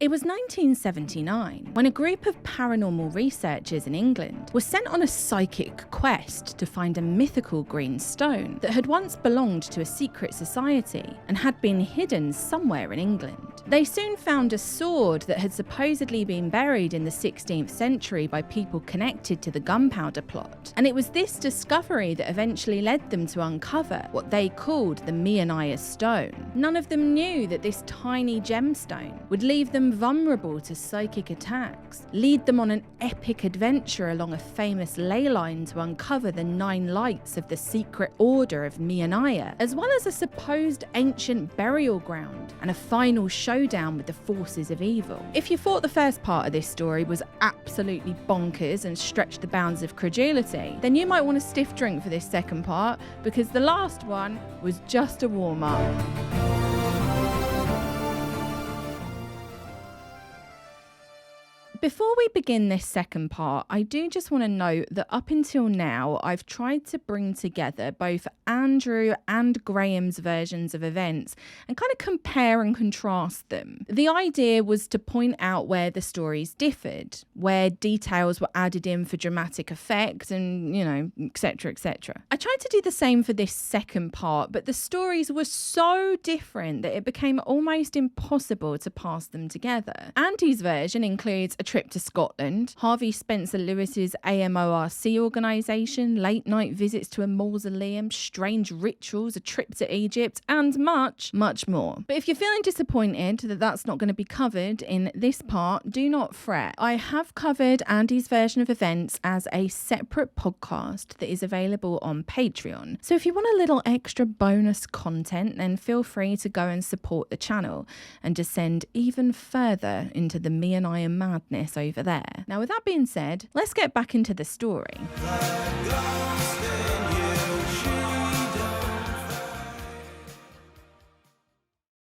It was 1979 when a group of paranormal researchers in England were sent on a psychic quest to find a mythical green stone that had once belonged to a secret society and had been hidden somewhere in England. They soon found a sword that had supposedly been buried in the 16th century by people connected to the Gunpowder Plot, and it was this discovery that eventually led them to uncover what they called the Meonia Stone. None of them knew that this tiny gemstone would leave them vulnerable to psychic attacks, lead them on an epic adventure along a famous leyline to uncover the 9 lights of the Secret Order of Meonia, as well as a supposed ancient burial ground and a final showdown with the forces of evil. If you thought the first part of this story was absolutely bonkers and stretched the bounds of credulity, then you might want a stiff drink for this second part, because the last one was just a warm-up. Before we begin this second part, I do just want to note that up until now, I've tried to bring together both Andrew and Graham's versions of events and kind of compare and contrast them. The idea was to point out where the stories differed, where details were added in for dramatic effect and, etc, etc. I tried to do the same for this second part, but the stories were so different that it became almost impossible to pass them together. Andy's version includes a trip to Scotland, Harvey Spencer Lewis's AMORC organisation, late night visits to a mausoleum, strange rituals, a trip to Egypt, and much, much more. But if you're feeling disappointed that that's not going to be covered in this part, do not fret. I have covered Andy's version of events as a separate podcast that is available on Patreon. So if you want a little extra bonus content, then feel free to go and support the channel and descend even further into the Meonia madness over there. Now, with that being said, let's get back into the story.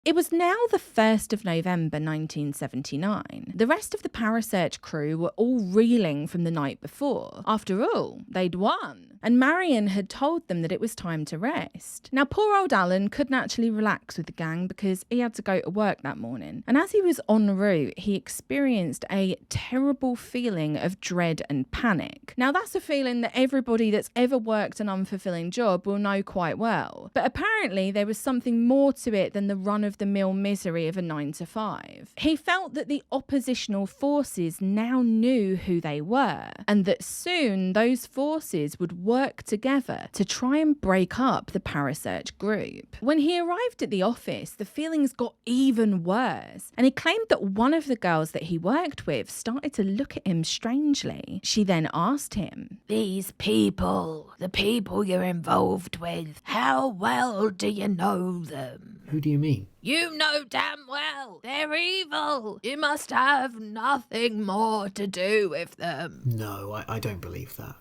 It was now the 1st of November 1979. The rest of the parasearch crew were all reeling from the night before. After all, they'd won, and Marion had told them that it was time to rest. Now, poor old Alan couldn't actually relax with the gang because he had to go to work that morning, and as he was en route, he experienced a terrible feeling of dread and panic. Now, that's a feeling that everybody that's ever worked an unfulfilling job will know quite well, but apparently there was something more to it than the run-of-the-mill misery of a 9-to-5. He felt that the oppositional forces now knew who they were, and that soon those forces would work together to try and break up the parasearch group. When he arrived at the office, the feelings got even worse, and he claimed that one of the girls that he worked with started to look at him strangely. She then asked him, "These people, the people you're involved with, how well do you know them?" Who do you mean? You know damn well. They're evil. You must have nothing more to do with them. No, I don't believe that.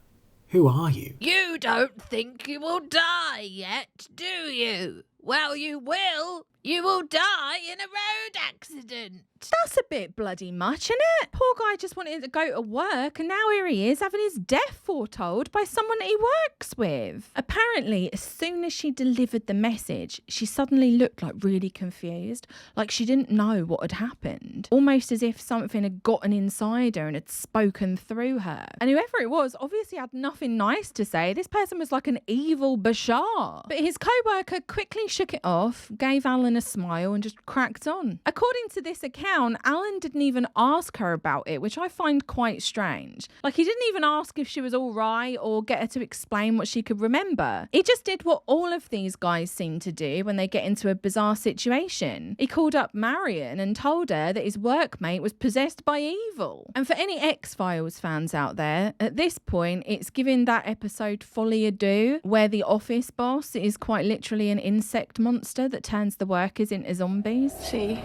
Who are you? You don't think you will die yet, do you? Well, you will. You will die in a road accident. That's a bit bloody much, isn't it? Poor guy just wanted to go to work, and now here he is having his death foretold by someone that he works with. Apparently, as soon as she delivered the message, she suddenly looked like really confused, like she didn't know what had happened, almost as if something had gotten inside her and had spoken through her. And whoever it was obviously had nothing nice to say. This person was like an evil Bashar. But his co-worker quickly shook it off, gave Alan a smile, and just cracked on. According to this account, Alan didn't even ask her about it, which I find quite strange. Like, he didn't even ask if she was all right or get her to explain what she could remember. He just did what all of these guys seem to do when they get into a bizarre situation. He called up Marion and told her that his workmate was possessed by evil. And for any X-Files fans out there, at this point, it's giving that episode Folie à Deux, where the office boss is quite literally an insect monster that turns the workers into zombies. Sí.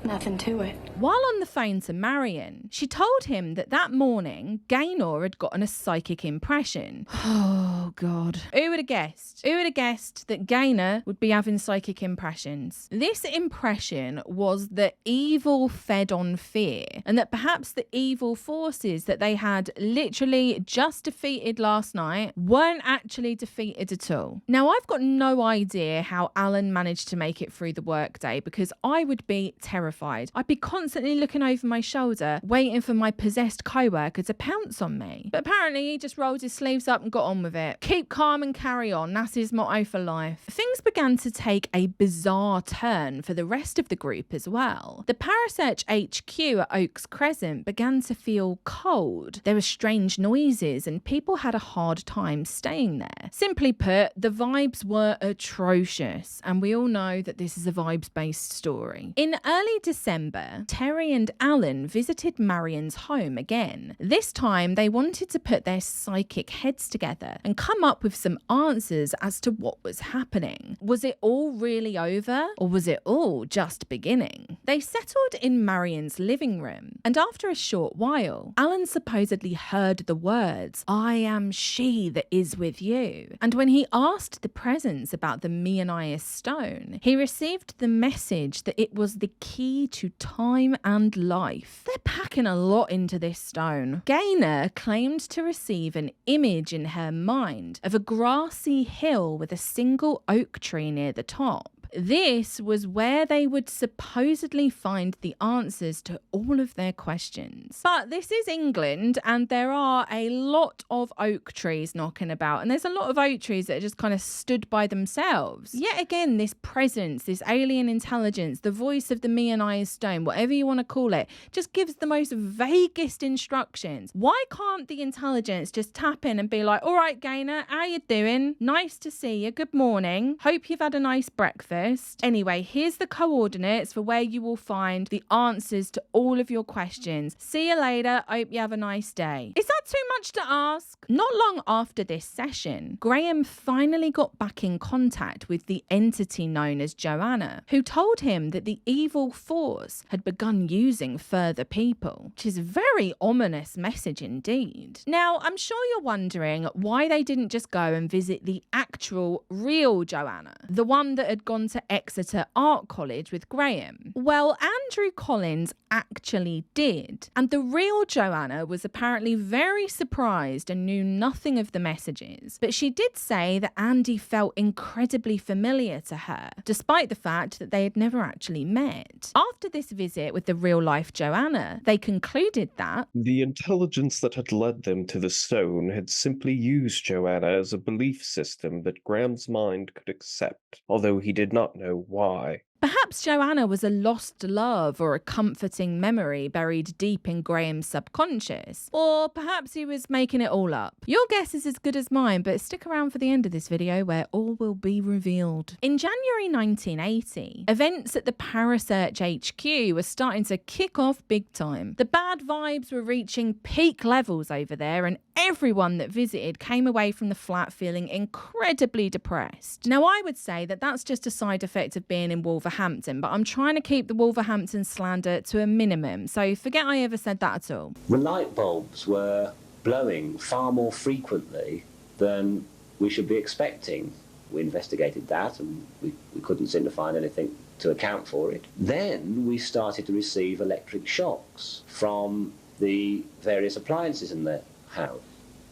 Nothing to it. While on the phone to Marion, she told him that that morning, Gaynor had gotten a psychic impression. Oh, God. Who would have guessed? Who would have guessed that Gaynor would be having psychic impressions? This impression was that evil fed on fear, and that perhaps the evil forces that they had literally just defeated last night weren't actually defeated at all. Now, I've got no idea how Alan managed to make it through the workday, because I would be terrified. I'd be constantly looking over my shoulder, waiting for my possessed co-worker to pounce on me. But apparently he just rolled his sleeves up and got on with it. Keep calm and carry on. That's his motto for life. Things began to take a bizarre turn for the rest of the group as well. The Parasearch HQ at Oaks Crescent began to feel cold. There were strange noises and people had a hard time staying there. Simply put, the vibes were atrocious, and we all know that this is a vibes-based story. In early December, Terry and Alan visited Marion's home again. This time, they wanted to put their psychic heads together and come up with some answers as to what was happening. Was it all really over, or was it all just beginning? They settled in Marion's living room, and after a short while, Alan supposedly heard the words, "I am she that is with you." And when he asked the presence about the Meonia Stone, he received the message that it was the key to time and life. They're packing a lot into this stone. Gaynor claimed to receive an image in her mind of a grassy hill with a single oak tree near the top. This was where they would supposedly find the answers to all of their questions. But this is England, and there are a lot of oak trees knocking about, and there's a lot of oak trees that are just kind of stood by themselves. Yet again, this presence, this alien intelligence, the voice of the Meonia Stone, whatever you want to call it, just gives the most vaguest instructions. Why can't the intelligence just tap in and be like, "All right, Gaynor, how you doing? Nice to see you. Good morning. Hope you've had a nice breakfast. Anyway, here's the coordinates for where you will find the answers to all of your questions. See you later. Hope you have a nice day." Is that too much to ask? Not long after this session, Graham finally got back in contact with the entity known as Joanna, who told him that the evil force had begun using further people, which is a very ominous message indeed. Now, I'm sure you're wondering why they didn't just go and visit the actual real Joanna, the one that had gone to Exeter Art College with Graham. Well, Andrew Collins actually did, and the real Joanna was apparently very surprised and knew nothing of the messages. But she did say that Andy felt incredibly familiar to her, despite the fact that they had never actually met. After this visit with the real-life Joanna, they concluded that the intelligence that had led them to the stone had simply used Joanna as a belief system that Graham's mind could accept, although he did not know why. perhaps Joanna was a lost love or a comforting memory buried deep in Graham's subconscious. Or perhaps he was making it all up. Your guess is as good as mine, but stick around for the end of this video where all will be revealed. In January 1980, events at the Parasearch HQ were starting to kick off big time. The bad vibes were reaching peak levels over there, and everyone that visited came away from the flat feeling incredibly depressed. Now, I would say that that's just a side effect of being in Wolverhampton, but I'm trying to keep the Wolverhampton slander to a minimum, so forget I ever said that at all. The light bulbs were blowing far more frequently than we should be expecting. We investigated that and we couldn't seem to find anything to account for it. Then we started to receive electric shocks from the various appliances in the house.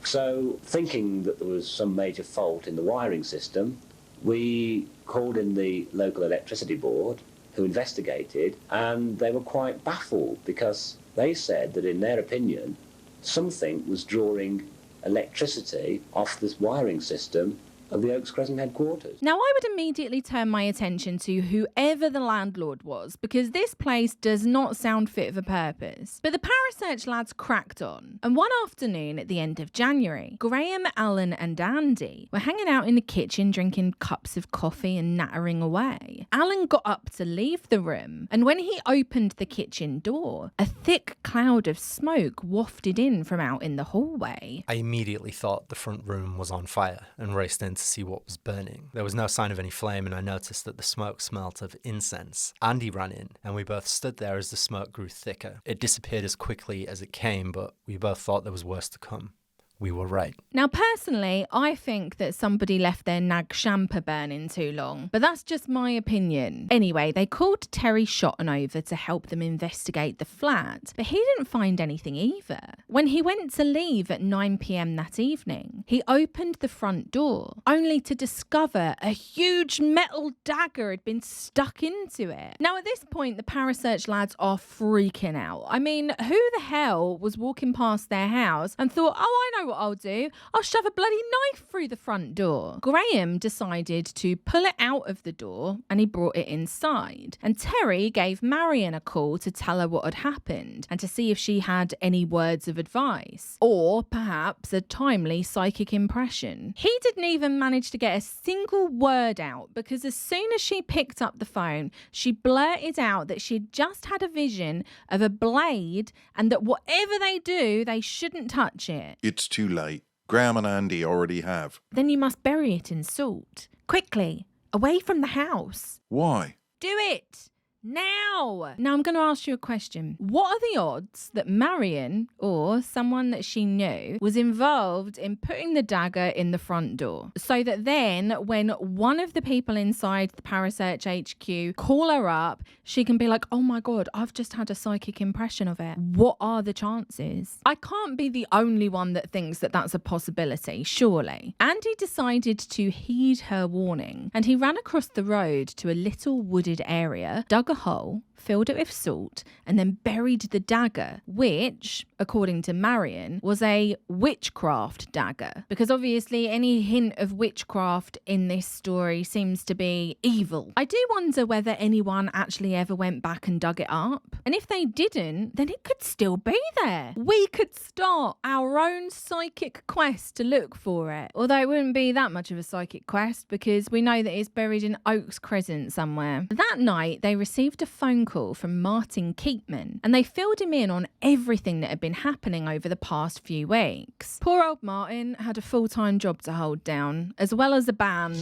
So, thinking that there was some major fault in the wiring system, we called in the local electricity board, who investigated, and they were quite baffled because they said that in their opinion, something was drawing electricity off this wiring system of the Oaks Crescent headquarters. Now, I would immediately turn my attention to whoever the landlord was, because this place does not sound fit for purpose. But the Parasearch lads cracked on, and one afternoon at the end of January, Graham, Alan and Andy were hanging out in the kitchen drinking cups of coffee and nattering away. Alan got up to leave the room, and when he opened the kitchen door, a thick cloud of smoke wafted in from out in the hallway. I immediately thought the front room was on fire and raced into to see what was burning. There was no sign of any flame, and I noticed that the smoke smelt of incense. Andy ran in, and we both stood there as the smoke grew thicker. It disappeared as quickly as it came, but we both thought there was worse to come. We were right. Now, personally, I think that somebody left their nag shamper burning too long, but that's just my opinion. Anyway, they called Terry Shotton over to help them investigate the flat, but he didn't find anything either. When he went to leave at 9 p.m. that evening, he opened the front door, only to discover a huge metal dagger had been stuck into it. Now, at this point, the Parasearch lads are freaking out. I mean, who the hell was walking past their house and thought, oh, I know what I'll do. I'll shove a bloody knife through the front door. Graham decided to pull it out of the door and he brought it inside. And Terry gave Marion a call to tell her what had happened and to see if she had any words of advice or perhaps a timely psychic impression. He didn't even manage to get a single word out because as soon as she picked up the phone, she blurted out that she'd just had a vision of a blade and that whatever they do, they shouldn't touch it. It's too late. Graham and Andy already have. Then you must bury it in salt. Quickly, away from the house. Why? Do it! Now I'm going to ask you a question. What are the odds that Marion, or someone that she knew, was involved in putting the dagger in the front door? So that then, when one of the people inside the Parasearch HQ call her up, she can be like, oh my God, I've just had a psychic impression of it. What are the chances? I can't be the only one that thinks that that's a possibility, surely. Andy decided to heed her warning, and he ran across the road to a little wooded area, dug a hole, filled it with salt, and then buried the dagger, which, according to Marion, was a witchcraft dagger. Because obviously any hint of witchcraft in this story seems to be evil. I do wonder whether anyone actually ever went back and dug it up. And if they didn't, then it could still be there. We could start our own psychic quest to look for it. Although it wouldn't be that much of a psychic quest because we know that it's buried in Oaks Crescent somewhere. That night, they received a phone call from Martin Keatman, and they filled him in on everything that had been happening over the past few weeks. Poor old Martin had a full-time job to hold down, as well as a band.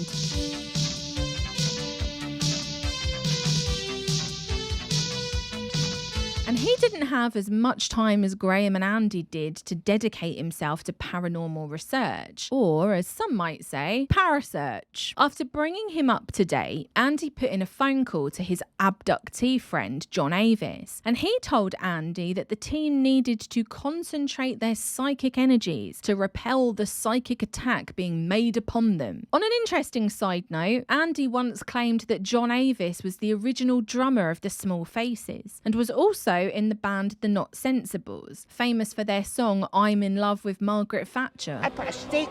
And he didn't have as much time as Graham and Andy did to dedicate himself to paranormal research, or as some might say, parasearch. After bringing him up to date, Andy put in a phone call to his abductee friend, John Avis, and he told Andy that the team needed to concentrate their psychic energies to repel the psychic attack being made upon them. On an interesting side note, Andy once claimed that John Avis was the original drummer of the Small Faces, and was also in the band The Not Sensibles, famous for their song I'm in Love with Margaret Thatcher. I put a stake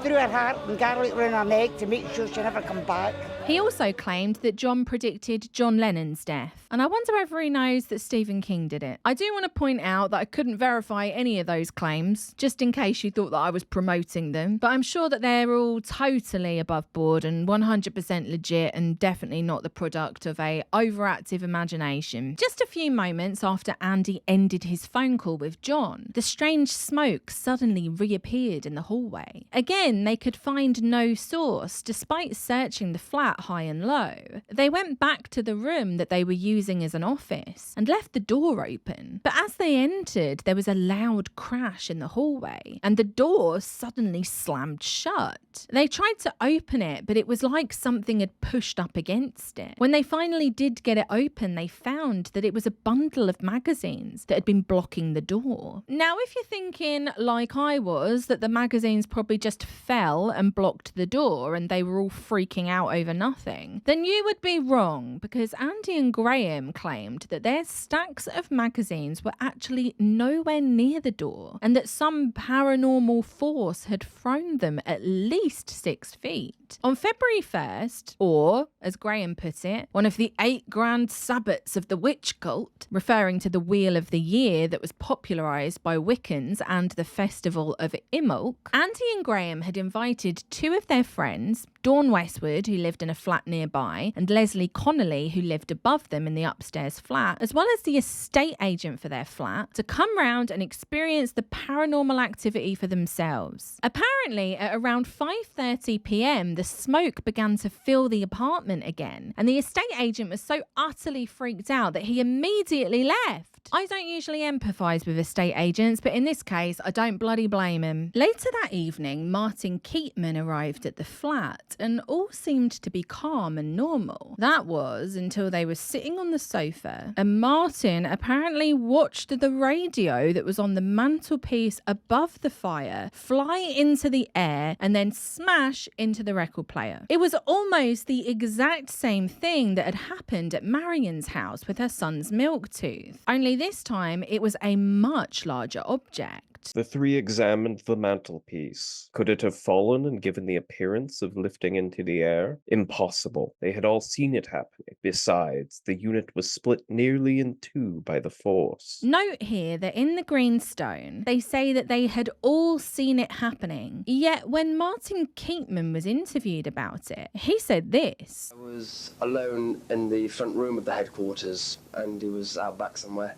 through her heart and garlic round her neck to make sure she never come back. He also claimed that John predicted John Lennon's death, and I wonder whether he knows that Stephen King did it. I do want to point out that I couldn't verify any of those claims, just in case you thought that I was promoting them, but I'm sure that they're all totally above board and 100% legit and definitely not the product of a overactive imagination. Just a few moments after Andy ended his phone call with John, the strange smoke suddenly reappeared in the hallway. Again, they could find no source, despite searching the flat high and low. They went back to the room that they were using as an office and left the door open. But as they entered, there was a loud crash in the hallway and the door suddenly slammed shut. They tried to open it, but it was like something had pushed up against it. When they finally did get it open, they found that it was a bundle of magazines that had been blocking the door. Now, if you're thinking, like I was, that the magazines probably just fell and blocked the door and they were all freaking out over nothing, then you would be wrong, because Andy and Graham claimed that their stacks of magazines were actually nowhere near the door and that some paranormal force had thrown them at least 6 feet. On February 1st, or as Graham put it, one of the 8 grand sabbats of the witch cult, referring to the Wheel of the Year that was popularised by Wiccans and the Festival of Imbolc, Andy and Graham had invited 2 of their friends, Dawn Westwood, who lived in a flat nearby, and Leslie Connolly, who lived above them in the upstairs flat, as well as the estate agent for their flat, to come round and experience the paranormal activity for themselves. Apparently, at around 5:30 p.m, the smoke began to fill the apartment again, and the estate agent was so utterly freaked out that he immediately left. I don't usually empathise with estate agents, but in this case, I don't bloody blame him. Later that evening, Martin Keatman arrived at the flat, and all seemed to be calm and normal. That was until they were sitting on the sofa, and Martin apparently watched the radio that was on the mantelpiece above the fire fly into the air and then smash into the record player. It was almost the exact same thing that had happened at Marion's house with her son's milk tooth. Only this time, it was a much larger object. The three examined the mantelpiece. Could it have fallen and given the appearance of lifting into the air? Impossible. They had all seen it happening. Besides, the unit was split nearly in two by the force. Note here that in the Green Stone, they say that they had all seen it happening. Yet when Martin Keatman was interviewed about it, he said this. I was alone in the front room of the headquarters, and he was out back somewhere,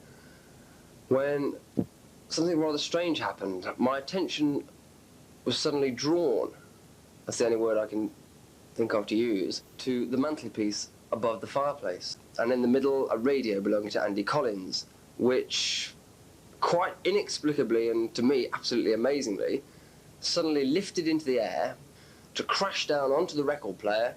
when something rather strange happened. My attention was suddenly drawn, that's the only word I can think of to use, to the mantelpiece above the fireplace. And in the middle, a radio belonging to Andy Collins, which quite inexplicably, and to me absolutely amazingly, suddenly lifted into the air to crash down onto the record player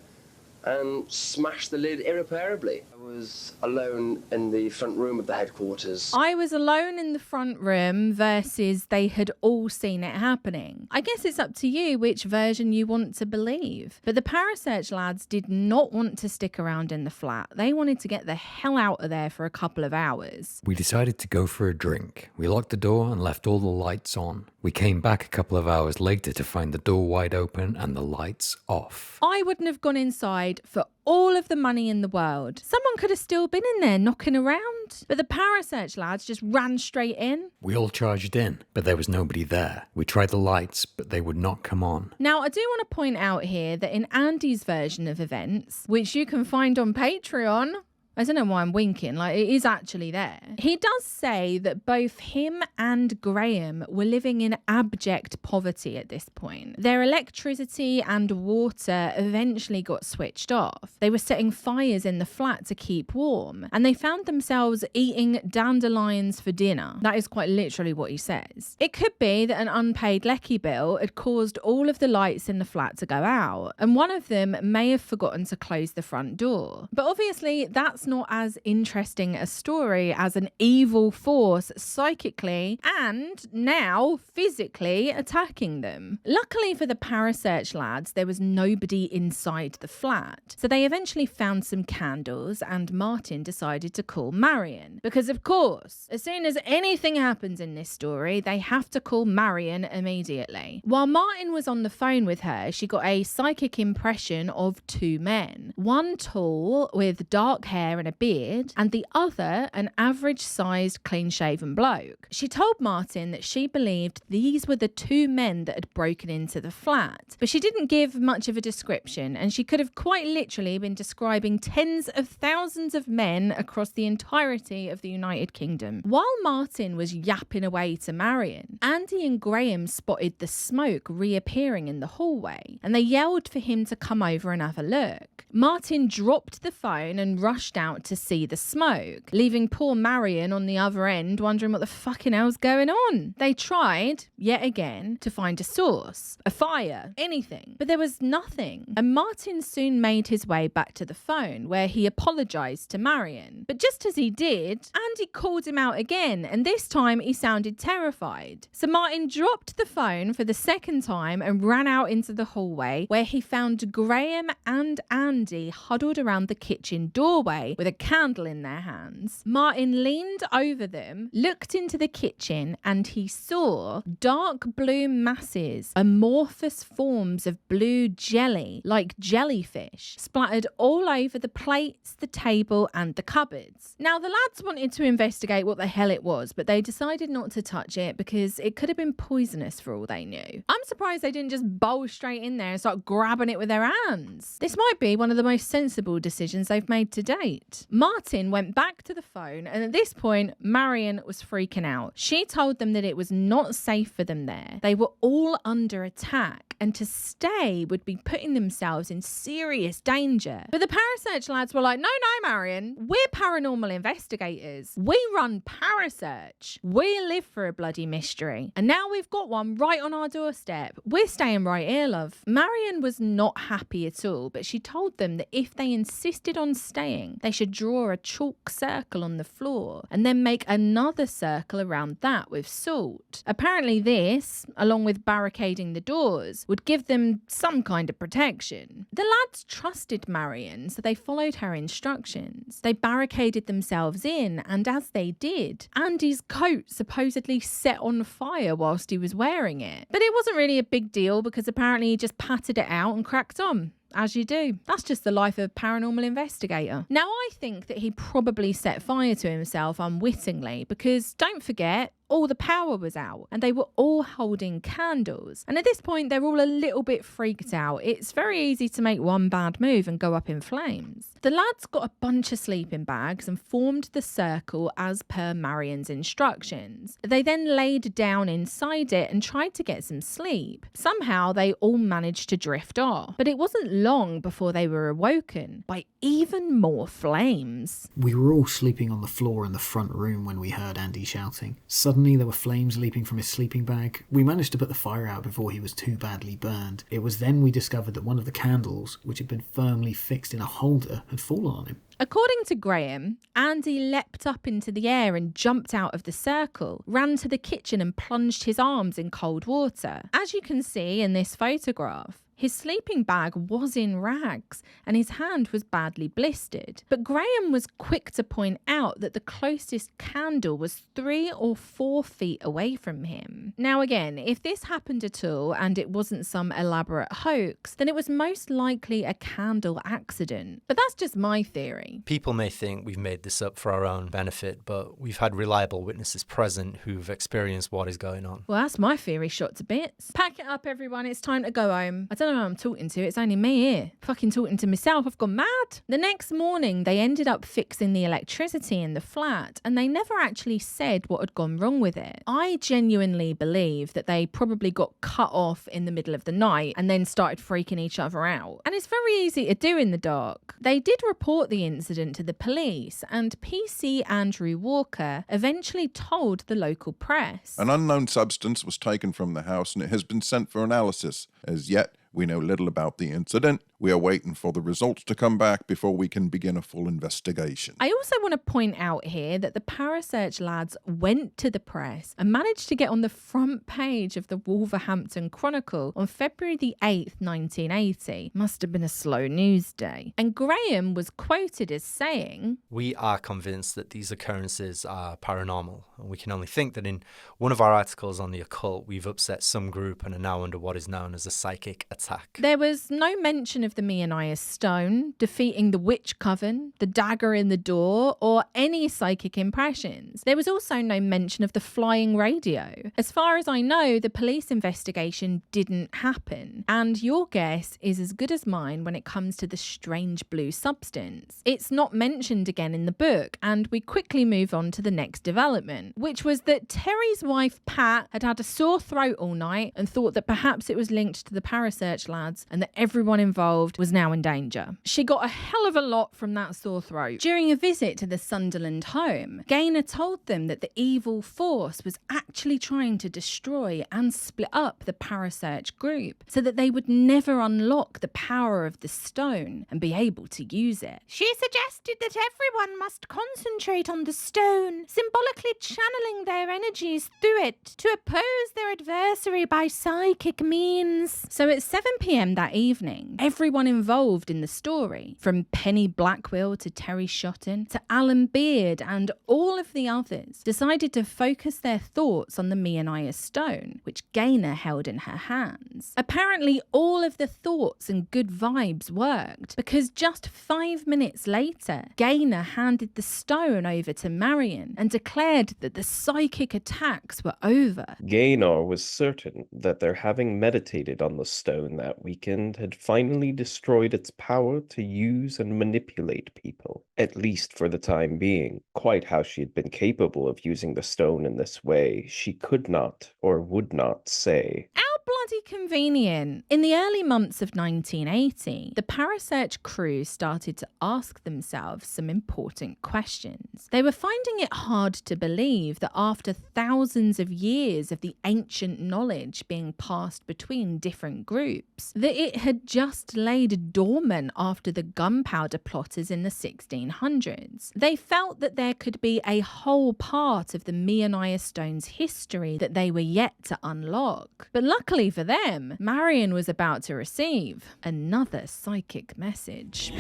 and smash the lid irreparably. I was alone in the front room of the headquarters. I was alone in the front room versus they had all seen it happening. I guess it's up to you which version you want to believe. But the Parasearch lads did not want to stick around in the flat. They wanted to get the hell out of there for a couple of hours. We decided to go for a drink. We locked the door and left all the lights on. We came back a couple of hours later to find the door wide open and the lights off. I wouldn't have gone inside for all of the money in the world. Someone could have still been in there knocking around. But the Parasearch lads just ran straight in. We all charged in, but there was nobody there. We tried the lights, but they would not come on. Now, I do want to point out here that in Andy's version of events, which you can find on Patreon, I don't know why I'm winking, like it is actually there. He does say that both him and Graham were living in abject poverty at this point. Their electricity and water eventually got switched off. They were setting fires in the flat to keep warm, and they found themselves eating dandelions for dinner. That is quite literally what he says. It could be that an unpaid lecky bill had caused all of the lights in the flat to go out, and one of them may have forgotten to close the front door. But obviously, that's not as interesting a story as an evil force psychically and now physically attacking them. Luckily for the Parasearch lads, there was nobody inside the flat. So they eventually found some candles and Martin decided to call Marion. Because of course, as soon as anything happens in this story, they have to call Marion immediately. While Martin was on the phone with her, she got a psychic impression of two men. One tall with dark hair and a beard, and the other an average-sized, clean-shaven bloke. She told Martin that she believed these were the two men that had broken into the flat, but she didn't give much of a description, and she could have quite literally been describing tens of thousands of men across the entirety of the United Kingdom. While Martin was yapping away to Marion, Andy and Graham spotted the smoke reappearing in the hallway, and they yelled for him to come over and have a look. Martin dropped the phone and rushed out to see the smoke, leaving poor Marion on the other end wondering what the fucking hell's going on. They tried, yet again, to find a source, a fire, anything, but there was nothing. And Martin soon made his way back to the phone where he apologised to Marion. But just as he did, Andy called him out again, and this time he sounded terrified. So Martin dropped the phone for the second time and ran out into the hallway where he found Graham and Andy huddled around the kitchen doorway hallway with a candle in their hands. Martin leaned over them, looked into the kitchen, and he saw dark blue masses, amorphous forms of blue jelly, like jellyfish, splattered all over the plates, the table, and the cupboards. Now, the lads wanted to investigate what the hell it was, but they decided not to touch it because it could have been poisonous for all they knew. I'm surprised they didn't just bowl straight in there and start grabbing it with their hands. This might be one of the most sensible decisions they've made to date. Martin went back to the phone, and at this point, Marion was freaking out. She told them that it was not safe for them there. They were all under attack, and to stay would be putting themselves in serious danger. But the Parasearch lads were like, no, Marion, we're paranormal investigators. We run Parasearch. We live for a bloody mystery. And now we've got one right on our doorstep. We're staying right here, love. Marion was not happy at all, but she told them that if they insisted on staying, they should draw a chalk circle on the floor and then make another circle around that with salt. Apparently this, along with barricading the doors, would give them some kind of protection. The lads trusted Marion, so they followed her instructions. They barricaded themselves in, and as they did, Andy's coat supposedly set on fire whilst he was wearing it. But it wasn't really a big deal because apparently he just patted it out and cracked on. As you do. That's just the life of a paranormal investigator. Now, I think that he probably set fire to himself unwittingly because, don't forget, all the power was out and they were all holding candles. And at this point, they're all a little bit freaked out. It's very easy to make one bad move and go up in flames. The lads got a bunch of sleeping bags and formed the circle as per Marion's instructions. They then laid down inside it and tried to get some sleep. Somehow, they all managed to drift off. But it wasn't long before they were awoken by even more flames. We were all sleeping on the floor in the front room when we heard Andy shouting. Suddenly there were flames leaping from his sleeping bag. We managed to put the fire out before he was too badly burned. It was then we discovered that one of the candles, which had been firmly fixed in a holder, had fallen on him. According to Graham, Andy leapt up into the air and jumped out of the circle, ran to the kitchen and plunged his arms in cold water. As you can see in this photograph, his sleeping bag was in rags and his hand was badly blistered. But Graham was quick to point out that the closest candle was 3 or 4 feet away from him. Now again, if this happened at all and it wasn't some elaborate hoax, then it was most likely a candle accident. But that's just my theory. People may think we've made this up for our own benefit, but we've had reliable witnesses present who've experienced what is going on. Well, that's my theory shot to bits. Pack it up, everyone. It's time to go home. I don't know who I'm talking to. It's only me here. Fucking talking to myself. I've gone mad. The next morning, they ended up fixing the electricity in the flat, and they never actually said what had gone wrong with it. I genuinely believe that they probably got cut off in the middle of the night and then started freaking each other out. And it's very easy to do in the dark. They did report the incident to the police, and PC Andrew Walker eventually told the local press. An unknown substance was taken from the house and it has been sent for analysis. As yet, we know little about the incident. We are waiting for the results to come back before we can begin a full investigation. I also want to point out here that the Parasearch lads went to the press and managed to get on the front page of the Wolverhampton Chronicle on February the 8th, 1980. Must have been a slow news day. And Graham was quoted as saying, "We are convinced that these occurrences are paranormal, and we can only think that in one of our articles on the occult, we've upset some group and are now under what is known as a psychic attack." There was no mention of the Meonia Stone, defeating the witch coven, the dagger in the door, or any psychic impressions. There was also no mention of the flying radio. As far as I know, the police investigation didn't happen, and your guess is as good as mine when it comes to the strange blue substance. It's not mentioned again in the book, and we quickly move on to the next development, which was that Terry's wife Pat had had a sore throat all night and thought that perhaps it was linked to the Parasearch lads and that everyone involved was now in danger. She got a hell of a lot from that sore throat. During a visit to the Sunderland home, Gaynor told them that the evil force was actually trying to destroy and split up the Parasearch group so that they would never unlock the power of the stone and be able to use it. She suggested that everyone must concentrate on the stone, symbolically channeling their energies through it to oppose their adversary by psychic means. So at 7 7 p.m. that evening, everyone involved in the story, from Penny Blackwell to Terry Shotton to Alan Beard and all of the others, decided to focus their thoughts on the Meonia Stone, which Gaynor held in her hands. Apparently, all of the thoughts and good vibes worked, because just 5 minutes later, Gaynor handed the stone over to Marion and declared that the psychic attacks were over. Gaynor was certain that their having meditated on the stone that weekend had finally destroyed its power to use and manipulate people, at least for the time being. Quite how she had been capable of using the stone in this way, she could not or would not say. Bloody convenient. In the early months of 1980, the Parasearch crew started to ask themselves some important questions. They were finding it hard to believe that after thousands of years of the ancient knowledge being passed between different groups, that it had just laid dormant after the Gunpowder Plotters in the 1600s. They felt that there could be a whole part of the Meonia Stone's history that they were yet to unlock. But luckily for them, Marion was about to receive another psychic message.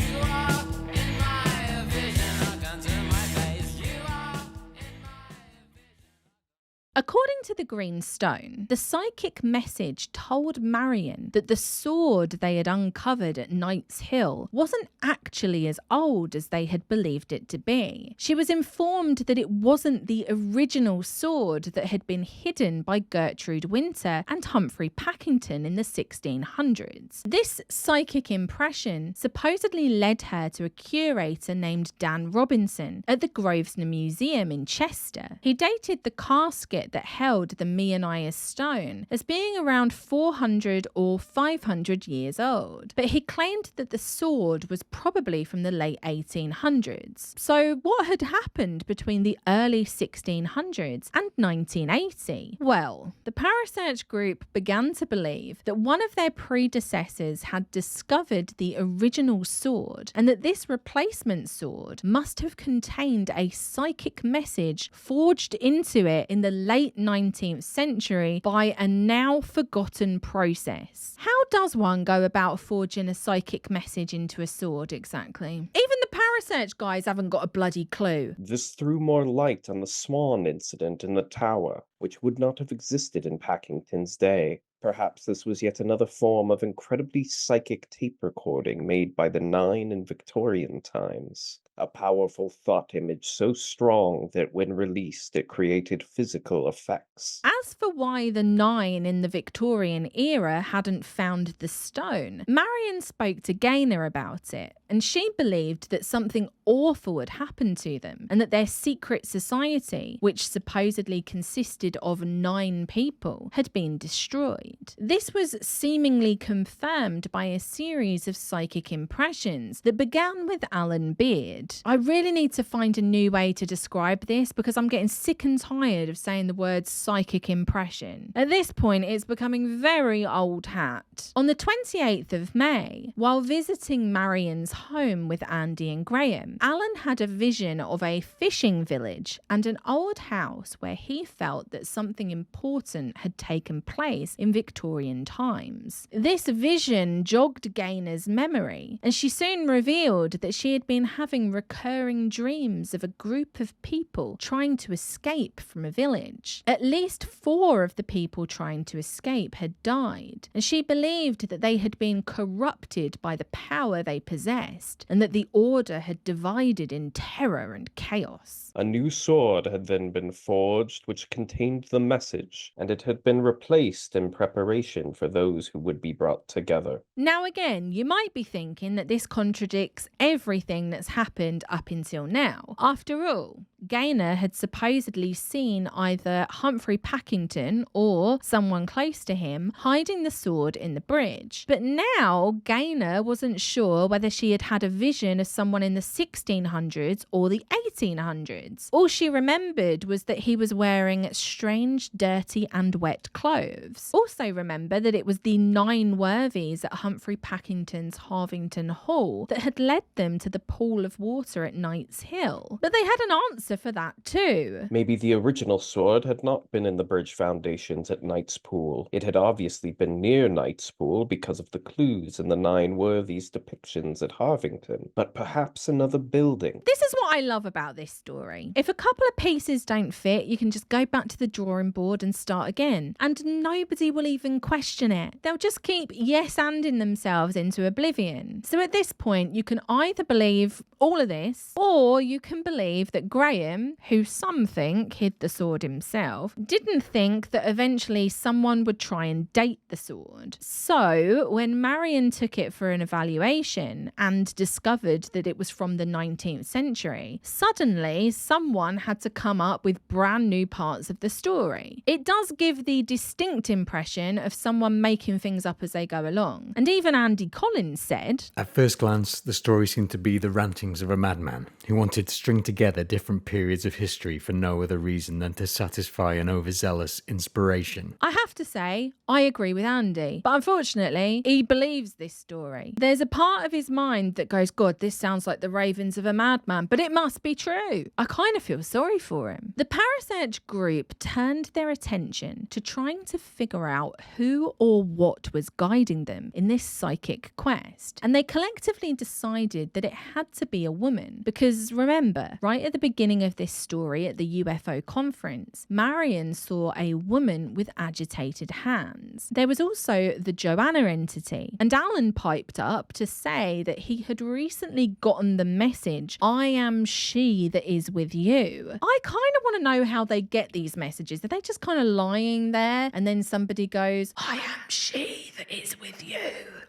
According to the Green Stone, the psychic message told Marion that the sword they had uncovered at Knight's Hill wasn't actually as old as they had believed it to be. She was informed that it wasn't the original sword that had been hidden by Gertrude Winter and Humphrey Packington in the 1600s. This psychic impression supposedly led her to a curator named Dan Robinson at the Grosvenor Museum in Chester. He dated the casket that held the Meonia Stone as being around 400 or 500 years old, but he claimed that the sword was probably from the late 1800s. So what had happened between the early 1600s and 1980? Well, the Parasearch group began to believe that one of their predecessors had discovered the original sword, and that this replacement sword must have contained a psychic message forged into it in the late 19th century by a now forgotten process. How does one go about forging a psychic message into a sword exactly? Even the Parasearch guys haven't got a bloody clue. This threw more light on the Swan incident in the tower, which would not have existed in Packington's day. Perhaps this was yet another form of incredibly psychic tape recording made by the Nine in Victorian times. A powerful thought image so strong that when released it created physical effects. As for why the Nine in the Victorian era hadn't found the stone, Marion spoke to Gaynor about it, and she believed that something awful had happened to them, and that their secret society, which supposedly consisted of 9 people, had been destroyed. This was seemingly confirmed by a series of psychic impressions that began with Alan Beard. I really need to find a new way to describe this, because I'm getting sick and tired of saying the word psychic impression. At this point, it's becoming very old hat. On the 28th of May, while visiting Marion's home with Andy and Graham, Alan had a vision of a fishing village and an old house where he felt that something important had taken place in Victorian times. This vision jogged Gaynor's memory, and she soon revealed that she had been having recurring dreams of a group of people trying to escape from a village. At least 4 of the people trying to escape had died, and she believed that they had been corrupted by the power they possessed, and that the Order had divided in terror and chaos. A new sword had then been forged which contained the message, and it had been replaced in preparation for those who would be brought together. Now again, you might be thinking that this contradicts everything that's happened up until now. After all, Gaynor had supposedly seen either Humphrey Packington or someone close to him hiding the sword in the bridge. But now Gaynor wasn't sure whether she had had a vision of someone in the 1600s or the 1800s. All she remembered was that he was wearing strange, dirty and wet clothes. Also remember that it was the 9 worthies at Humphrey Packington's Harvington Hall that had led them to the pool of water water at Knight's Hill. But they had an answer for that too. Maybe the original sword had not been in the bridge foundations at Knight's Pool. It had obviously been near Knight's Pool because of the clues in the 9 worthies depictions at Harvington. But perhaps another building. This is what I love about this story. If a couple of pieces don't fit, you can just go back to the drawing board and start again. And nobody will even question it. They'll just keep yes-anding themselves into oblivion. So at this point, you can either believe all of this, or you can believe that Graham, who some think hid the sword himself, didn't think that eventually someone would try and date the sword. So when Marion took it for an evaluation and discovered that it was from the 19th century, suddenly someone had to come up with brand new parts of the story. It does give the distinct impression of someone making things up as they go along. And even Andy Collins said, At first glance, the story seemed to be the rantings of a madman who wanted to string together different periods of history for no other reason than to satisfy an overzealous inspiration. I have to say, I agree with Andy, but unfortunately, he believes this story. There's a part of his mind that goes, God, this sounds like the ravings of a madman, but it must be true. I kind of feel sorry for him. The Parasearch group turned their attention to trying to figure out who or what was guiding them in this psychic quest, and they collectively decided that it had to be a woman, because remember, right at the beginning of this story at the UFO conference, Marion saw a woman with agitated hands. There was also the Joanna entity, and Alan piped up to say that he had recently gotten the message, I am she that is with you. I kind of want to know how they get these messages. Are they just kind of lying there and then somebody goes, I am she that is with you?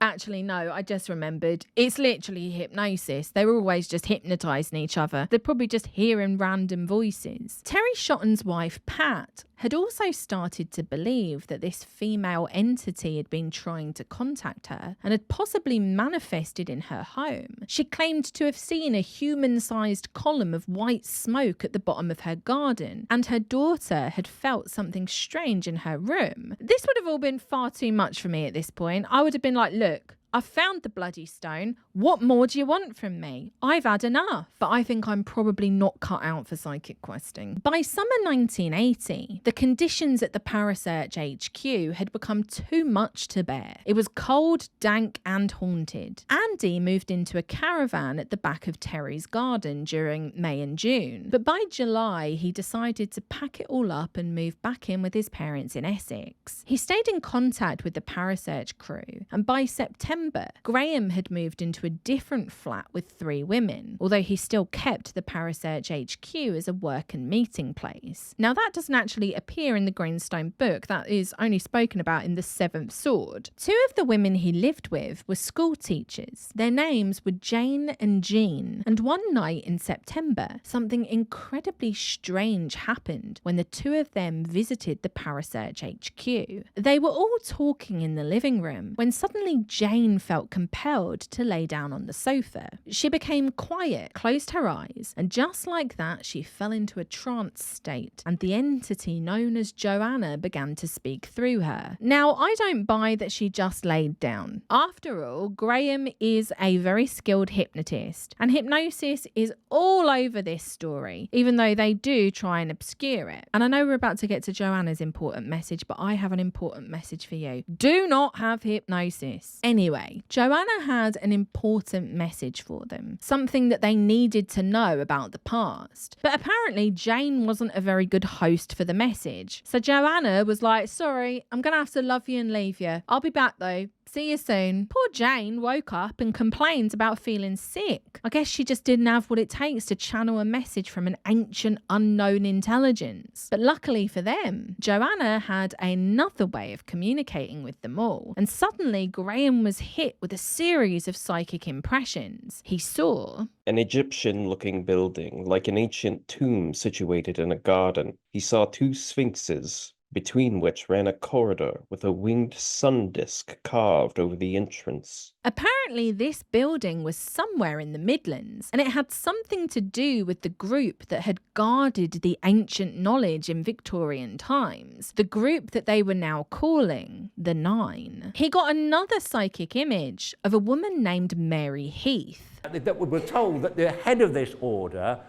Actually, no, I just remembered. It's literally hypnosis. They were always just hypnotising each other. They're probably just hearing random voices. Terry Shotton's wife, Pat, had also started to believe that this female entity had been trying to contact her and had possibly manifested in her home. She claimed to have seen a human-sized column of white smoke at the bottom of her garden, and her daughter had felt something strange in her room. This would have all been far too much for me at this point. I would have been like, look, I found the bloody stone. What more do you want from me? I've had enough. But I think I'm probably not cut out for psychic questing. By summer 1980, the conditions at the Parasearch HQ had become too much to bear. It was cold, dank and haunted. Andy moved into a caravan at the back of Terry's garden during May and June. But by July, he decided to pack it all up and move back in with his parents in Essex. He stayed in contact with the Parasearch crew, and by September, Graham had moved into a different flat with 3 women, although he still kept the Parasearch HQ as a work and meeting place. Now, that doesn't actually appear in the Greenstone book. That is only spoken about in the 7th Sword. 2 of the women he lived with were school teachers. Their names were Jane and Jean, and one night in September, something incredibly strange happened when the 2 of them visited the Parasearch HQ. They were all talking in the living room when suddenly Jane felt compelled to lay down on the sofa. She became quiet, closed her eyes, and just like that, she fell into a trance state, and the entity known as Joanna began to speak through her. Now, I don't buy that she just laid down. After all, Graham is a very skilled hypnotist, and hypnosis is all over this story, even though they do try and obscure it. And I know we're about to get to Joanna's important message, but I have an important message for you. Do not have hypnosis. Anyway, Joanna had an important message for them, something that they needed to know about the past. But apparently Jane wasn't a very good host for the message. So Joanna was like, sorry, I'm going to have to love you and leave you. I'll be back though. See you soon. Poor Jane woke up and complained about feeling sick. I guess she just didn't have what it takes to channel a message from an ancient unknown intelligence. But luckily for them, Joanna had another way of communicating with them all. And suddenly Graham was hit with a series of psychic impressions. He saw an Egyptian-looking building, like an ancient tomb situated in a garden. He saw 2 sphinxes, between which ran a corridor with a winged sun disk carved over the entrance. Apparently this building was somewhere in the Midlands, and it had something to do with the group that had guarded the ancient knowledge in Victorian times, the group that they were now calling the 9. He got another psychic image of a woman named Mary Heath. That we were told that the head of this order,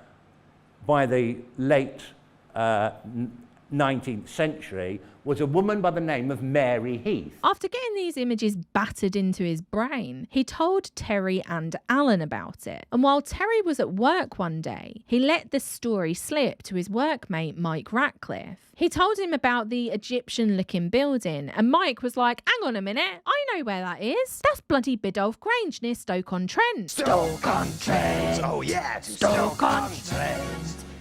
by the late 19th century, was a woman by the name of Mary Heath. After getting these images battered into his brain, he told Terry and Alan about it. And while Terry was at work one day, he let the story slip to his workmate Mike Ratcliffe. He told him about the Egyptian-looking building, and Mike was like, hang on a minute, I know where that is. That's bloody Biddulph Grange near Stoke-on-Trent. Stoke-on-Trent! Oh yeah, Stoke-on-Trent!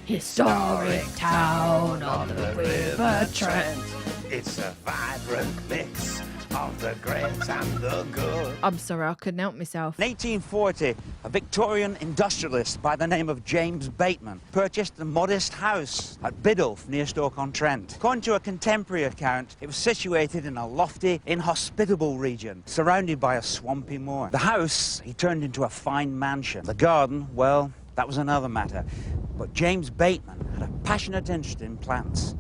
Historic town on the River Trent. It's a vibrant mix of the great and the good. I'm sorry, I couldn't help myself. In 1840, a Victorian industrialist by the name of James Bateman purchased a modest house at Biddulph near Stoke-on-Trent. According to a contemporary account, it was situated in a lofty, inhospitable region, surrounded by a swampy moor. The house he turned into a fine mansion. The garden, well, that was another matter. But James Bateman had a passionate interest in plants.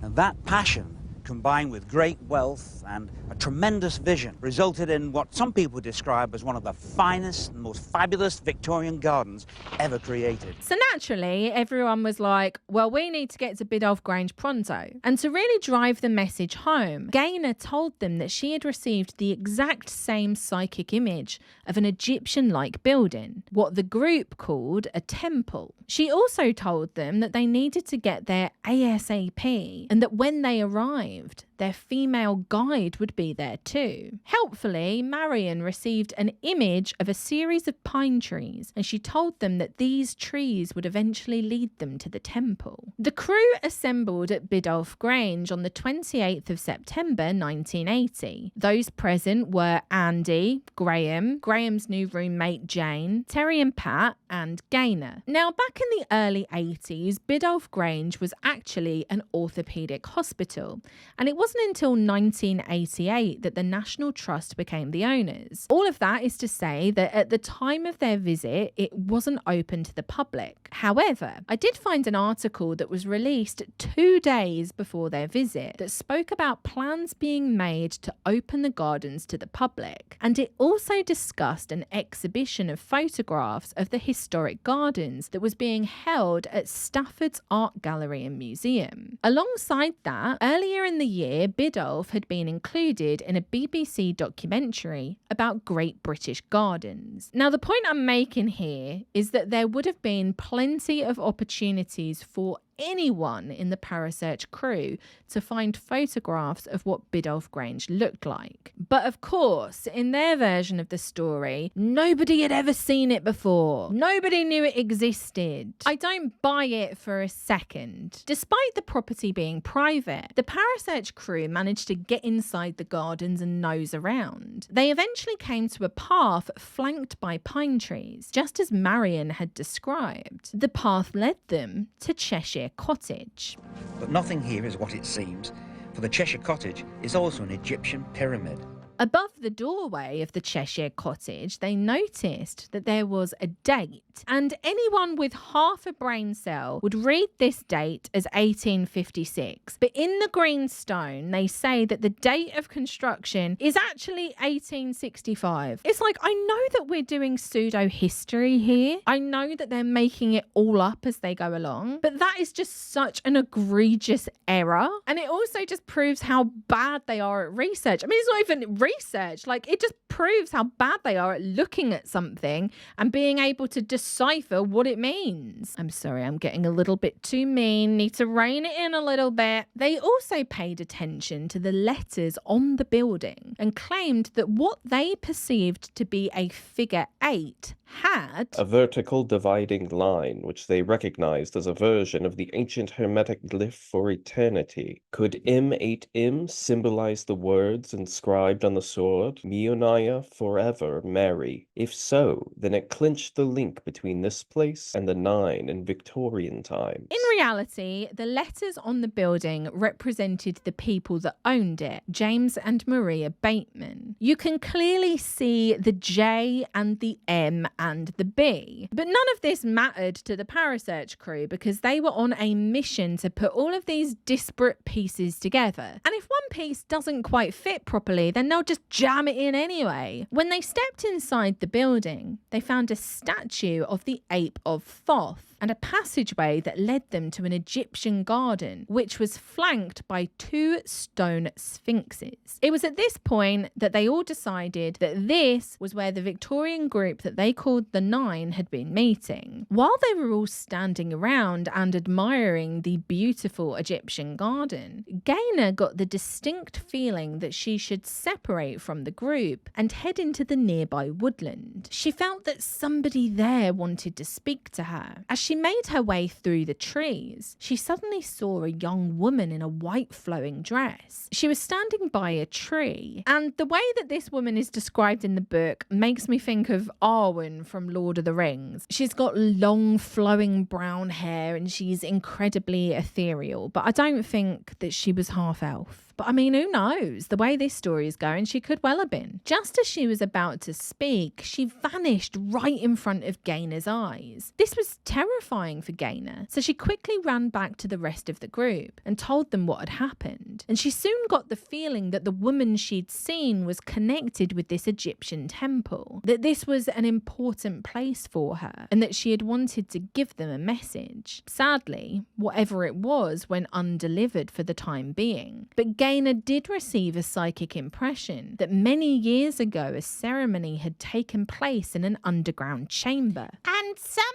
And that passion, combined with great wealth and a tremendous vision, resulted in what some people describe as one of the finest and most fabulous Victorian gardens ever created. So naturally, everyone was like, well, we need to get to Biddulph Grange pronto. And to really drive the message home, Gaynor told them that she had received the exact same psychic image of an Egyptian-like building, what the group called a temple. She also told them that they needed to get there ASAP, and that when they arrived, their female guide would be there too. Helpfully, Marion received an image of a series of pine trees, and she told them that these trees would eventually lead them to the temple. The crew assembled at Biddulph Grange on the 28th of September 1980. Those present were Andy, Graham, Graham's new roommate Jane, Terry and Pat, and Gaynor. Now, back in the early 80s, Biddulph Grange was actually an orthopaedic hospital, and it wasn't until 1988 that the National Trust became the owners. All of that is to say that at the time of their visit, it wasn't open to the public. However, I did find an article that was released 2 days before their visit that spoke about plans being made to open the gardens to the public, and it also discussed an exhibition of photographs of the historic gardens that was being held at Stafford's Art Gallery and Museum. Alongside that, earlier in the year, Biddulph had been included in a BBC documentary about Great British Gardens. Now, the point I'm making here is that there would have been plenty of opportunities for anyone in the Parasearch crew to find photographs of what Biddulph Grange looked like. But of course, in their version of the story, nobody had ever seen it before. Nobody knew it existed. I don't buy it for a second. Despite the property being private, the Parasearch crew managed to get inside the gardens and nose around. They eventually came to a path flanked by pine trees, just as Marion had described. The path led them to Cheshire Cottage. But nothing here is what it seems, for the Cheshire Cottage is also an Egyptian pyramid. Above the doorway of the Cheshire Cottage, they noticed that there was a date, and anyone with half a brain cell would read this date as 1856. But in the green stone, they say that the date of construction is actually 1865. It's like, I know that we're doing pseudo-history here. I know that they're making it all up as they go along, but that is just such an egregious error. And it also just proves how bad they are at research. I mean, it's not even research, like, it just proves how bad they are at looking at something and being able to decipher what it means. I'm sorry, I'm getting a little bit too mean, need to rein it in a little bit. They also paid attention to the letters on the building and claimed that what they perceived to be a figure 8 had a vertical dividing line, which they recognized as a version of the ancient hermetic glyph for eternity. Could M8M symbolize the words inscribed on the sword, Meonia forever, Mary? If so, then it clinched the link between this place and the 9 in Victorian times. In reality, the letters on the building represented the people that owned it, James and Maria Bateman. You can clearly see the J and the M and the B. But none of this mattered to the Parasearch crew because they were on a mission to put all of these disparate pieces together. And if one piece doesn't quite fit properly, then they'll just jam it in anyway. When they stepped inside the building, they found a statue of the ape of Thoth and a passageway that led them to an Egyptian garden, which was flanked by 2 stone sphinxes. It was at this point that they all decided that this was where the Victorian group that they called the Nine had been meeting. While they were all standing around and admiring the beautiful Egyptian garden, Gaynor got the distinct feeling that she should separate from the group and head into the nearby woodland. She felt that somebody there wanted to speak to her. As she made her way through the trees, she suddenly saw a young woman in a white flowing dress. She was standing by a tree, and the way that this woman is described in the book makes me think of Arwen from Lord of the Rings. She's got long flowing brown hair and she's incredibly ethereal, but I don't think that she was half elf. But I mean, who knows? The way this story is going, she could well have been. Just as she was about to speak, she vanished right in front of Gaynor's eyes. This was terrifying for Gaynor, so she quickly ran back to the rest of the group and told them what had happened. And she soon got the feeling that the woman she'd seen was connected with this Egyptian temple, that this was an important place for her, and that she had wanted to give them a message. Sadly, whatever it was went undelivered for the time being. But Gaynor did receive a psychic impression that many years ago a ceremony had taken place in an underground chamber. And something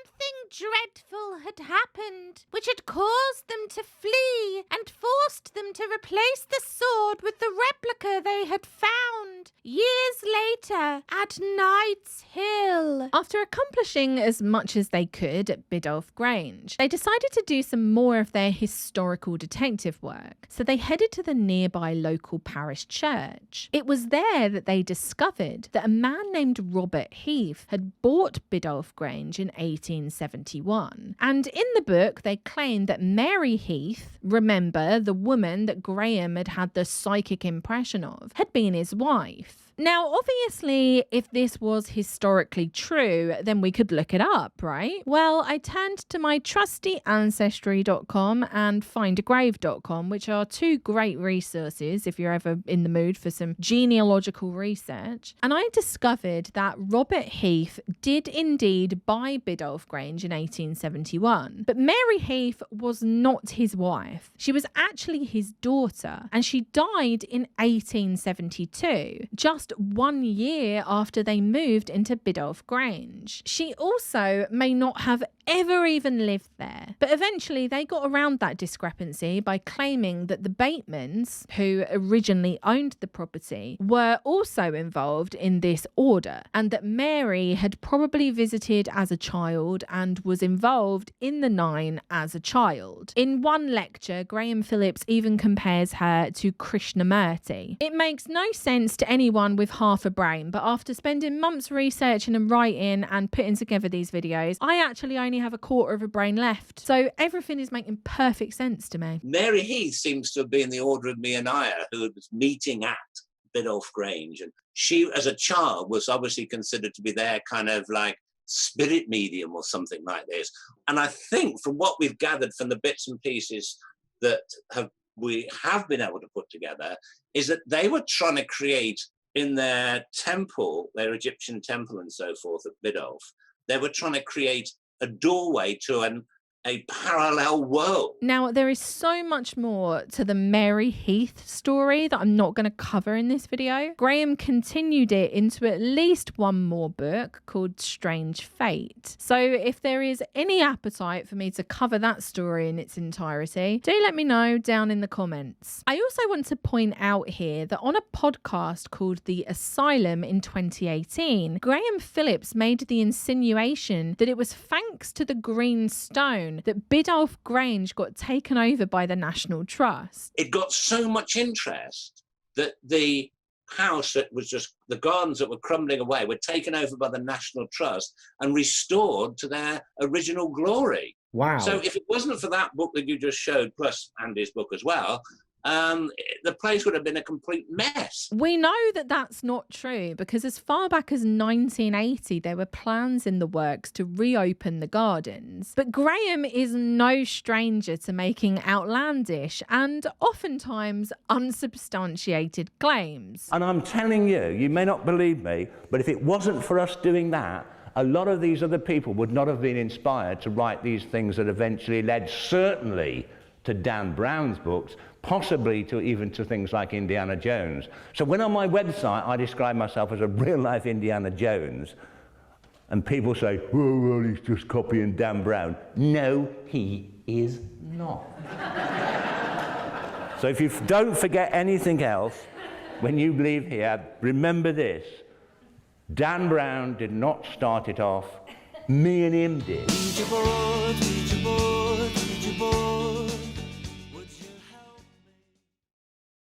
dreadful had happened, which had caused them to flee and forced them to replace the sword with the replica they had found years later at Knight's Hill. After accomplishing as much as they could at Biddulph Grange, they decided to do some more of their historical detective work, so they headed to the nearby local parish church. It was there that they discovered that a man named Robert Heath had bought Biddulph Grange in 1871. And in the book, they claimed that Mary Heath, remember the woman that Graham had had the psychic impression of, had been his wife. Now, obviously, if this was historically true, then we could look it up, right? Well, I turned to my trusty Ancestry.com and findagrave.com, which are 2 great resources if you're ever in the mood for some genealogical research. And I discovered that Robert Heath did indeed buy Biddulph Grange in 1871. But Mary Heath was not his wife. She was actually his daughter, and she died in 1872, just 1 year after they moved into Biddulph Grange. She also may not have ever even lived there, but eventually they got around that discrepancy by claiming that the Batemans, who originally owned the property, were also involved in this order, and that Mary had probably visited as a child and was involved in the Nine as a child. In one lecture, Graham Phillips even compares her to Krishnamurti. It makes no sense to anyone with half a brain, but after spending months researching and writing and putting together these videos, I actually only have a quarter of a brain left. So everything is making perfect sense to me. Mary Heath seems to have been the Order of Meonia, who was meeting at Biddulph Grange. And she, as a child, was obviously considered to be their kind of like spirit medium or something like this. And I think from what we've gathered from the bits and pieces that we have been able to put together, is that they were trying to create in their temple, their Egyptian temple and so forth at Biddulph, they were trying to create a doorway to a parallel world. Now, there is so much more to the Mary Heath story that I'm not going to cover in this video. Graham continued it into at least one more book called Strange Fate. So if there is any appetite for me to cover that story in its entirety, do let me know down in the comments. I also want to point out here that on a podcast called The Asylum in 2018, Graham Phillips made the insinuation that it was thanks to the green stone that Biddulph Grange got taken over by the National Trust. It got so much interest that the house that was just, the gardens that were crumbling away were taken over by the National Trust and restored to their original glory. Wow. So if it wasn't for that book that you just showed, plus Andy's book as well, the place would have been a complete mess. We know that that's not true because as far back as 1980, there were plans in the works to reopen the gardens. But Graham is no stranger to making outlandish and oftentimes unsubstantiated claims. And I'm telling you, you may not believe me, but if it wasn't for us doing that, a lot of these other people would not have been inspired to write these things that eventually led certainly to Dan Brown's books, possibly to even to things like Indiana Jones. So when on my website I describe myself as a real-life Indiana Jones, and people say, well, he's just copying Dan Brown. No, he is not. So if you don't forget anything else, when you leave here, remember this. Dan Brown did not start it off. Me and him did. Ouija board, Ouija board, Ouija board.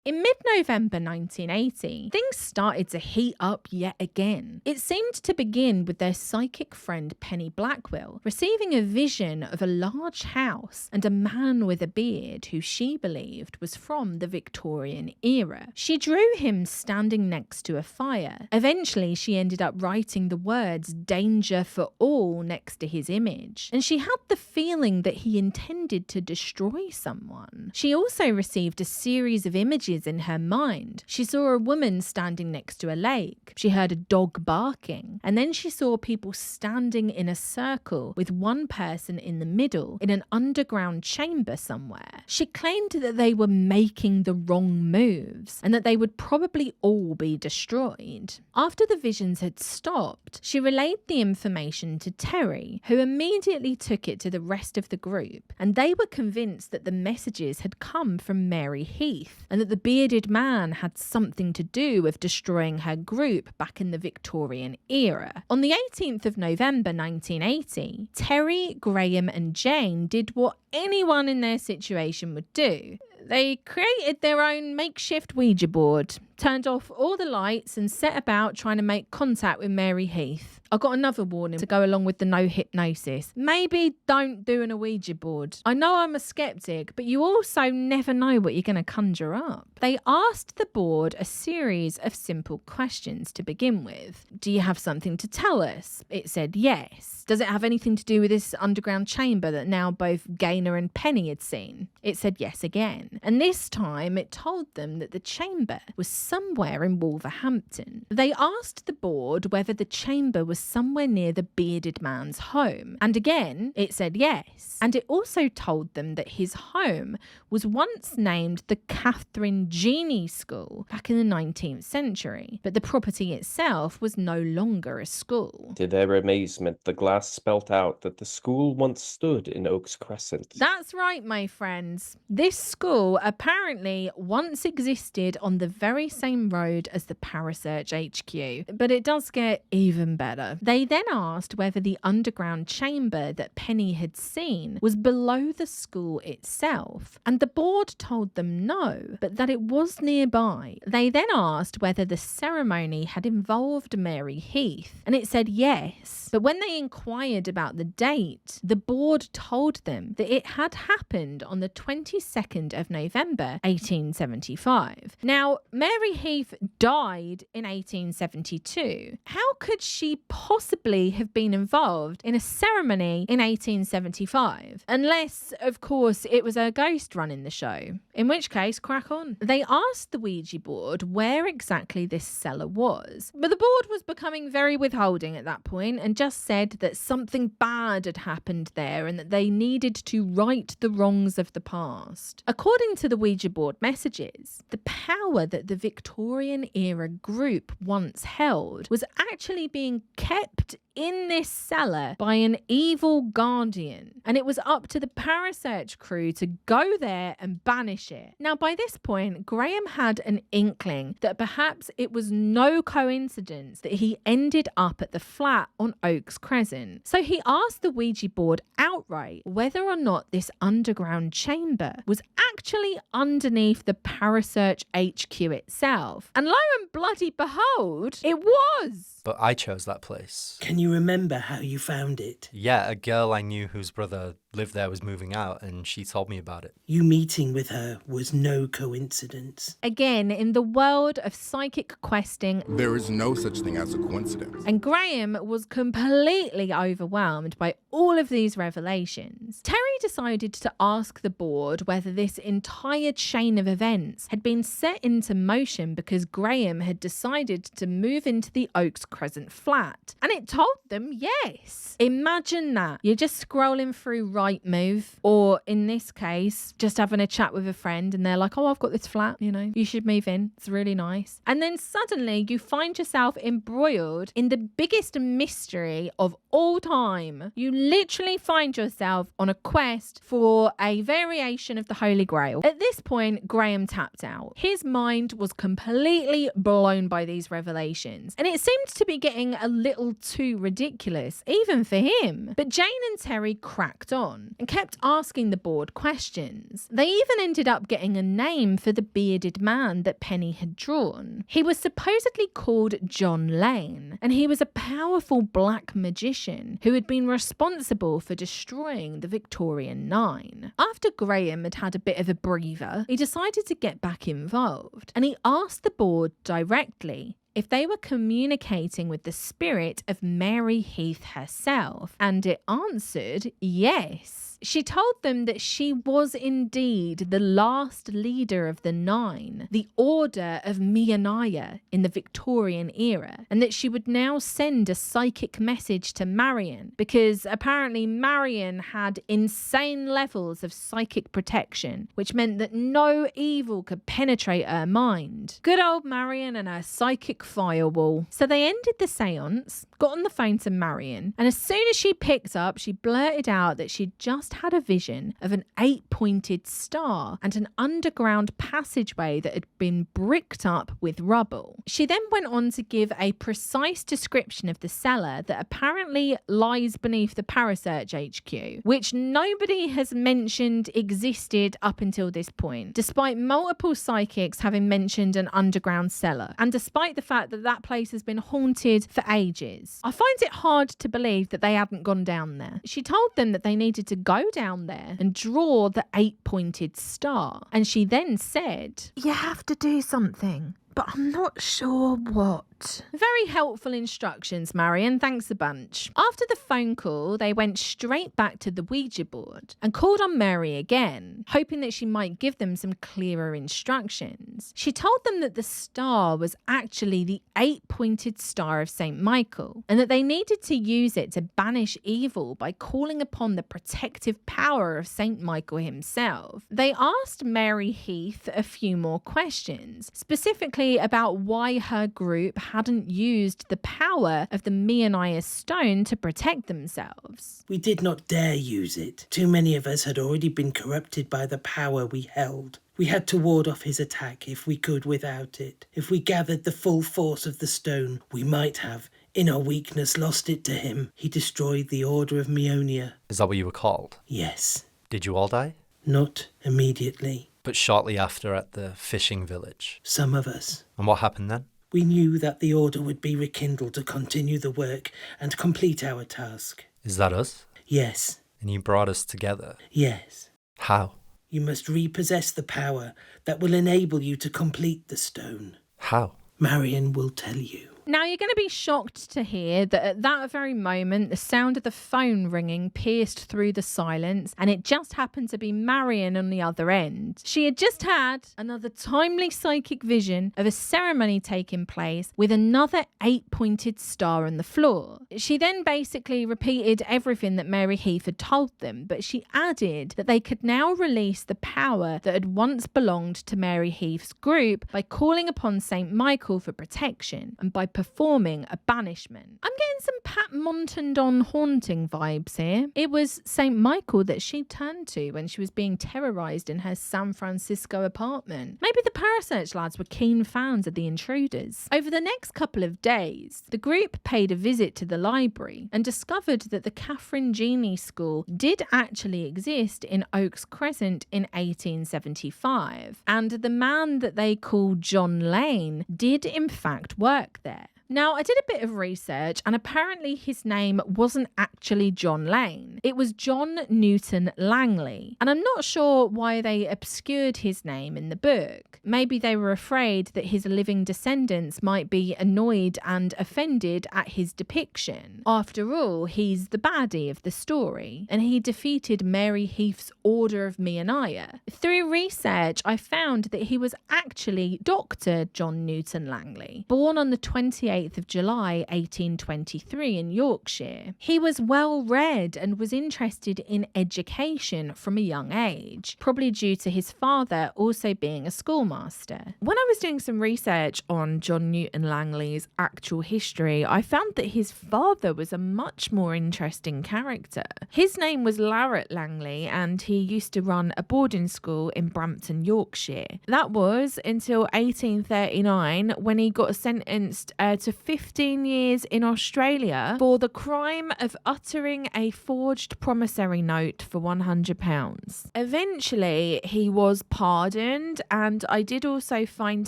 In mid-November 1980, things started to heat up yet again. It seemed to begin with their psychic friend Penny Blackwell receiving a vision of a large house and a man with a beard who she believed was from the Victorian era. She drew him standing next to a fire. Eventually, she ended up writing the words "danger for all" next to his image, and she had the feeling that he intended to destroy someone. She also received a series of images in her mind. She saw a woman standing next to a lake. She heard a dog barking. And then she saw people standing in a circle with one person in the middle in an underground chamber somewhere. She claimed that they were making the wrong moves and that they would probably all be destroyed. After the visions had stopped, she relayed the information to Terry, who immediately took it to the rest of the group, and they were convinced that the messages had come from Mary Heath and that the bearded man had something to do with destroying her group back in the Victorian era. On the 18th of November 1980, Terry, Graham and Jane did what anyone in their situation would do. They created their own makeshift Ouija board, turned off all the lights and set about trying to make contact with Mary Heath. I got another warning to go along with the no hypnosis. Maybe don't do an Ouija board. I know I'm a skeptic, but you also never know what you're going to conjure up. They asked the board a series of simple questions to begin with. Do you have something to tell us? It said yes. Does it have anything to do with this underground chamber that now both Gaynor and Penny had seen? It said yes again. And this time it told them that the chamber was somewhere in Wolverhampton. They asked the board whether the chamber was somewhere near the bearded man's home. And again, it said yes. And it also told them that his home was once named the Catherine Genie School back in the 19th century. But the property itself was no longer a school. To their amazement, the glass spelt out that the school once stood in Oaks Crescent. That's right, my friends. This school apparently once existed on the very same road as the Parasearch HQ, but it does get even better. They then asked whether the underground chamber that Penny had seen was below the school itself, and the board told them no, but that it was nearby. They then asked whether the ceremony had involved Mary Heath, and it said yes, but when they inquired about the date, the board told them that it had happened on the 22nd of November 1875. Now, Mary Heath died in 1872. How could she possibly have been involved in a ceremony in 1875? Unless, of course, it was a ghost running the show, in which case, crack on. They asked the Ouija board where exactly this cellar was, but the board was becoming very withholding at that point and just said that something bad had happened there and that they needed to right the wrongs of the past. According to the Ouija board messages, the power that the Victorian era group once held was actually being kept in this cellar by an evil guardian, and it was up to the Parasearch crew to go there and banish it. Now, by this point, Graham had an inkling that perhaps it was no coincidence that he ended up at the flat on Oaks Crescent. So he asked the Ouija board outright whether or not this underground chamber was actually underneath the Parasearch HQ itself. And lo and bloody behold, it was! But I chose that place. Can you remember how you found it? Yeah, a girl I knew whose brother lived there was moving out, and she told me about it. You meeting with her was no coincidence. Again, in the world of psychic questing, there is no such thing as a coincidence. And Graham was completely overwhelmed by all of these revelations. Terry decided to ask the board whether this entire chain of events had been set into motion because Graham had decided to move into the Oaks Crescent flat. And it told them yes. Imagine that. You're just scrolling through Rightmove, or in this case, just having a chat with a friend, and they're like, oh, I've got this flat, you should move in. It's really nice. And then suddenly you find yourself embroiled in the biggest mystery of all time. You literally find yourself on a quest for a variation of the Holy Grail. At this point, Graham tapped out. His mind was completely blown by these revelations, and it seemed to be getting a little too ridiculous, even for him. But Jane and Terry cracked on and kept asking the board questions. They even ended up getting a name for the bearded man that Penny had drawn. He was supposedly called John Lane, and he was a powerful black magician who had been responsible for destroying the Victorian Nine. After Graham had had a bit of a breather, he decided to get back involved, and he asked the board directly if they were communicating with the spirit of Mary Heath herself, and it answered yes. She told them that she was indeed the last leader of the Nine, the Order of Meonia in the Victorian era, and that she would now send a psychic message to Marion, because apparently Marion had insane levels of psychic protection, which meant that no evil could penetrate her mind. Good old Marion and her psychic firewall. So they ended the seance, got on the phone to Marion, and as soon as she picked up, she blurted out that she'd just had a vision of an 8-pointed star and an underground passageway that had been bricked up with rubble. She then went on to give a precise description of the cellar that apparently lies beneath the Parasearch HQ, which nobody has mentioned existed up until this point, despite multiple psychics having mentioned an underground cellar, and despite the fact that that place has been haunted for ages. I find it hard to believe that they hadn't gone down there. She told them that they needed to go down there and draw the 8-pointed star, and she then said, "You have to do something, but I'm not sure what." Very helpful instructions, Marion. Thanks a bunch. After the phone call, they went straight back to the Ouija board and called on Mary again, hoping that she might give them some clearer instructions. She told them that the star was actually the 8-pointed star of St. Michael, and that they needed to use it to banish evil by calling upon the protective power of St. Michael himself. They asked Mary Heath a few more questions, specifically about why her group hadn't used the power of the Meonia Stone to protect themselves. We did not dare use it. Too many of us had already been corrupted by the power we held. We had to ward off his attack if we could without it. If we gathered the full force of the stone, we might have, in our weakness, lost it to him. He destroyed the Order of Meonia. Is that what you were called? Yes. Did you all die? Not immediately. But shortly after at the fishing village? Some of us. And what happened then? We knew that the Order would be rekindled to continue the work and complete our task. Is that us? Yes. And you brought us together? Yes. How? You must repossess the power that will enable you to complete the stone. How? Marion will tell you. Now, you're going to be shocked to hear that at that very moment, the sound of the phone ringing pierced through the silence, and it just happened to be Marion on the other end. She had just had another timely psychic vision of a ceremony taking place with another 8-pointed star on the floor. She then basically repeated everything that Mary Heath had told them, but she added that they could now release the power that had once belonged to Mary Heath's group by calling upon St. Michael for protection and by performing a banishment. I'm getting some Pat Montandon haunting vibes here. It was St. Michael that she turned to when she was being terrorised in her San Francisco apartment. Maybe the Parasearch lads were keen fans of the intruders. Over the next couple of days, the group paid a visit to the library and discovered that the Catherine Genie School did actually exist in Oaks Crescent in 1875, and the man that they called John Lane did in fact work there. Now, I did a bit of research, and apparently his name wasn't actually John Lane. It was John Newton Langley. And I'm not sure why they obscured his name in the book. Maybe they were afraid that his living descendants might be annoyed and offended at his depiction. After all, he's the baddie of the story, and he defeated Mary Heath's Order of Meonia. Through research, I found that he was actually Dr. John Newton Langley, born on the 28th of July 1823 in Yorkshire. He was well read and was interested in education from a young age, probably due to his father also being a schoolmaster. When I was doing some research on John Newton Langley's actual history, I found that his father was a much more interesting character. His name was Larrett Langley, and he used to run a boarding school in Brampton, Yorkshire. That was until 1839, when he got sentenced to 15 years in Australia for the crime of uttering a forged promissory note for £100. Eventually, he was pardoned, and I did also find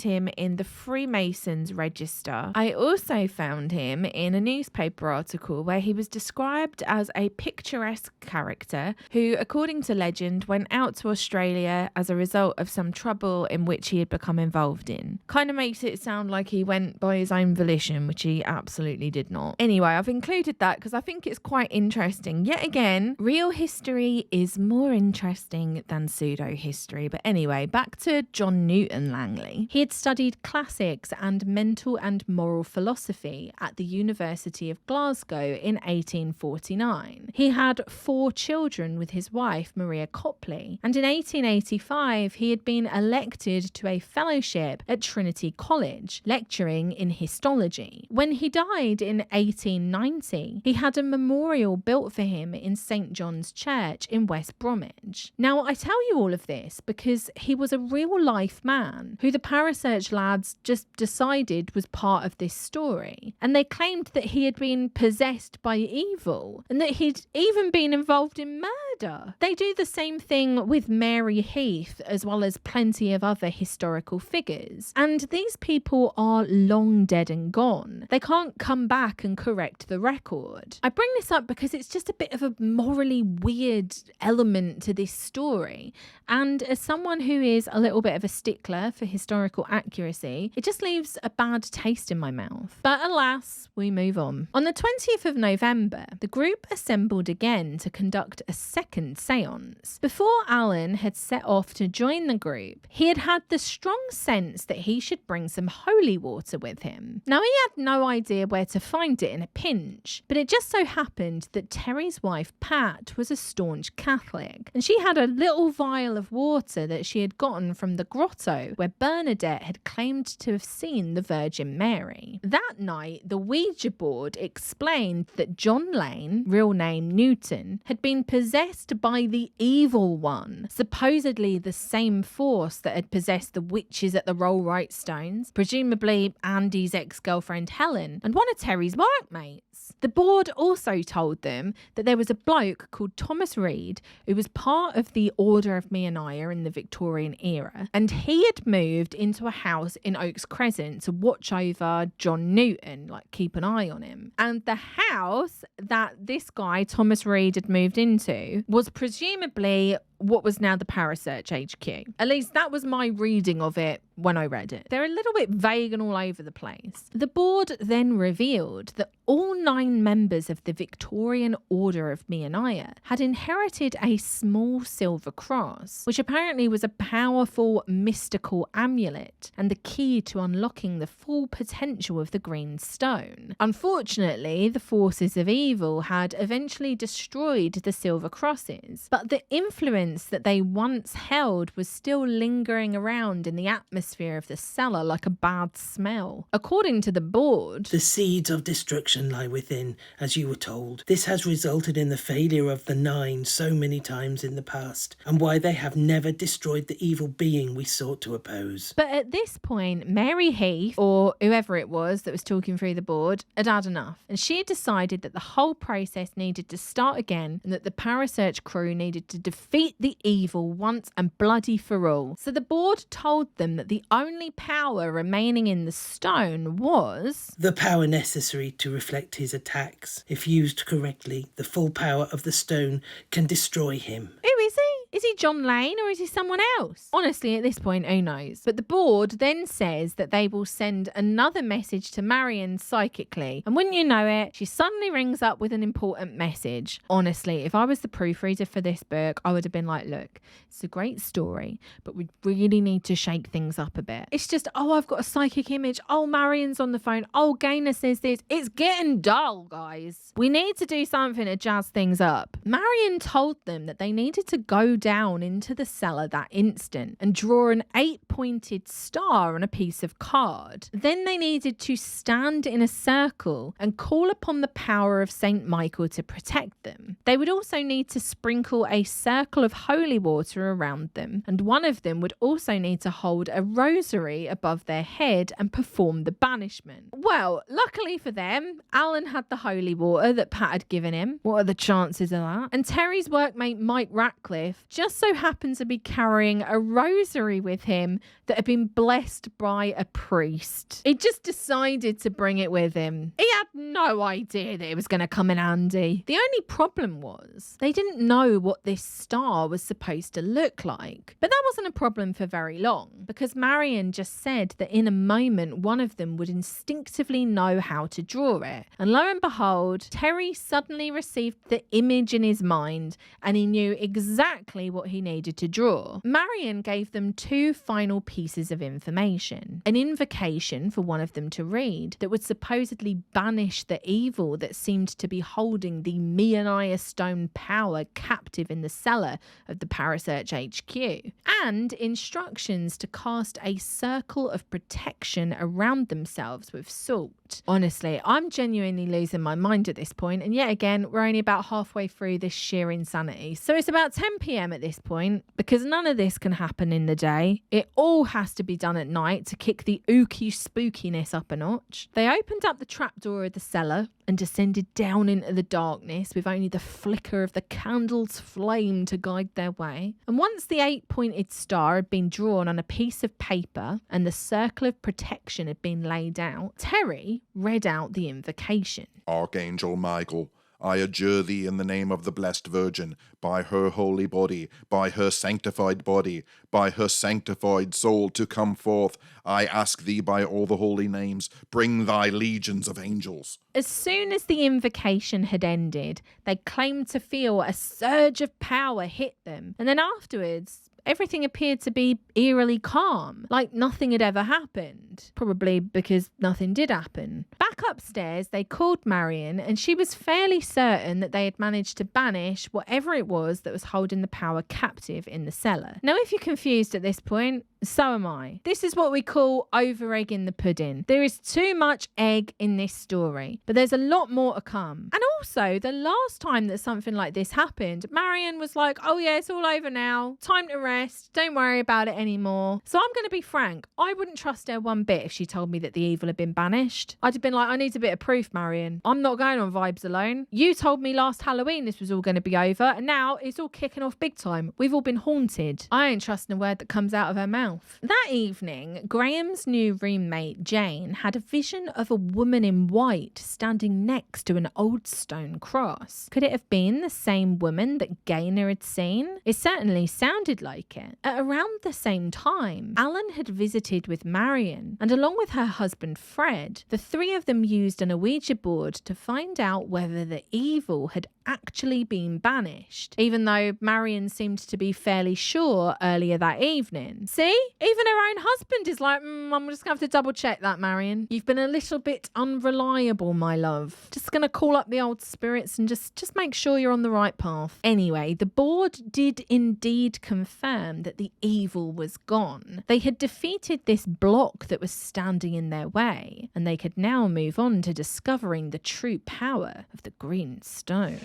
him in the Freemasons register. I also found him in a newspaper article where he was described as a picturesque character who, according to legend, went out to Australia as a result of some trouble in which he had become involved in. Kind of makes it sound like he went by his own volition, which he absolutely did not. Anyway, I've included that because I think it's quite interesting. Yet again, real history is more interesting than pseudo-history. But anyway, back to John Newton Langley. He had studied classics and mental and moral philosophy at the University of Glasgow in 1849. He had 4 children with his wife, Maria Copley, and in 1885 he had been elected to a fellowship at Trinity College, lecturing in histology. When he died in 1890, he had a memorial built for him in St. John's Church in West Bromwich. Now, I tell you all of this because he was a real-life man who the Parasearch lads just decided was part of this story, and they claimed that he had been possessed by evil and that he'd even been involved in murder. They do the same thing with Mary Heath, as well as plenty of other historical figures, and these people are long dead and gone. They can't come back and correct the record. I bring this up because it's just a bit of a morally weird element to this story, and as someone who is a little bit of a stickler for historical accuracy, it just leaves a bad taste in my mouth. But alas, we move on. On the 20th of November, the group assembled again to conduct a second seance. Before Alan had set off to join the group, he had had the strong sense that he should bring some holy water with him. Now, he had no idea where to find it in a pinch, but it just so happened that Terry's wife, Pat, was a staunch Catholic, and she had a little vial of water that she had gotten from the grotto where Bernadette had claimed to have seen the Virgin Mary. That night, the Ouija board explained that John Lane, real name Newton, had been possessed by the evil one, supposedly the same force that had possessed the witches at the Rollright Stones, presumably Andy's ex-girlfriend Helen, and one of Terry's workmates. The board also told them that there was a bloke called Thomas Reed who was part of the Order of Meonia in the Victorian era, and he had moved into a house in Oaks Crescent to watch over John Newton, like keep an eye on him. And the house that this guy, Thomas Reed, had moved into was presumably what was now the Parasearch HQ. At least that was my reading of it when I read it. They're a little bit vague and all over the place. The board then revealed that all 9 members of the Victorian Order of Meonia had inherited a small silver cross, which apparently was a powerful mystical amulet and the key to unlocking the full potential of the green stone. Unfortunately, the forces of evil had eventually destroyed the silver crosses, but the influence that they once held was still lingering around in the atmosphere of the cellar like a bad smell. According to the board, the seeds of destruction lie within, as you were told. This has resulted in the failure of the 9 so many times in the past, and why they have never destroyed the evil being we sought to oppose. But at this point, Mary Heath, or whoever it was that was talking through the board, had had enough, and she had decided that the whole process needed to start again and that the Parasearch crew needed to defeat the evil once and bloody for all. So the board told them that the only power remaining in the stone was the power necessary to reflect his attacks. If used correctly, the full power of the stone can destroy him. Who is he? Is he John Lane or is he someone else? Honestly, at this point, who knows? But the board then says that they will send another message to Marion psychically. And wouldn't you know it, she suddenly rings up with an important message. Honestly, if I was the proofreader for this book, I would have been like, look, it's a great story, but we really need to shake things up a bit. It's just, oh, I've got a psychic image. Oh, Marion's on the phone. Oh, Gaynor says this. It's getting dull, guys. We need to do something to jazz things up. Marion told them that they needed to go down into the cellar that instant and draw an 8-pointed star on a piece of card. Then they needed to stand in a circle and call upon the power of St. Michael to protect them. They would also need to sprinkle a circle of holy water around them, and one of them would also need to hold a rosary above their head and perform the banishment. Well, luckily for them, Alan had the holy water that Pat had given him. What are the chances of that? And Terry's workmate Mike Ratcliffe just so happened to be carrying a rosary with him that had been blessed by a priest. He just decided to bring it with him. He had no idea that it was going to come in handy. The only problem was they didn't know what this star was supposed to look like. But that wasn't a problem for very long, because Marion just said that in a moment one of them would instinctively know how to draw it. And lo and behold, Terry suddenly received the image in his mind and he knew exactly what he needed to draw. Marion gave them 2 final pieces of information. An invocation for one of them to read that would supposedly banish the evil that seemed to be holding the Meonia Stone power captive in the cellar of the Parasearch HQ. And instructions to cast a circle of protection around themselves with salt. Honestly, I'm genuinely losing my mind at this point, and yet again, we're only about halfway through this sheer insanity. So it's about 10 p.m. at this point, because none of this can happen in the day. It all has to be done at night to kick the ooky spookiness up a notch. They opened up the trapdoor of the cellar and descended down into the darkness with only the flicker of the candle's flame to guide their way. And once the 8-pointed star had been drawn on a piece of paper and the circle of protection had been laid out, Terry read out the invocation. Archangel Michael, I adjure thee in the name of the blessed Virgin, by her holy body, by her sanctified body, by her sanctified soul to come forth. I ask thee by all the holy names, bring thy legions of angels. As soon as the invocation had ended, they claimed to feel a surge of power hit them, and then afterwards, everything appeared to be eerily calm, like nothing had ever happened. Probably because nothing did happen. Back upstairs, they called Marion, and she was fairly certain that they had managed to banish whatever it was that was holding the power captive in the cellar. Now, if you're confused at this point, so am I. This is what we call over-egging the pudding. There is too much egg in this story, but there's a lot more to come. And also, the last time that something like this happened, Marion was like, oh yeah, it's all over now. Time to rest. Don't worry about it anymore. So I'm going to be frank. I wouldn't trust her one bit if she told me that the evil had been banished. I'd have been like, I need a bit of proof, Marion. I'm not going on vibes alone. You told me last Halloween this was all going to be over, and now it's all kicking off big time. We've all been haunted. I ain't trusting a word that comes out of her mouth. That evening, Graham's new roommate, Jane, had a vision of a woman in white standing next to an old stone cross. Could it have been the same woman that Gaynor had seen? It certainly sounded like it. At around the same time, Alan had visited with Marion, and along with her husband Fred, the 3 of them used an Ouija board to find out whether the evil had actually been banished, even though Marion seemed to be fairly sure earlier that evening. See? Even her own husband is like, I'm just going to have to double check that, Marion. You've been a little bit unreliable, my love. Just going to call up the old spirits and just make sure you're on the right path. Anyway, the board did indeed confirm that the evil was gone. They had defeated this block that was standing in their way, and they could now move on to discovering the true power of the green stone.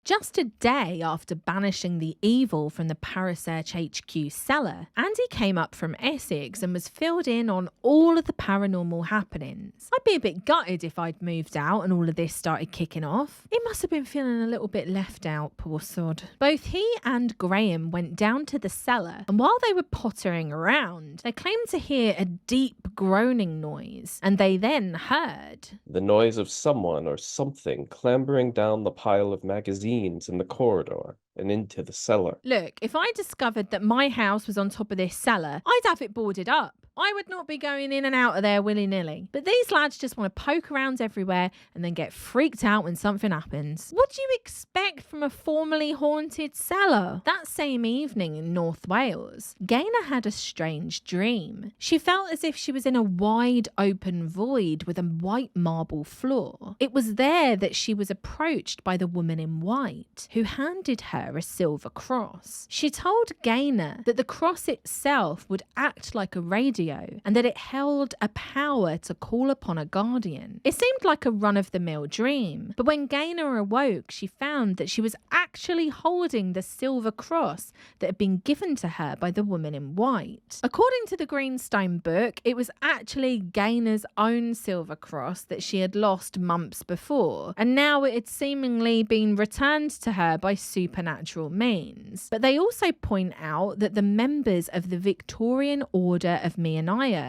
Just a day after banishing the evil from the Parasearch HQ cellar, Andy came up from Essex and was filled in on all of the paranormal happenings. I'd be a bit gutted if I'd moved out and all of this started kicking off. He must have been feeling a little bit left out, poor sod. Both he and Graham went down to the cellar, and while they were pottering around, they claimed to hear a deep groaning noise, and they then heard the noise of someone or something clambering down the pile of magazines in the corridor and into the cellar. Look, if I discovered that my house was on top of this cellar, I'd have it boarded up. I would not be going in and out of there willy-nilly. But these lads just want to poke around everywhere and then get freaked out when something happens. What do you expect from a formerly haunted cellar? That same evening in North Wales, Gaynor had a strange dream. She felt as if she was in a wide open void with a white marble floor. It was there that she was approached by the woman in white, who handed her a silver cross. She told Gaynor that the cross itself would act like a radio and that it held a power to call upon a guardian. It seemed like a run-of-the-mill dream, but when Gaynor awoke, she found that she was actually holding the silver cross that had been given to her by the woman in white. According to the Greenstone book, it was actually Gaynor's own silver cross that she had lost months before, and now it had seemingly been returned to her by supernatural means. But they also point out that the members of the Victorian Order of Meonia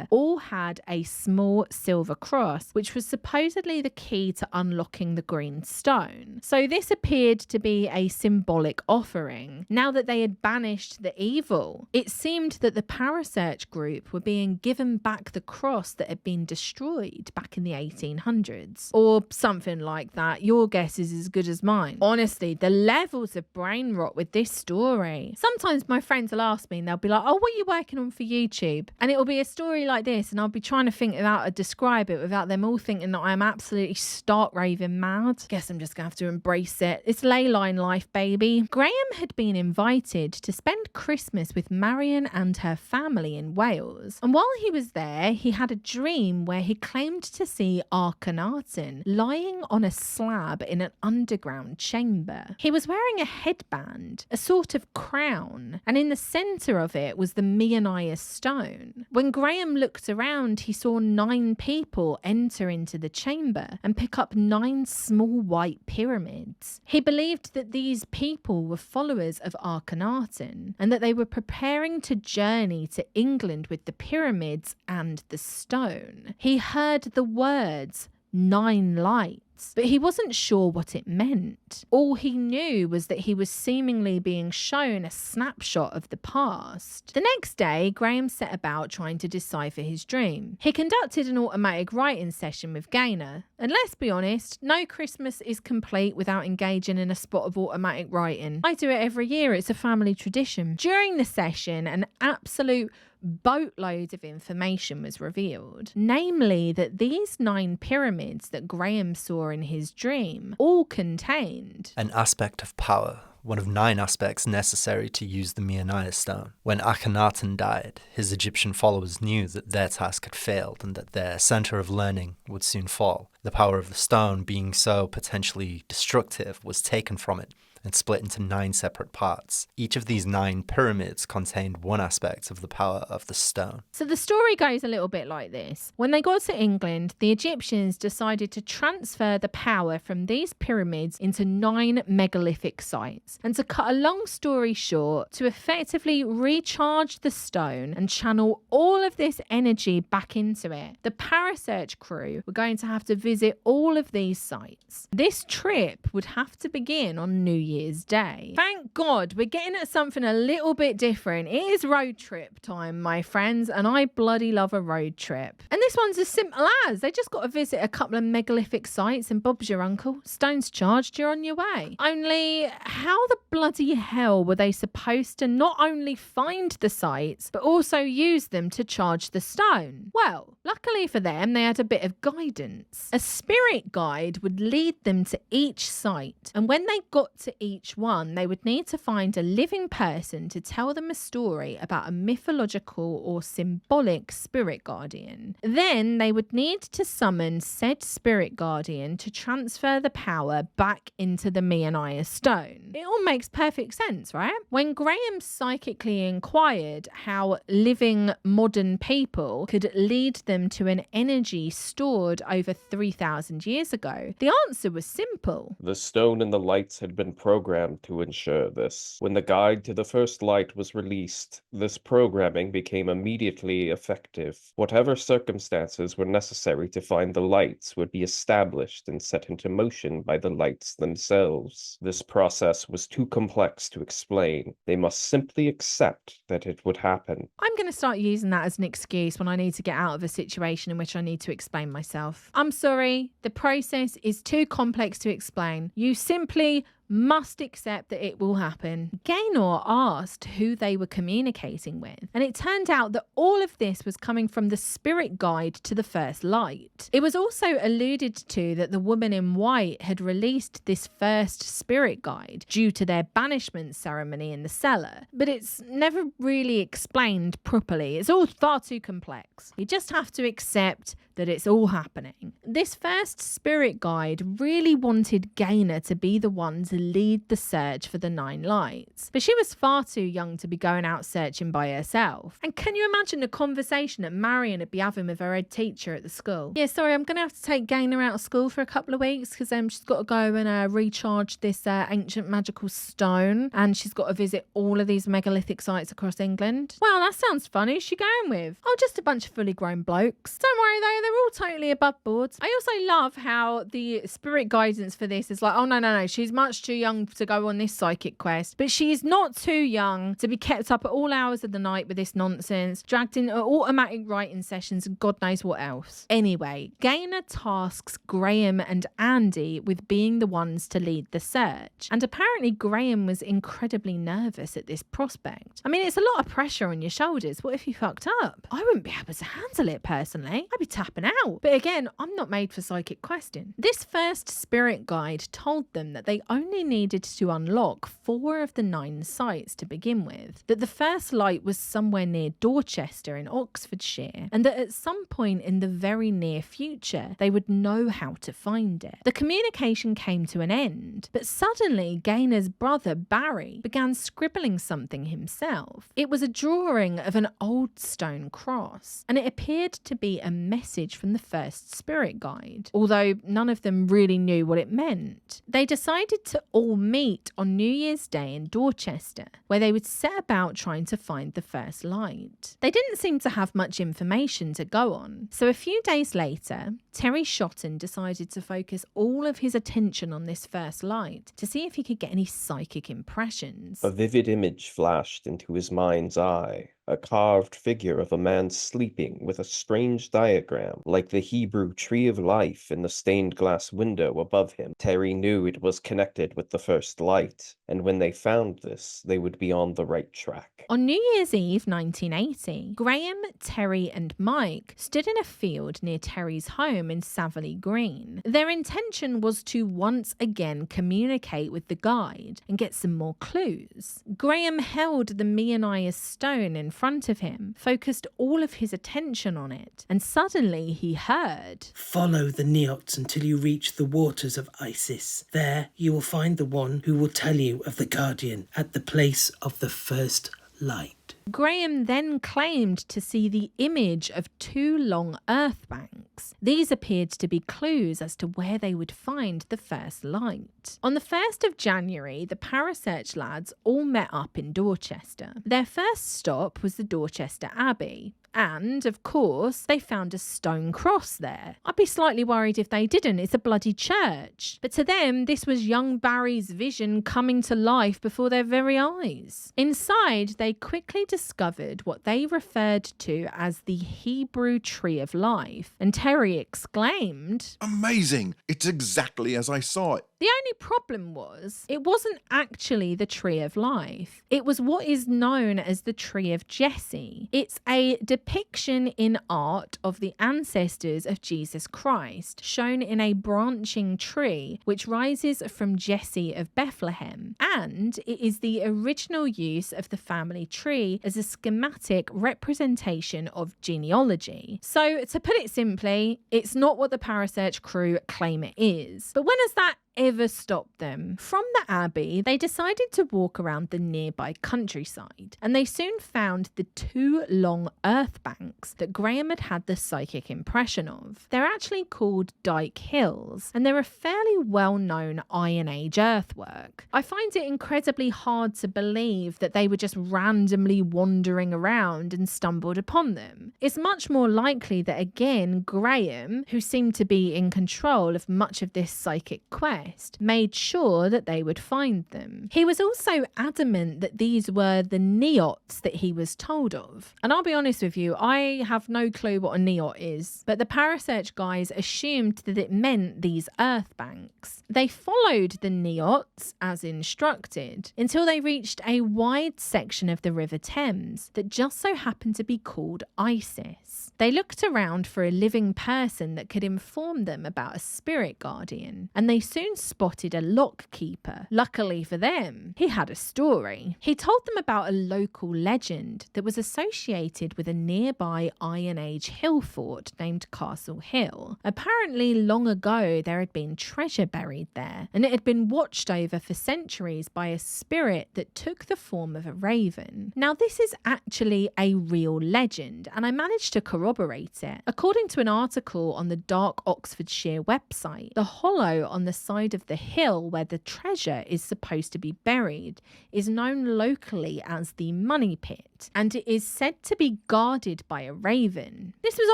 all had a small silver cross, which was supposedly the key to unlocking the green stone. So this appeared to be a symbolic offering. Now that they had banished the evil, it seemed that the Parasearch group were being given back the cross that had been destroyed back in the 1800s. Or something like that. Your guess is as good as mine. Honestly, the levels of brain rot with this story. Sometimes my friends will ask me and they'll be like, oh, what are you working on for YouTube? And it'll be a story like this and I'll be trying to think of how to describe it without them all thinking that I'm absolutely stark raving mad. Guess I'm just gonna have to embrace it. It's leyline life, baby. Graham had been invited to spend Christmas with Marion and her family in Wales, and while he was there he had a dream where he claimed to see Akhenaten lying on a slab in an underground chamber. He was wearing a headband, a sort of crown, and in the centre of it was the Meonia Stone. When Graham looked around, he saw 9 people enter into the chamber and pick up 9 small white pyramids. He believed that these people were followers of Akhenaten and that they were preparing to journey to England with the pyramids and the stone. He heard the words 9 lights, but he wasn't sure what it meant. All he knew was that he was seemingly being shown a snapshot of the past. The next day, Graham set about trying to decipher his dream. He conducted an automatic writing session with Gaynor, and let's be honest, no Christmas is complete without engaging in a spot of automatic writing. I do it every year, it's a family tradition. During the session, an absolute boatload of information was revealed, namely that these 9 pyramids that Graham saw in his dream all contained an aspect of power, one of 9 aspects necessary to use the Meonia Stone. When Akhenaten died, his Egyptian followers knew that their task had failed and that their center of learning would soon fall. The power of the stone, being so potentially destructive, was taken from it and split into 9 separate parts. Each of these 9 pyramids contained one aspect of the power of the stone. So the story goes a little bit like this. When they got to England, the Egyptians decided to transfer the power from these pyramids into 9 megalithic sites. And to cut a long story short, to effectively recharge the stone and channel all of this energy back into it, the Parasearch crew were going to have to visit all of these sites. This trip would have to begin on New Year's Day. Thank God we're getting at something a little bit different. It is road trip time, my friends, and I bloody love a road trip. And this one's as simple as they just got to visit a couple of megalithic sites and Bob's your uncle. Stone's charged, you're on your way. Only how the bloody hell were they supposed to not only find the sites but also use them to charge the stone? Well, luckily for them, they had a bit of guidance. A spirit guide would lead them to each site, and when they got to each one, they would need to find a living person to tell them a story about a mythological or symbolic spirit guardian. Then they would need to summon said spirit guardian to transfer the power back into the Meonia Stone. It all makes perfect sense, right? When Graham psychically inquired how living modern people could lead them to an energy stored over 3,000 years ago, the answer was simple. The stone and the lights had been programmed to ensure this. When the guide to the first light was released, this programming became immediately effective. Whatever circumstances were necessary to find the lights would be established and set into motion by the lights themselves. This process was too complex to explain. They must simply accept that it would happen. I'm going to start using that as an excuse when I need to get out of a situation in which I need to explain myself. I'm sorry, the process is too complex to explain. You simply must accept that it will happen. Gaynor asked who they were communicating with, and it turned out that all of this was coming from the spirit guide to the first light. It was also alluded to that the woman in white had released this first spirit guide due to their banishment ceremony in the cellar, but it's never really explained properly. It's all far too complex. You just have to accept that it's all happening. This first spirit guide really wanted Gaynor to be the one to lead the search for the 9 lights, but she was far too young to be going out searching by herself. And can you imagine the conversation that Marion would be having with her head teacher at the school? Yeah, sorry, I'm going to have to take Gaynor out of school for a couple of weeks because she's got to go and recharge this ancient magical stone, and she's got to visit all of these megalithic sites across England. Wow, that sounds fun. Who's she going with? Oh, just a bunch of fully grown blokes. Don't worry though, they're all totally above board. I also love how the spirit guidance for this is like, oh no, she's much too young to go on this psychic quest, but she's not too young to be kept up at all hours of the night with this nonsense, dragged into automatic writing sessions and God knows what else. Anyway, Gaynor tasks Graham and Andy with being the ones to lead the search, and apparently Graham was incredibly nervous at this prospect. I mean, it's a lot of pressure on your shoulders. What if you fucked up? I wouldn't be able to handle it personally. I'd be tapping out. But again, I'm not made for psychic questing. This first spirit guide told them that they only needed to unlock 4 of the 9 sites to begin with, that the first light was somewhere near Dorchester in Oxfordshire, and that at some point in the very near future they would know how to find it. The communication came to an end, but suddenly Gaynor's brother Barry began scribbling something himself. It was a drawing of an old stone cross, and it appeared to be a message from the first spirit guide, although none of them really knew what it meant. They decided to all meet on New Year's Day in Dorchester, where they would set about trying to find the first light. They didn't seem to have much information to go on, so a few days later, Terry Shotton decided to focus all of his attention on this first light to see if he could get any psychic impressions. A vivid image flashed into his mind's eye. A carved figure of a man sleeping with a strange diagram, like the Hebrew tree of life in the stained glass window above him. Terry knew it was connected with the first light, and when they found this, they would be on the right track. On New Year's Eve 1980, Graham, Terry and Mike stood in a field near Terry's home in Saverley Green. Their intention was to once again communicate with the guide and get some more clues. Graham held the Meonia Stone in front of him, focused all of his attention on it, and suddenly he heard, "Follow the Neots until you reach the waters of Isis. There you will find the one who will tell you of the Guardian at the place of the first light." Graham then claimed to see the image of 2 long earth banks. These appeared to be clues as to where they would find the first light. On the 1st of January, the Parasearch lads all met up in Dorchester. Their first stop was the Dorchester Abbey. And, of course, they found a stone cross there. I'd be slightly worried if they didn't. It's a bloody church. But to them, this was young Barry's vision coming to life before their very eyes. Inside, they quickly discovered what they referred to as the Hebrew tree of life. And Terry exclaimed, "Amazing! It's exactly as I saw it. The only problem was, it wasn't actually the Tree of Life. It was what is known as the Tree of Jesse. It's a depiction in art of the ancestors of Jesus Christ, shown in a branching tree which rises from Jesse of Bethlehem. And it is the original use of the family tree as a schematic representation of genealogy. So, to put it simply, it's not what the Parasearch crew claim it is. But when has that ever stopped them? From the Abbey, they decided to walk around the nearby countryside, and they soon found the 2 long earth banks that Graham had had the psychic impression of. They're actually called Dyke Hills, and they're a fairly well-known Iron Age earthwork. I find it incredibly hard to believe that they were just randomly wandering around and stumbled upon them. It's much more likely that, again, Graham, who seemed to be in control of much of this psychic quest, made sure that they would find them. He was also adamant that these were the neots that he was told of. And I'll be honest with you, I have no clue what a neot is, but the Parasearch guys assumed that it meant these earth banks. They followed the neots as instructed until they reached a wide section of the River Thames that just so happened to be called Isis. They looked around for a living person that could inform them about a spirit guardian, and they soon spotted a lock keeper. Luckily for them, he had a story. He told them about a local legend that was associated with a nearby Iron Age hill fort named Castle Hill. Apparently, long ago, there had been treasure buried there, and it had been watched over for centuries by a spirit that took the form of a raven. Now, this is actually a real legend, and I managed to corroborate it. According to an article on the Dark Oxfordshire website, the hollow on the side of the hill where the treasure is supposed to be buried is known locally as the Money Pit, and it is said to be guarded by a raven. This was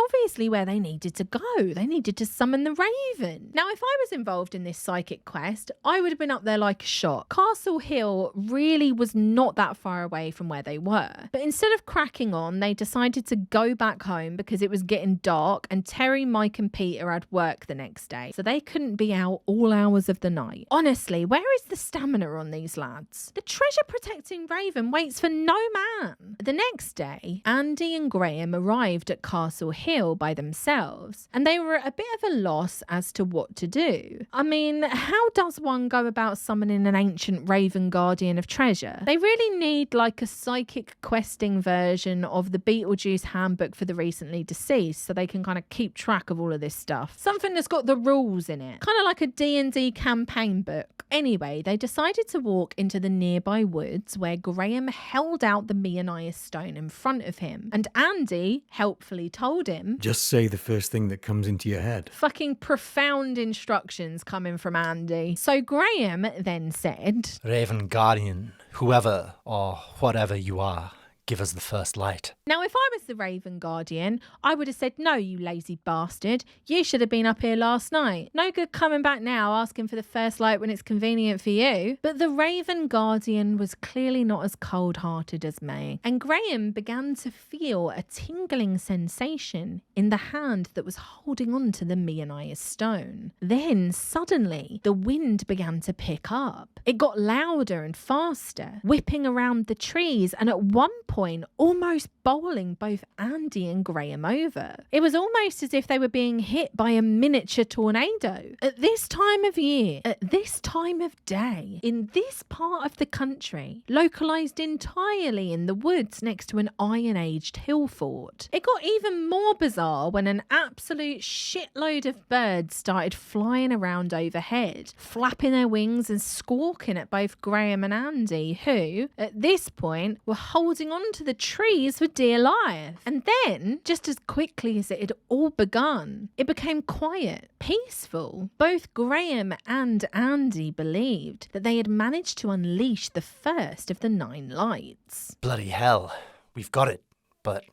obviously where they needed to go. They needed to summon the raven. Now, if I was involved in this psychic quest, I would have been up there like a shot. Castle Hill really was not that far away from where they were, but instead of cracking on, they decided to go back home because it was getting dark and Terry, Mike and Peter had work the next day, so they couldn't be out all hours of the night. Honestly, where is the stamina on these lads? The treasure protecting raven waits for no man. The next day, Andy and Graham arrived at Castle Hill by themselves, and they were at a bit of a loss as to what to do. I mean, how does one go about summoning an ancient raven guardian of treasure? They really need like a psychic questing version of the Beetlejuice handbook for the recently deceased, so they can kind of keep track of all of this stuff. Something that's got the rules in it. Kind of like a D&D campaign book. Anyway, they decided to walk into the nearby woods where Graham held out the Meonia Stone in front of him, and Andy helpfully told him, just say the first thing that comes into your head. Fucking profound instructions coming from Andy. So Graham then said, Raven Guardian, whoever or whatever you are, give us the first light. Now, if I was the Raven Guardian, I would have said, no, you lazy bastard. You should have been up here last night. No good coming back now asking for the first light when it's convenient for you. But the Raven Guardian was clearly not as cold-hearted as me, and Graham began to feel a tingling sensation in the hand that was holding on to the Meonia Stone. Then, suddenly, the wind began to pick up. It got louder and faster, whipping around the trees, and at one point, almost bowling both Andy and Graham over. It was almost as if they were being hit by a miniature tornado. At this time of year, at this time of day, in this part of the country, localised entirely in the woods next to an iron-aged hill fort. It got even more bizarre when an absolute shitload of birds started flying around overhead, flapping their wings and squawking at both Graham and Andy, who, at this point, were holding on to the trees for dear life. And then, just as quickly as it had all begun, it became quiet, peaceful. Both Graham and Andy believed that they had managed to unleash the first of the 9 lights. Bloody hell, we've got it, but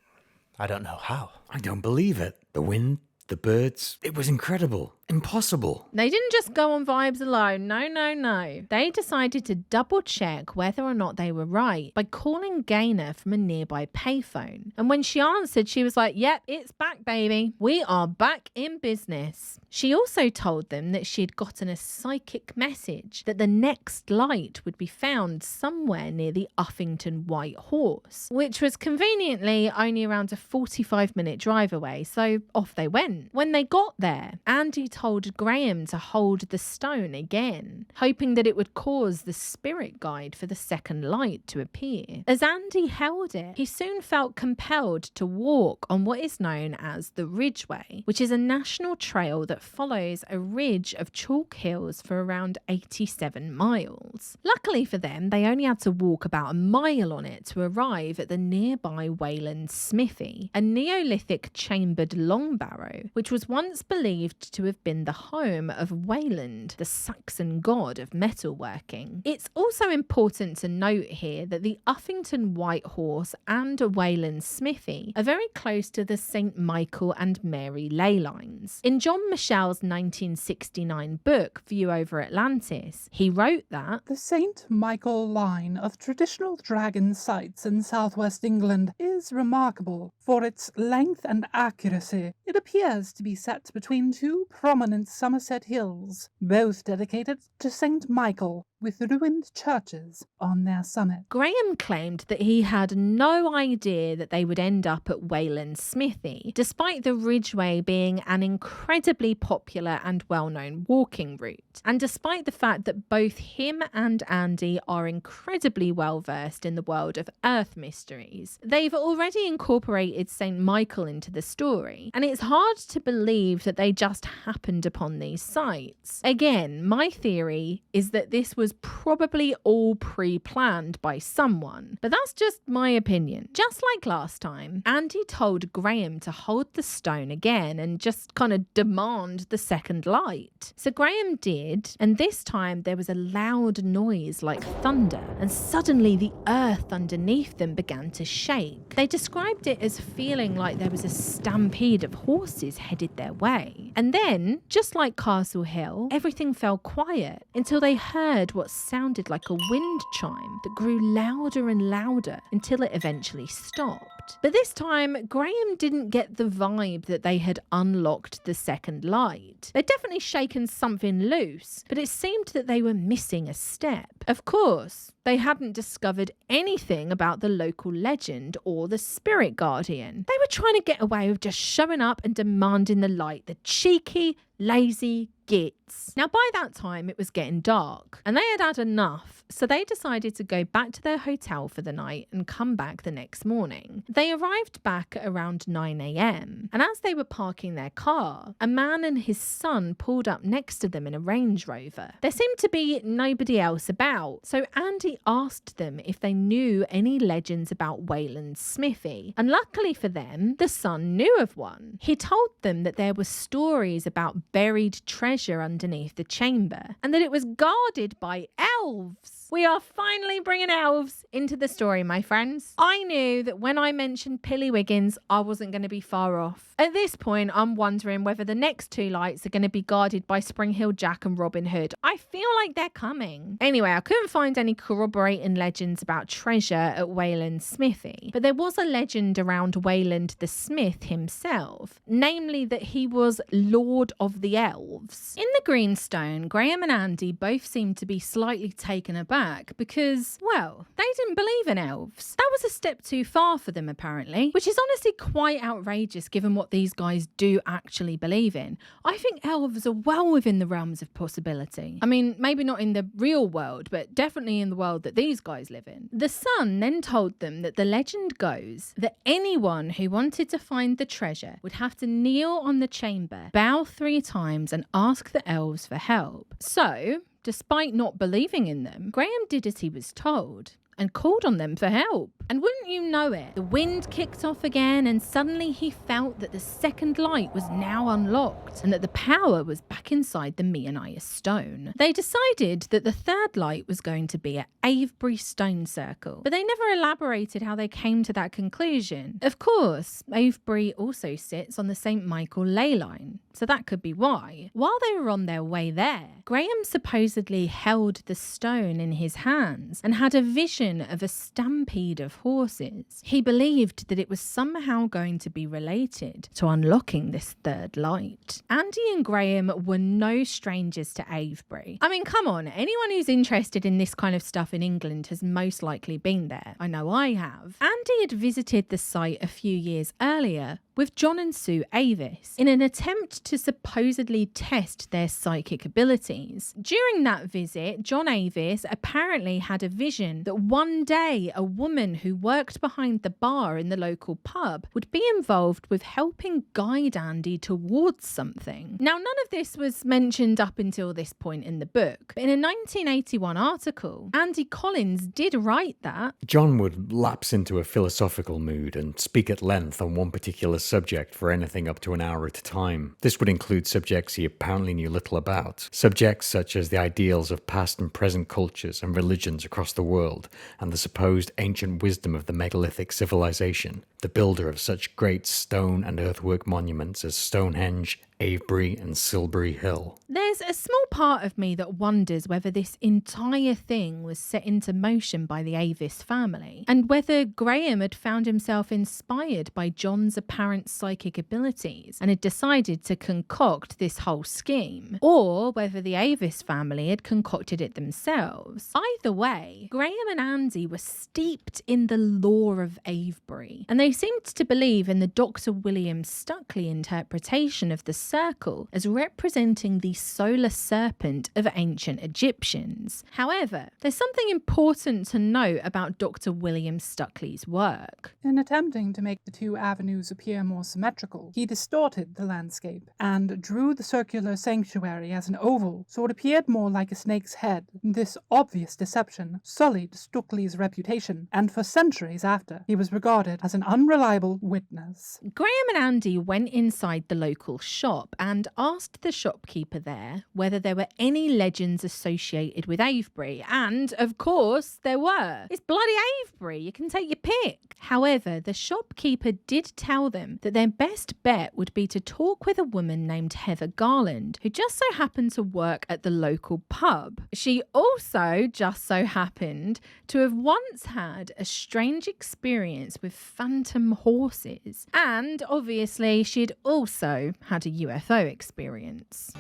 I don't know how. I don't believe it. The wind, the birds, it was incredible. Impossible. They didn't just go on vibes alone. No. They decided to double check whether or not they were right by calling Gaynor from a nearby payphone. And when she answered, she was like, yep, it's back, baby. We are back in business. She also told them that she had gotten a psychic message that the next light would be found somewhere near the Uffington White Horse, which was conveniently only around a 45-minute drive away, so off they went. When they got there, Andy told Graham to hold the stone again, hoping that it would cause the spirit guide for the second light to appear. As Andy held it, he soon felt compelled to walk on what is known as the Ridgeway, which is a national trail that follows a ridge of chalk hills for around 87 miles. Luckily for them, they only had to walk about a mile on it to arrive at the nearby Wayland Smithy, a Neolithic chambered long barrow, which was once believed to have been the home of Wayland, the Saxon god of metalworking. It's also important to note here that the Uffington White Horse and Wayland Smithy are very close to the St. Michael and Mary ley lines. In John Michel's 1969 book, View Over Atlantis, he wrote that the St. Michael line of traditional dragon sites in southwest England is remarkable for its length and accuracy. It appears to be set between two prominent Somerset hills, both dedicated to St. Michael, with ruined churches on their summit. Graham claimed that he had no idea that they would end up at Wayland Smithy, despite the Ridgeway being an incredibly popular and well-known walking route, and despite the fact that both him and Andy are incredibly well-versed in the world of Earth mysteries. They've already incorporated St. Michael into the story, and it's hard to believe that they just happened upon these sites. Again, my theory is that this was probably all pre-planned by someone, but that's just my opinion. Just like last time, Andy told Graham to hold the stone again and just kind of demand the second light. So Graham did, and this time there was a loud noise like thunder, and suddenly the earth underneath them began to shake. They described it as feeling like there was a stampede of horses headed their way. And then, just like Castle Hill, everything fell quiet until they heard what sounded like a wind chime that grew louder and louder until it eventually stopped. But this time, Graham didn't get the vibe that they had unlocked the second light. They'd definitely shaken something loose, but it seemed that they were missing a step. Of course, they hadn't discovered anything about the local legend or the spirit guardian. They were trying to get away with just showing up and demanding the light, the cheeky, lazy gits. Now, by that time, it was getting dark, and they had had enough, so they decided to go back to their hotel for the night and come back the next morning. They arrived back at around 9 a.m, and as they were parking their car, a man and his son pulled up next to them in a Range Rover. There seemed to be nobody else about, so Andy asked them if they knew any legends about Wayland Smithy, and luckily for them, the son knew of one. He told them that there were stories about buried treasure underneath the chamber, and that it was guarded by elves. We are finally bringing elves into the story, my friends. I knew that when I mentioned Pilly Wiggins, I wasn't going to be far off. At this point, I'm wondering whether the next two lights are going to be guarded by Spring Hill Jack and Robin Hood. I feel like they're coming. Anyway, I couldn't find any corroborating legends about treasure at Wayland Smithy, but there was a legend around Wayland the Smith himself, namely that he was Lord of the Elves. In the Greenstone, Graham and Andy both seemed to be slightly taken aback because, well, they didn't believe in elves. That was a step too far for them, apparently, which is honestly quite outrageous given what these guys do actually believe in. I think elves are well within the realms of possibility. I mean, maybe not in the real world, but definitely in the world that these guys live in. The son then told them that the legend goes that anyone who wanted to find the treasure would have to kneel on the chamber, bow 3 times, and ask the elves for help. So, despite not believing in them, Graham did as he was told. and called on them for help. And wouldn't you know it, the wind kicked off again, and suddenly he felt that the second light was now unlocked and that the power was back inside the Meonia Stone. They decided that the third light was going to be at Avebury Stone Circle, but they never elaborated how they came to that conclusion. Of course, Avebury also sits on the St. Michael leyline, so that could be why. While they were on their way there, Graham supposedly held the stone in his hands and had a vision of a stampede of horses. He believed that it was somehow going to be related to unlocking this third light. Andy and Graham were no strangers to Avebury. I mean, come on, anyone who's interested in this kind of stuff in England has most likely been there. I know I have. Andy had visited the site a few years earlier with John and Sue Avis in an attempt to supposedly test their psychic abilities. During that visit, John Avis apparently had a vision that one day a woman who worked behind the bar in the local pub would be involved with helping guide Andy towards something. Now, none of this was mentioned up until this point in the book, but in a 1981 article, Andy Collins did write that John would lapse into a philosophical mood and speak at length on one particular subject for anything up to an hour at a time. This would include subjects he apparently knew little about. Subjects such as the ideals of past and present cultures and religions across the world, and the supposed ancient wisdom of the megalithic civilization, the builder of such great stone and earthwork monuments as Stonehenge, Avebury and Silbury Hill. There's a small part of me that wonders whether this entire thing was set into motion by the Avis family, and whether Graham had found himself inspired by John's apparent psychic abilities and had decided to concoct this whole scheme, or whether the Avis family had concocted it themselves. Either way, Graham and Andy were steeped in the lore of Avebury, and they seemed to believe in the Dr. William Stuckley interpretation of the circle as representing the solar serpent of ancient Egyptians. However, there's something important to note about Dr. William Stuckley's work. In attempting to make the two avenues appear more symmetrical, he distorted the landscape and drew the circular sanctuary as an oval, so it appeared more like a snake's head. This obvious deception sullied Stuckley's reputation, and for centuries after, he was regarded as an unreliable witness. Graham and Andy went inside the local shop and asked the shopkeeper there whether there were any legends associated with Avebury, and of course there were. It's bloody Avebury, you can take your pick. However, the shopkeeper did tell them that their best bet would be to talk with a woman named Heather Garland, who just so happened to work at the local pub. She also just so happened to have once had a strange experience with phantom horses, and obviously she'd also had a UFO experience.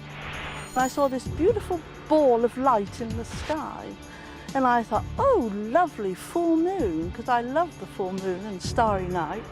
I saw this beautiful ball of light in the sky, and I thought, oh, lovely full moon, because I love the full moon and starry night.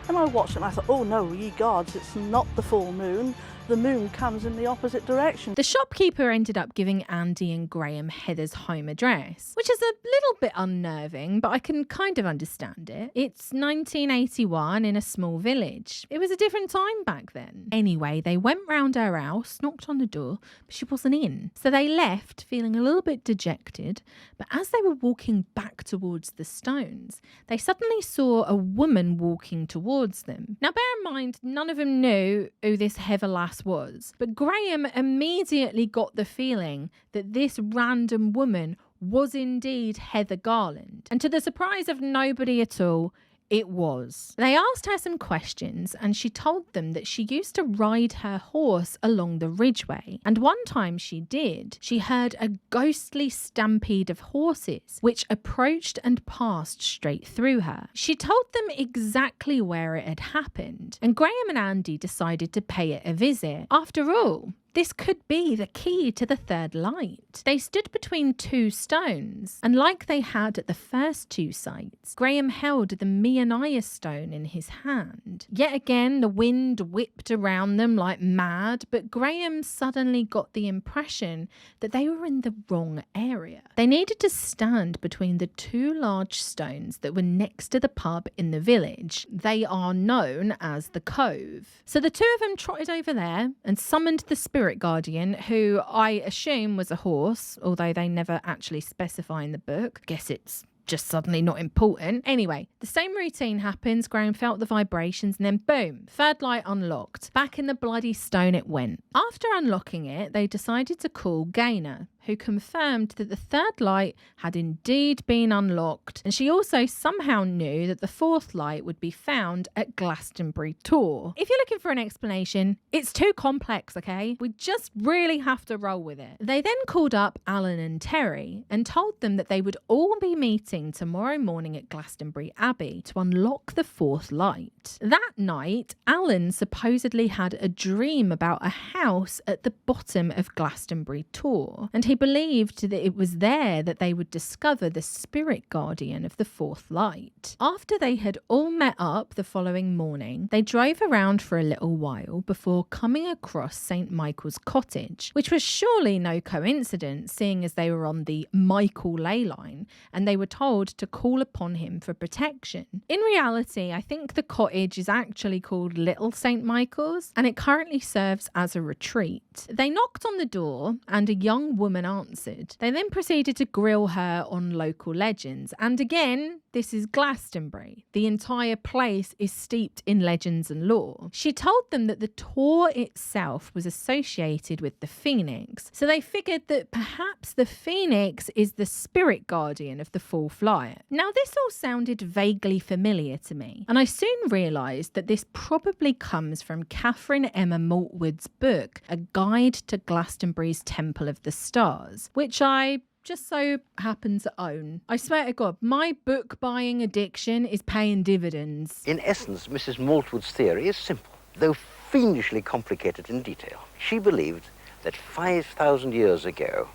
And I watched it and I thought, oh no, ye gods, it's not the full moon. The moon comes in the opposite direction. The shopkeeper ended up giving Andy and Graham Heather's home address, which is a little bit unnerving, but I can kind of understand it. It's 1981 in a small village. It was a different time back then. Anyway, they went round her house, knocked on the door, but she wasn't in. So they left feeling a little bit dejected, but as they were walking back towards the stones, they suddenly saw a woman walking towards them. Now bear in mind, none of them knew who this Heather lass was, but Graham immediately got the feeling that this random woman was indeed Heather Garland, and to the surprise of nobody at all, it was. They asked her some questions and she told them that she used to ride her horse along the ridgeway, and one time she did, she heard a ghostly stampede of horses which approached and passed straight through her. She told them exactly where it had happened, and Graham and Andy decided to pay it a visit. After all, this could be the key to the third light. They stood between two stones, and like they had at the first two sites, Graham held the Meonia Stone in his hand. Yet again, the wind whipped around them like mad, but Graham suddenly got the impression that they were in the wrong area. They needed to stand between the two large stones that were next to the pub in the village. They are known as the Cove. So the two of them trotted over there and summoned the spirit guardian, who I assume was a horse, although they never actually specify in the book. Guess it's just suddenly not important. Anyway, the same routine happens. Graham felt the vibrations and then boom, third light unlocked. Back in the bloody stone it went. After unlocking it, they decided to call Gaynor, who confirmed that the third light had indeed been unlocked, and she also somehow knew that the fourth light would be found at Glastonbury Tor. If you're looking for an explanation, it's too complex, okay? We just really have to roll with it. They then called up Alan and Terry and told them that they would all be meeting tomorrow morning at Glastonbury Abbey to unlock the fourth light. That night, Alan supposedly had a dream about a house at the bottom of Glastonbury Tor, and he believed that it was there that they would discover the spirit guardian of the fourth light. After they had all met up the following morning, they drove around for a little while before coming across St. Michael's cottage, which was surely no coincidence, seeing as they were on the Michael leyline and they were told to call upon him for protection. In reality, I think the cottage is actually called Little St. Michael's, and it currently serves as a retreat. They knocked on the door and a young woman answered. They then proceeded to grill her on local legends, and again, this is Glastonbury. The entire place is steeped in legends and lore. She told them that the Tor itself was associated with the Phoenix, so they figured that perhaps the Phoenix is the spirit guardian of the fourth light. Now, this all sounded vaguely familiar to me, and I soon realised that this probably comes from Catherine Emma Maltwood's book, A Guide to Glastonbury's Temple of the Stars, which I just so happen to own. I swear to God, my book buying addiction is paying dividends. In essence, Mrs. Maltwood's theory is simple, though fiendishly complicated in detail. She believed that 5,000 years ago,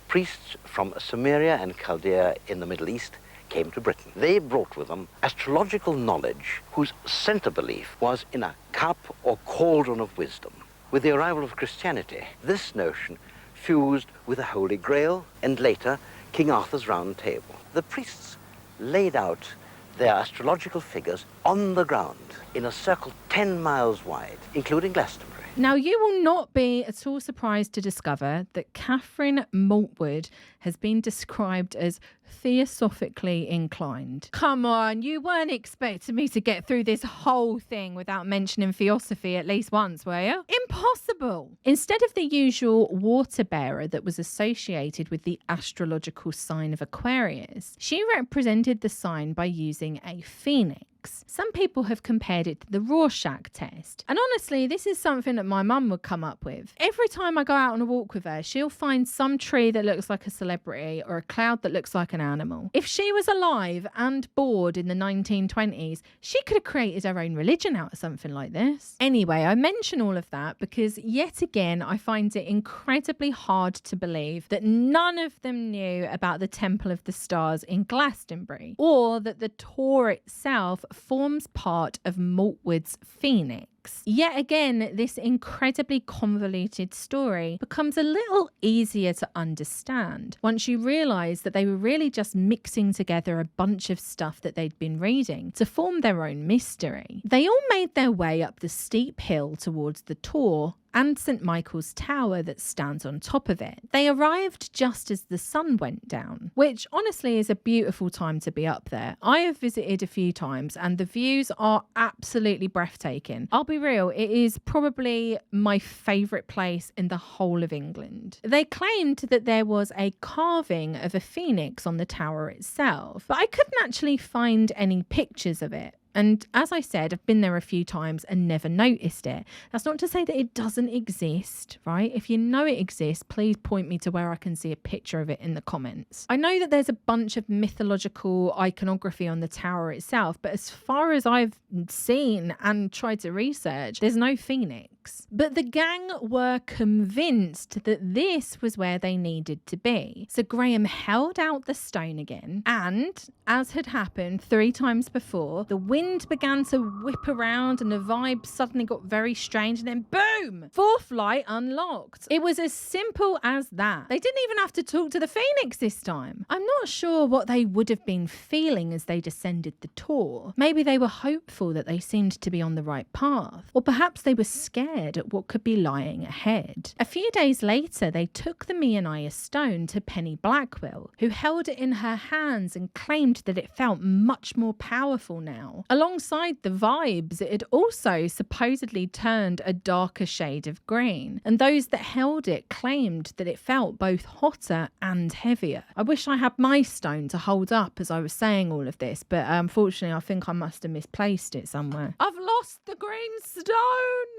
priests from Sumeria and Chaldea in the Middle East came to Britain. They brought with them astrological knowledge whose centre belief was in a cup or cauldron of wisdom. With the arrival of Christianity, this notion fused with the Holy Grail and later King Arthur's Round Table. The priests laid out their astrological figures on the ground in a circle 10 miles wide, including Glastonbury. Now, you will not be at all surprised to discover that Catherine Maltwood has been described as theosophically inclined. Come on, you weren't expecting me to get through this whole thing without mentioning theosophy at least once, were you? Impossible! Instead of the usual water bearer that was associated with the astrological sign of Aquarius, she represented the sign by using a phoenix. Some people have compared it to the Rorschach test. And honestly, this is something that my mum would come up with. Every time I go out on a walk with her, she'll find some tree that looks like a celebrity or a cloud that looks like an animal. If she was alive and bored in the 1920s, she could have created her own religion out of something like this. Anyway, I mention all of that because yet again, I find it incredibly hard to believe that none of them knew about the Temple of the Stars in Glastonbury, or that the Tor itself forms part of Maltwood's Phoenix. Yet again, this incredibly convoluted story becomes a little easier to understand once you realise that they were really just mixing together a bunch of stuff that they'd been reading to form their own mystery. They all made their way up the steep hill towards the Tor and St. Michael's Tower that stands on top of it. They arrived just as the sun went down, which honestly is a beautiful time to be up there. I have visited a few times and the views are absolutely breathtaking. I'll be real, it is probably my favourite place in the whole of England. They claimed that there was a carving of a phoenix on the tower itself, but I couldn't actually find any pictures of it. And as I said, I've been there a few times and never noticed it. That's not to say that it doesn't exist, right? If you know it exists, please point me to where I can see a picture of it in the comments. I know that there's a bunch of mythological iconography on the tower itself, but as far as I've seen and tried to research, there's no phoenix. But the gang were convinced that this was where they needed to be. So Graham held out the stone again, and as had happened 3 times before, the wind began to whip around and the vibe suddenly got very strange, and then boom! Fourth light unlocked. It was as simple as that. They didn't even have to talk to the phoenix this time. I'm not sure what they would have been feeling as they descended the Tor. Maybe they were hopeful that they seemed to be on the right path, or perhaps they were scared scared at what could be lying ahead. A few days later, they took the Meonia Stone to Penny Blackwell, who held it in her hands and claimed that it felt much more powerful now. Alongside the vibes, it had also supposedly turned a darker shade of green, and those that held it claimed that it felt both hotter and heavier. I wish I had my stone to hold up as I was saying all of this, but unfortunately I think I must have misplaced it somewhere. I've lost the green stone!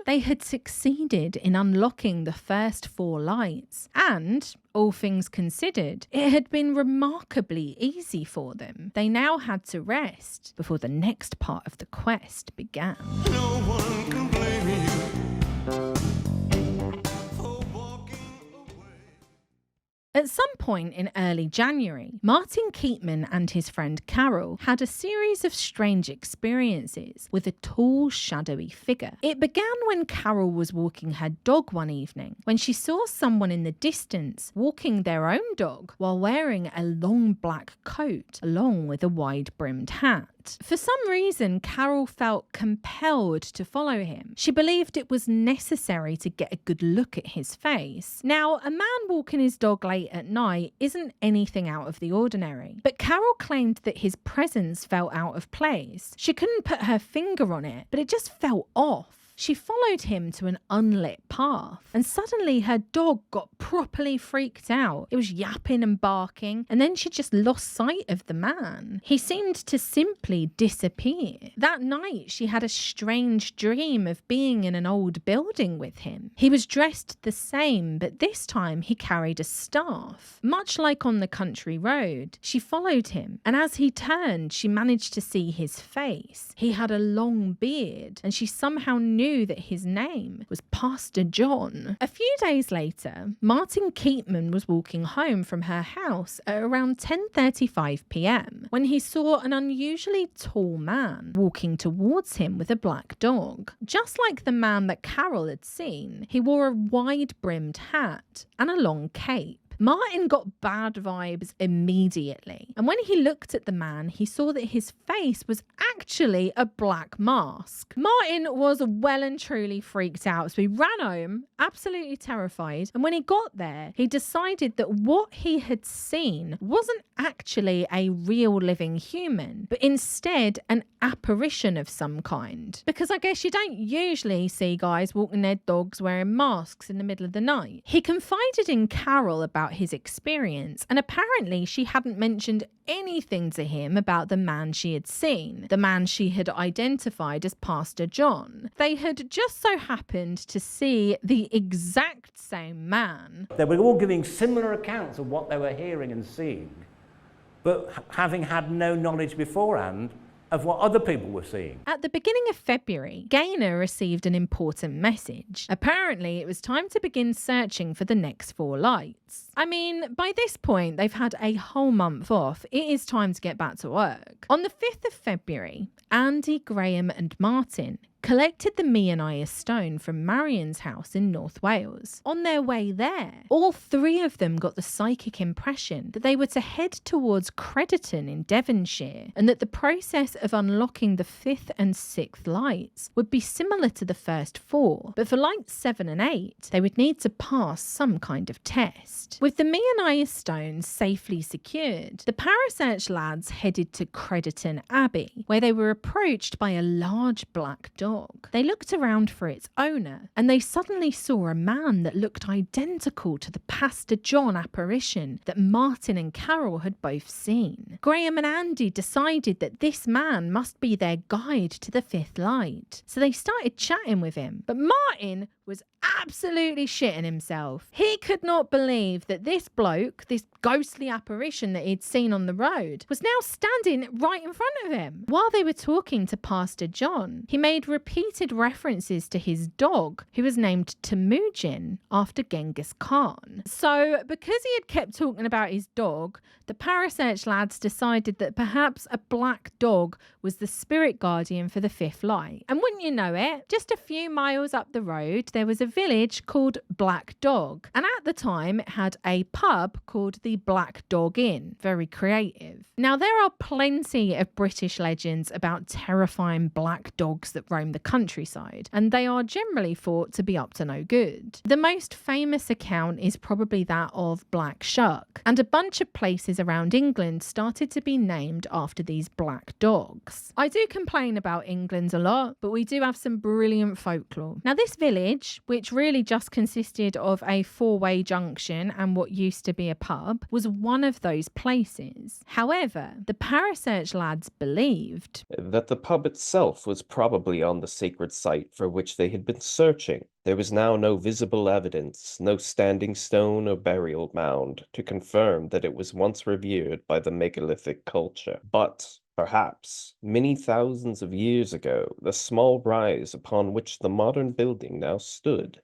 They had succeeded in unlocking the first 4 lights, and all things considered, it had been remarkably easy for them. They now had to rest before the next part of the quest began. No one can blame you. At some point in early January, Martin Keatman and his friend Carol had a series of strange experiences with a tall, shadowy figure. It began when Carol was walking her dog one evening, when she saw someone in the distance walking their own dog while wearing a long black coat along with a wide-brimmed hat. For some reason, Carol felt compelled to follow him. She believed it was necessary to get a good look at his face. Now, a man walking his dog late at night isn't anything out of the ordinary, but Carol claimed that his presence felt out of place. She couldn't put her finger on it, but it just felt off. She followed him to an unlit path, and suddenly her dog got properly freaked out. It was yapping and barking, and then she just lost sight of the man. He seemed to simply disappear. That night, she had a strange dream of being in an old building with him. He was dressed the same, but this time he carried a staff. Much like on the country road, she followed him, and as he turned, she managed to see his face. He had a long beard, and she somehow knew that his name was Pastor John. A few days later, Martin Keatman was walking home from her house at around 10:35 p.m. when he saw an unusually tall man walking towards him with a black dog. Just like the man that Carol had seen, he wore a wide-brimmed hat and a long cape. Martin got bad vibes immediately, and when he looked at the man, he saw that his face was actually a black mask. Martin was well and truly freaked out, so he ran home, absolutely terrified, and when he got there, he decided that what he had seen wasn't actually a real living human, but instead an apparition of some kind. Because I guess you don't usually see guys walking their dogs wearing masks in the middle of the night. He confided in Carol about his experience, and apparently she hadn't mentioned anything to him about the man she had seen, the man she had identified as Pastor John. They had just so happened to see the exact same man. They were all giving similar accounts of what they were hearing and seeing, but having had no knowledge beforehand of what other people were seeing. At the beginning of February, Gaynor received an important message. Apparently, it was time to begin searching for the next 4 lights. I mean, by this point, they've had a whole month off. It is time to get back to work. On the 5th of February, Andy, Graham and Martin collected the Meonia Stone from Marion's house in North Wales. On their way there, all 3 of them got the psychic impression that they were to head towards Crediton in Devonshire, and that the process of unlocking the 5th and 6th lights would be similar to the first 4, but for lights 7 and 8, they would need to pass some kind of test. With the Meonia Stone safely secured, the Parasearch lads headed to Crediton Abbey, where they were approached by a large black dog. They looked around for its owner, and they suddenly saw a man that looked identical to the Pastor John apparition that Martin and Carol had both seen. Graham and Andy decided that this man must be their guide to the 5th light, so they started chatting with him. But Martin was absolutely shitting himself. He could not believe that this bloke, this ghostly apparition that he'd seen on the road, was now standing right in front of him. While they were talking to Pastor John, he made repeated references to his dog, who was named Temujin after Genghis Khan. So, because he had kept talking about his dog, the Parasearch lads decided that perhaps a black dog was the spirit guardian for the 5th light. And wouldn't you know it, just a few miles up the road, there was a village called Black Dog, and at the time it had a pub called the Black Dog Inn. Very creative. Now, there are plenty of British legends about terrifying black dogs that roam the countryside, and they are generally thought to be up to no good. The most famous account is probably that of Black Shuck, and a bunch of places around England started to be named after these black dogs. I do complain about England a lot, but we do have some brilliant folklore. Now, this village, which really just consisted of a four-way junction and what used to be a pub, was one of those places. However, the Parasearch lads believed that the pub itself was probably on the sacred site for which they had been searching. There was now no visible evidence, no standing stone or burial mound to confirm that it was once revered by the megalithic culture. But perhaps, many thousands of years ago, the small rise upon which the modern building now stood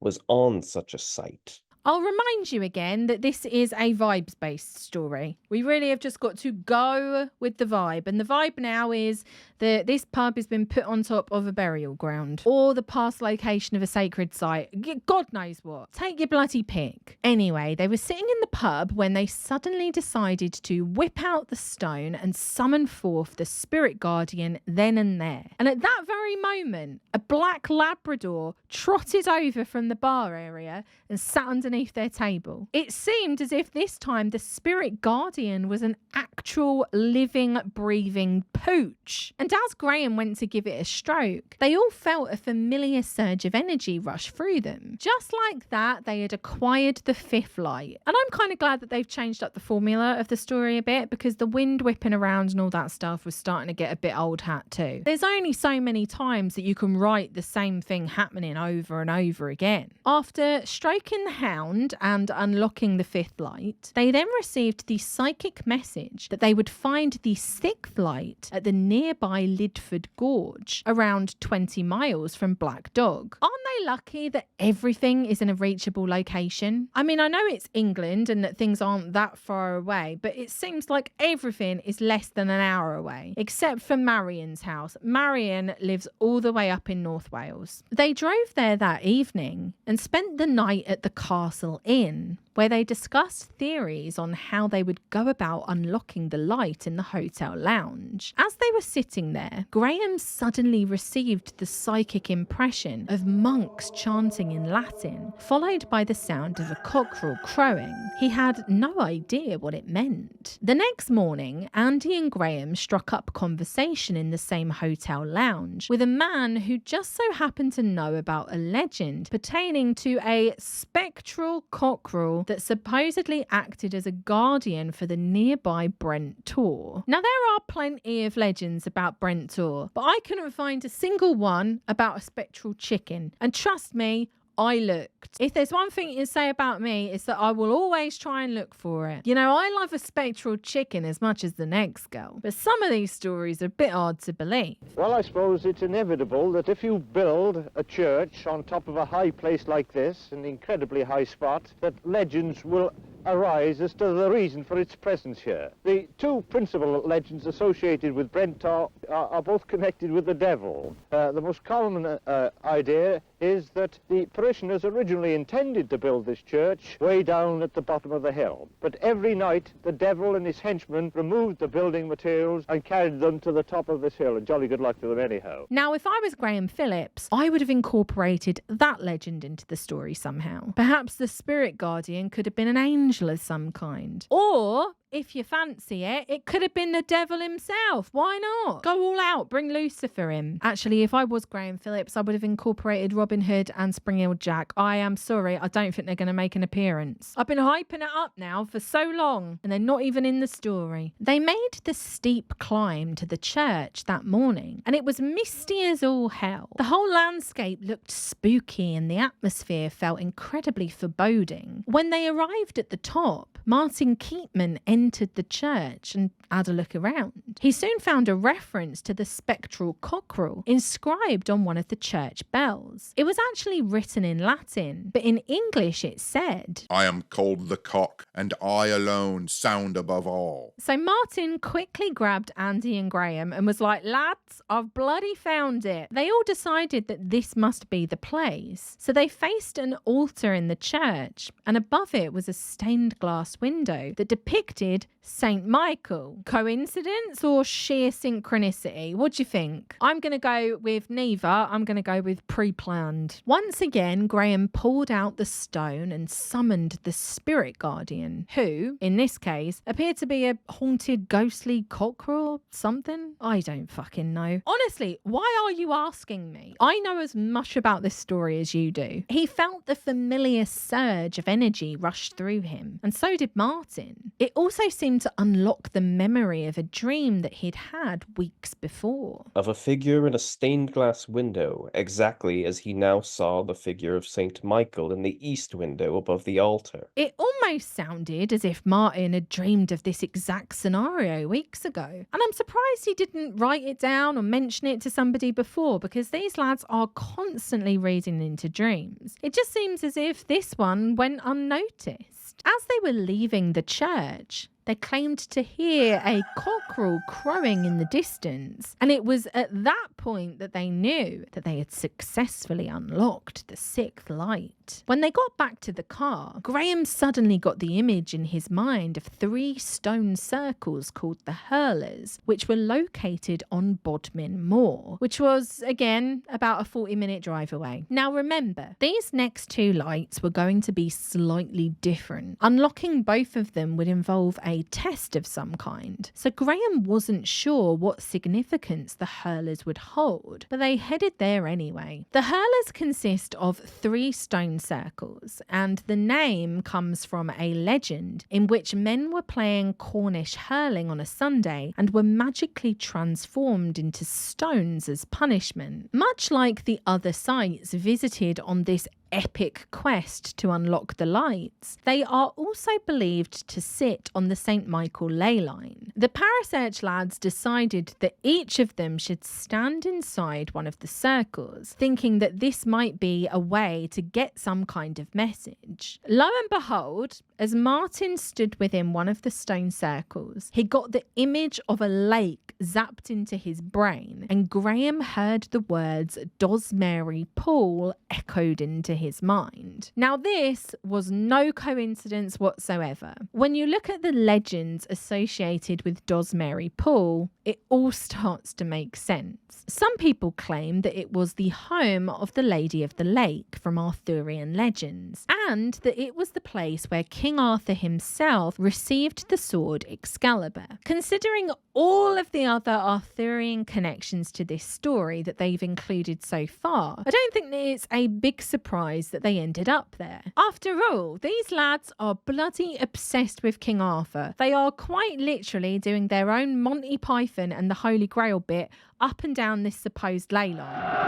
was on such a site. I'll remind you again that this is a vibes-based story. We really have just got to go with the vibe. And the vibe now is that this pub has been put on top of a burial ground or the past location of a sacred site. God knows what. Take your bloody pick. Anyway, they were sitting in the pub when they suddenly decided to whip out the stone and summon forth the spirit guardian then and there. And at that very moment, a black Labrador trotted over from the bar area and sat underneath their table. It seemed as if this time the spirit guardian was an actual living, breathing pooch. And as Graham went to give it a stroke, they all felt a familiar surge of energy rush through them. Just like that, they had acquired the fifth light. And I'm kind of glad that they've changed up the formula of the story a bit, because the wind whipping around and all that stuff was starting to get a bit old hat too. There's only so many times that you can write the same thing happening over and over again. After stroking the hound and unlocking the fifth light, they then received the psychic message that they would find the sixth light at the nearby Lidford Gorge, around 20 miles from Black Dog. Aren't they lucky that everything is in a reachable location? I mean, I know it's England and that things aren't that far away, but it seems like everything is less than an hour away, except for Marion's house. Marion lives all the way up in North Wales. They drove there that evening and spent the night at the Castle Inn, where they discussed theories on how they would go about unlocking the light in the hotel lounge. As they were sitting there, Graham suddenly received the psychic impression of monks chanting in Latin, followed by the sound of a cockerel crowing. He had no idea what it meant. The next morning, Andy and Graham struck up conversation in the same hotel lounge with a man who just so happened to know about a legend pertaining to a spectral cockerel that supposedly acted as a guardian for the nearby Brent Tor. Now, there are plenty of legends about Brent Tor, but I couldn't find a single one about a spectral chicken. And trust me, I looked. If there's one thing you can say about me, it's that I will always try and look for it. You know, I love a spectral chicken as much as the next girl, but some of these stories are a bit hard to believe. Well, I suppose it's inevitable that if you build a church on top of a high place like this, an incredibly high spot, that legends will arise as to the reason for its presence here. The two principal legends associated with Brent Tor are both connected with the devil. The most common idea is that the parishioners originally intended to build this church way down at the bottom of the hill. But every night the devil and his henchmen removed the building materials and carried them to the top of this hill, and jolly good luck to them anyhow. Now, if I was Graham Phillips, I would have incorporated that legend into the story somehow. Perhaps the spirit guardian could have been an angel of some kind. Or, if you fancy it, it could have been the devil himself. Why not? Go all out, bring Lucifer in. Actually, if I was Graham Phillips, I would have incorporated Robin Hood and Spring-Heeled Jack. I am sorry, I don't think they're going to make an appearance. I've been hyping it up now for so long, and they're not even in the story. They made the steep climb to the church that morning, and it was misty as all hell. The whole landscape looked spooky, and the atmosphere felt incredibly foreboding. When they arrived at the top, Martin Keatman entered the church and had a look around. He soon found a reference to the spectral cockerel inscribed on one of the church bells. It was actually written in Latin, but in English it said, I am called the cock, and I alone sound above all. So Martin quickly grabbed Andy and Graham and was like, lads, I've bloody found it. They all decided that this must be the place. So they faced an altar in the church, and above it was a stained glass window that depicted Saint Michael. Coincidence or sheer synchronicity? What do you think? I'm going to go with neither. I'm going to go with pre-planned. Once again, Graham pulled out the stone and summoned the spirit guardian, who, in this case, appeared to be a haunted, ghostly cockerel or something. I don't fucking know. Honestly, why are you asking me? I know as much about this story as you do. He felt the familiar surge of energy rush through him, and so did Martin. It also seemed to unlock the memory of a dream that he'd had weeks before. Of a figure in a stained glass window, exactly as he now saw the figure of Saint Michael in the east window above the altar. It almost sounded as if Martin had dreamed of this exact scenario weeks ago. And I'm surprised he didn't write it down or mention it to somebody before, because these lads are constantly reading into dreams. It just seems as if this one went unnoticed. As they were leaving the church, they claimed to hear a cockerel crowing in the distance, and it was at that point that they knew that they had successfully unlocked the sixth light. When they got back to the car, Graham suddenly got the image in his mind of 3 stone circles called the Hurlers, which were located on Bodmin Moor, which was, again, about a 40-minute drive away. Now remember, these next 2 lights were going to be slightly different. Unlocking both of them would involve a test of some kind, so Graham wasn't sure what significance the Hurlers would hold, but they headed there anyway. The Hurlers consist of 3 stone circles, and the name comes from a legend in which men were playing Cornish hurling on a Sunday and were magically transformed into stones as punishment. Much like the other sites visited on this epic quest to unlock the lights, they are also believed to sit on the St. Michael leyline. The Parasearch lads decided that each of them should stand inside one of the circles, thinking that this might be a way to get some kind of message. Lo and behold, as Martin stood within one of the stone circles, he got the image of a lake zapped into his brain, and Graham heard the words Dosmary Pool echoed into his mind. Now, this was no coincidence whatsoever. When you look at the legends associated with Dosmary Pool, it all starts to make sense. Some people claim that it was the home of the Lady of the Lake from Arthurian legends, and that it was the place where King Arthur himself received the sword Excalibur. Considering all of the other Arthurian connections to this story that they've included so far, I don't think that it's a big surprise that they ended up there. After all, these lads are bloody obsessed with King Arthur. They are quite literally doing their own Monty Python and the Holy Grail bit up and down this supposed ley line.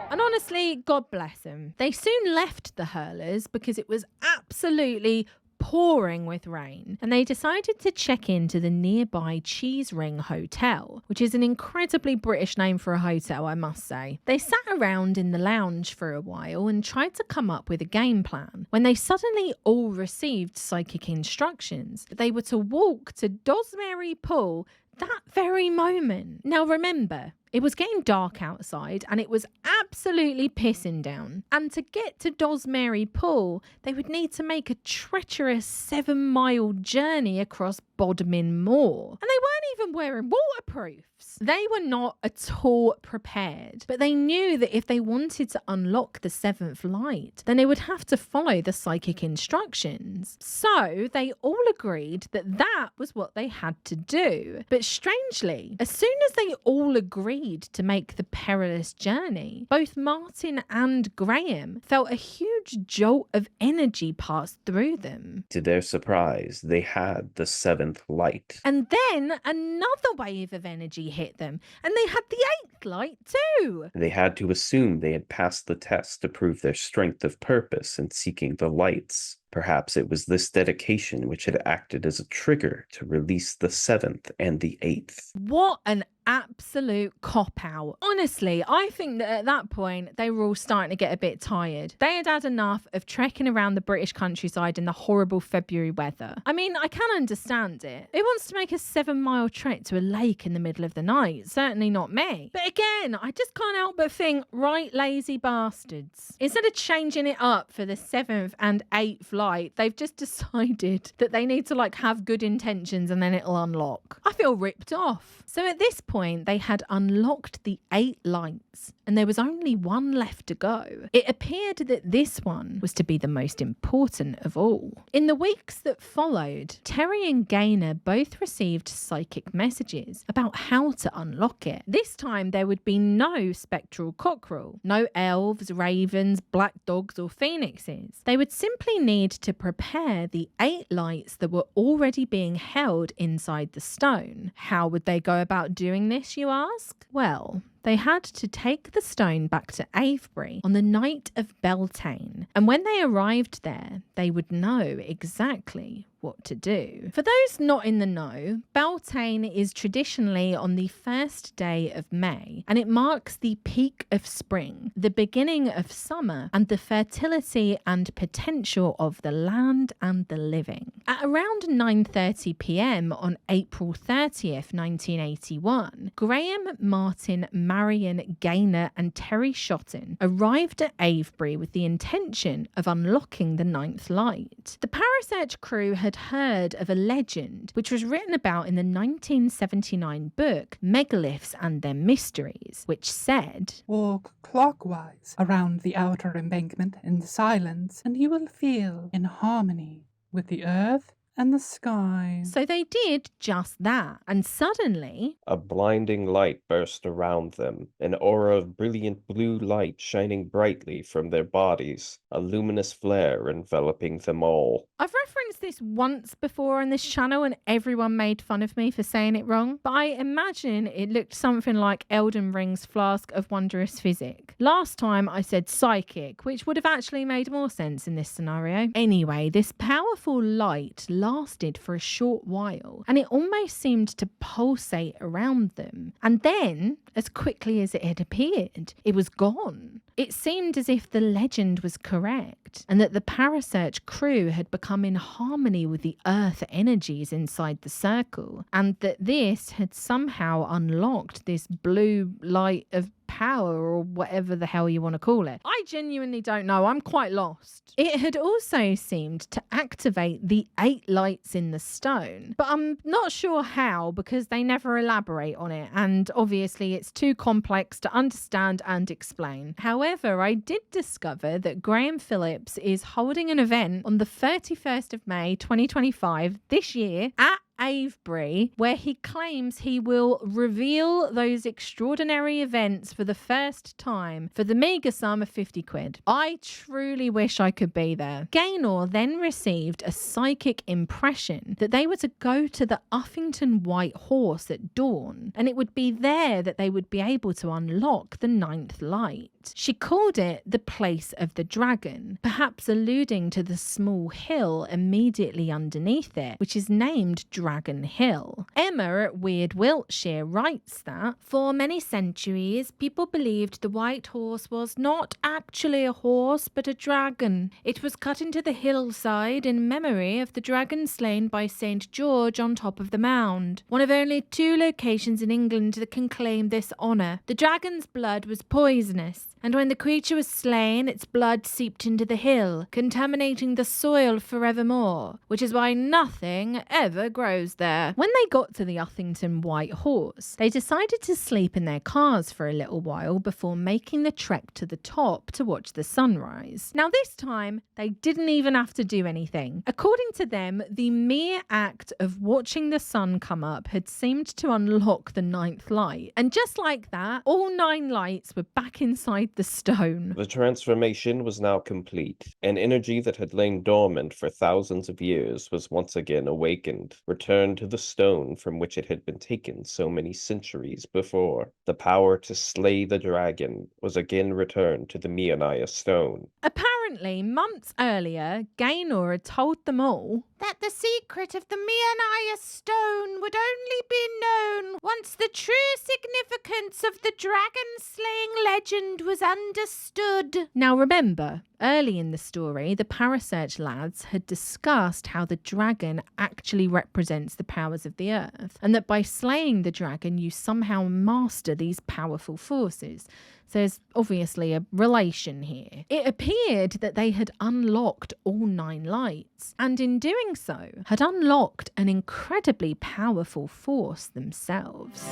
And honestly, God bless them. They soon left the Hurlers because it was absolutely pouring with rain, and they decided to check into the nearby Cheese Ring Hotel, which is an incredibly British name for a hotel, I must say. They sat around in the lounge for a while and tried to come up with a game plan, when they suddenly all received psychic instructions that they were to walk to Dosmary Pool that very moment. Now remember, it was getting dark outside and it was absolutely pissing down. And to get to Dosmary Pool, they would need to make a treacherous 7-mile journey across Bodmin Moor. And they weren't even wearing waterproofs. They were not at all prepared, but they knew that if they wanted to unlock the 7th light, then they would have to follow the psychic instructions. So they all agreed that that was what they had to do. But strangely, as soon as they all agreed to make the perilous journey, both Martin and Graham felt a huge jolt of energy pass through them. To their surprise, they had the 7th light. And then another wave of energy hit them, and they had the 8th eighth light too. They had to assume they had passed the test to prove their strength of purpose in seeking the lights. Perhaps it was this dedication which had acted as a trigger to release the 7th and the 8th. What an absolute cop-out. Honestly, I think that at that point, they were all starting to get a bit tired. They had had enough of trekking around the British countryside in the horrible February weather. I mean, I can understand it. Who wants to make a 7-mile trek to a lake in the middle of the night? Certainly not me. But again, I just can't help but think, right, lazy bastards. Instead of changing it up for the 7th and 8th light, they've just decided that they need to have good intentions and then it'll unlock. I feel ripped off. So at this point, they had unlocked the 8 lights and there was only one left to go. It appeared that this one was to be the most important of all. In the weeks that followed, Terry and Gaynor both received psychic messages about how to unlock it. This time, there would be no spectral cockerel, no elves, ravens, black dogs or phoenixes. They would simply need to prepare the 8 lights that were already being held inside the stone. How would they go about doing this, you ask? Well, they had to take the stone back to Avebury on the night of Beltane, and when they arrived there, they would know exactly what to do. For those not in the know, Beltane is traditionally on the first day of May, and it marks the peak of spring, the beginning of summer, and the fertility and potential of the land and the living. At around 9:30 p.m. on April 30th, 1981, Graham, Martin, Marion, Gaynor, and Terry Shotton arrived at Avebury with the intention of unlocking the 9th light. The Parasearch crew had heard of a legend which was written about in the 1979 book Megaliths and Their Mysteries, which said, "Walk clockwise around the outer embankment in silence, and you will feel in harmony with the earth and the sky." So they did just that, and suddenly a blinding light burst around them, an aura of brilliant blue light shining brightly from their bodies, a luminous flare enveloping them all. I've referenced this once before on this channel and everyone made fun of me for saying it wrong, but I imagine it looked something like Elden Ring's Flask of Wondrous Physic. Last time I said psychic, which would have actually made more sense in this scenario. Anyway, this powerful light lasted for a short while and it almost seemed to pulsate around them. And then, as quickly as it had appeared, it was gone. It seemed as if the legend was correct and that the Parasearch crew had become in harmony with the earth energies inside the circle, and that this had somehow unlocked this blue light of power, or whatever the hell you want to call it. I genuinely don't know. I'm quite lost. It had also seemed to activate the 8 lights in the stone, but I'm not sure how because they never elaborate on it, and obviously it's too complex to understand and explain. However, I did discover that Graham Phillips is holding an event on the 31st of May 2025 this year at Avebury, where he claims he will reveal those extraordinary events for the first time for the meagre sum of 50 quid. I truly wish I could be there. Gaynor then received a psychic impression that they were to go to the Uffington White Horse at dawn, and it would be there that they would be able to unlock the 9th light. She called it the Place of the Dragon, perhaps alluding to the small hill immediately underneath it, which is named Dragon Hill. Emma at Weird Wiltshire writes that for many centuries, people believed the White Horse was not actually a horse but a dragon. It was cut into the hillside in memory of the dragon slain by St. George on top of the mound, one of only 2 locations in England that can claim this honour. The dragon's blood was poisonous, and when the creature was slain, its blood seeped into the hill, contaminating the soil forevermore, which is why nothing ever grows there. When they got to the Uffington White Horse, they decided to sleep in their cars for a little while before making the trek to the top to watch the sunrise. Now this time, they didn't even have to do anything. According to them, the mere act of watching the sun come up had seemed to unlock the 9th light. And just like that, all 9 lights were back inside the stone. The transformation was now complete. An energy that had lain dormant for thousands of years was once again awakened, returned to the stone from which it had been taken so many centuries before. The power to slay the dragon was again returned to the Meonia Stone. Apparently, months earlier, Gaynor had told them all that the secret of the Meonia Stone would only be known once the true significance of the dragon-slaying legend was understood. Now remember, early in the story, the Parasearch lads had discussed how the dragon actually represents the powers of the earth, and that by slaying the dragon you somehow master these powerful forces. So there's obviously a relation here. It appeared that they had unlocked all 9 lights, and in doing so, had unlocked an incredibly powerful force themselves.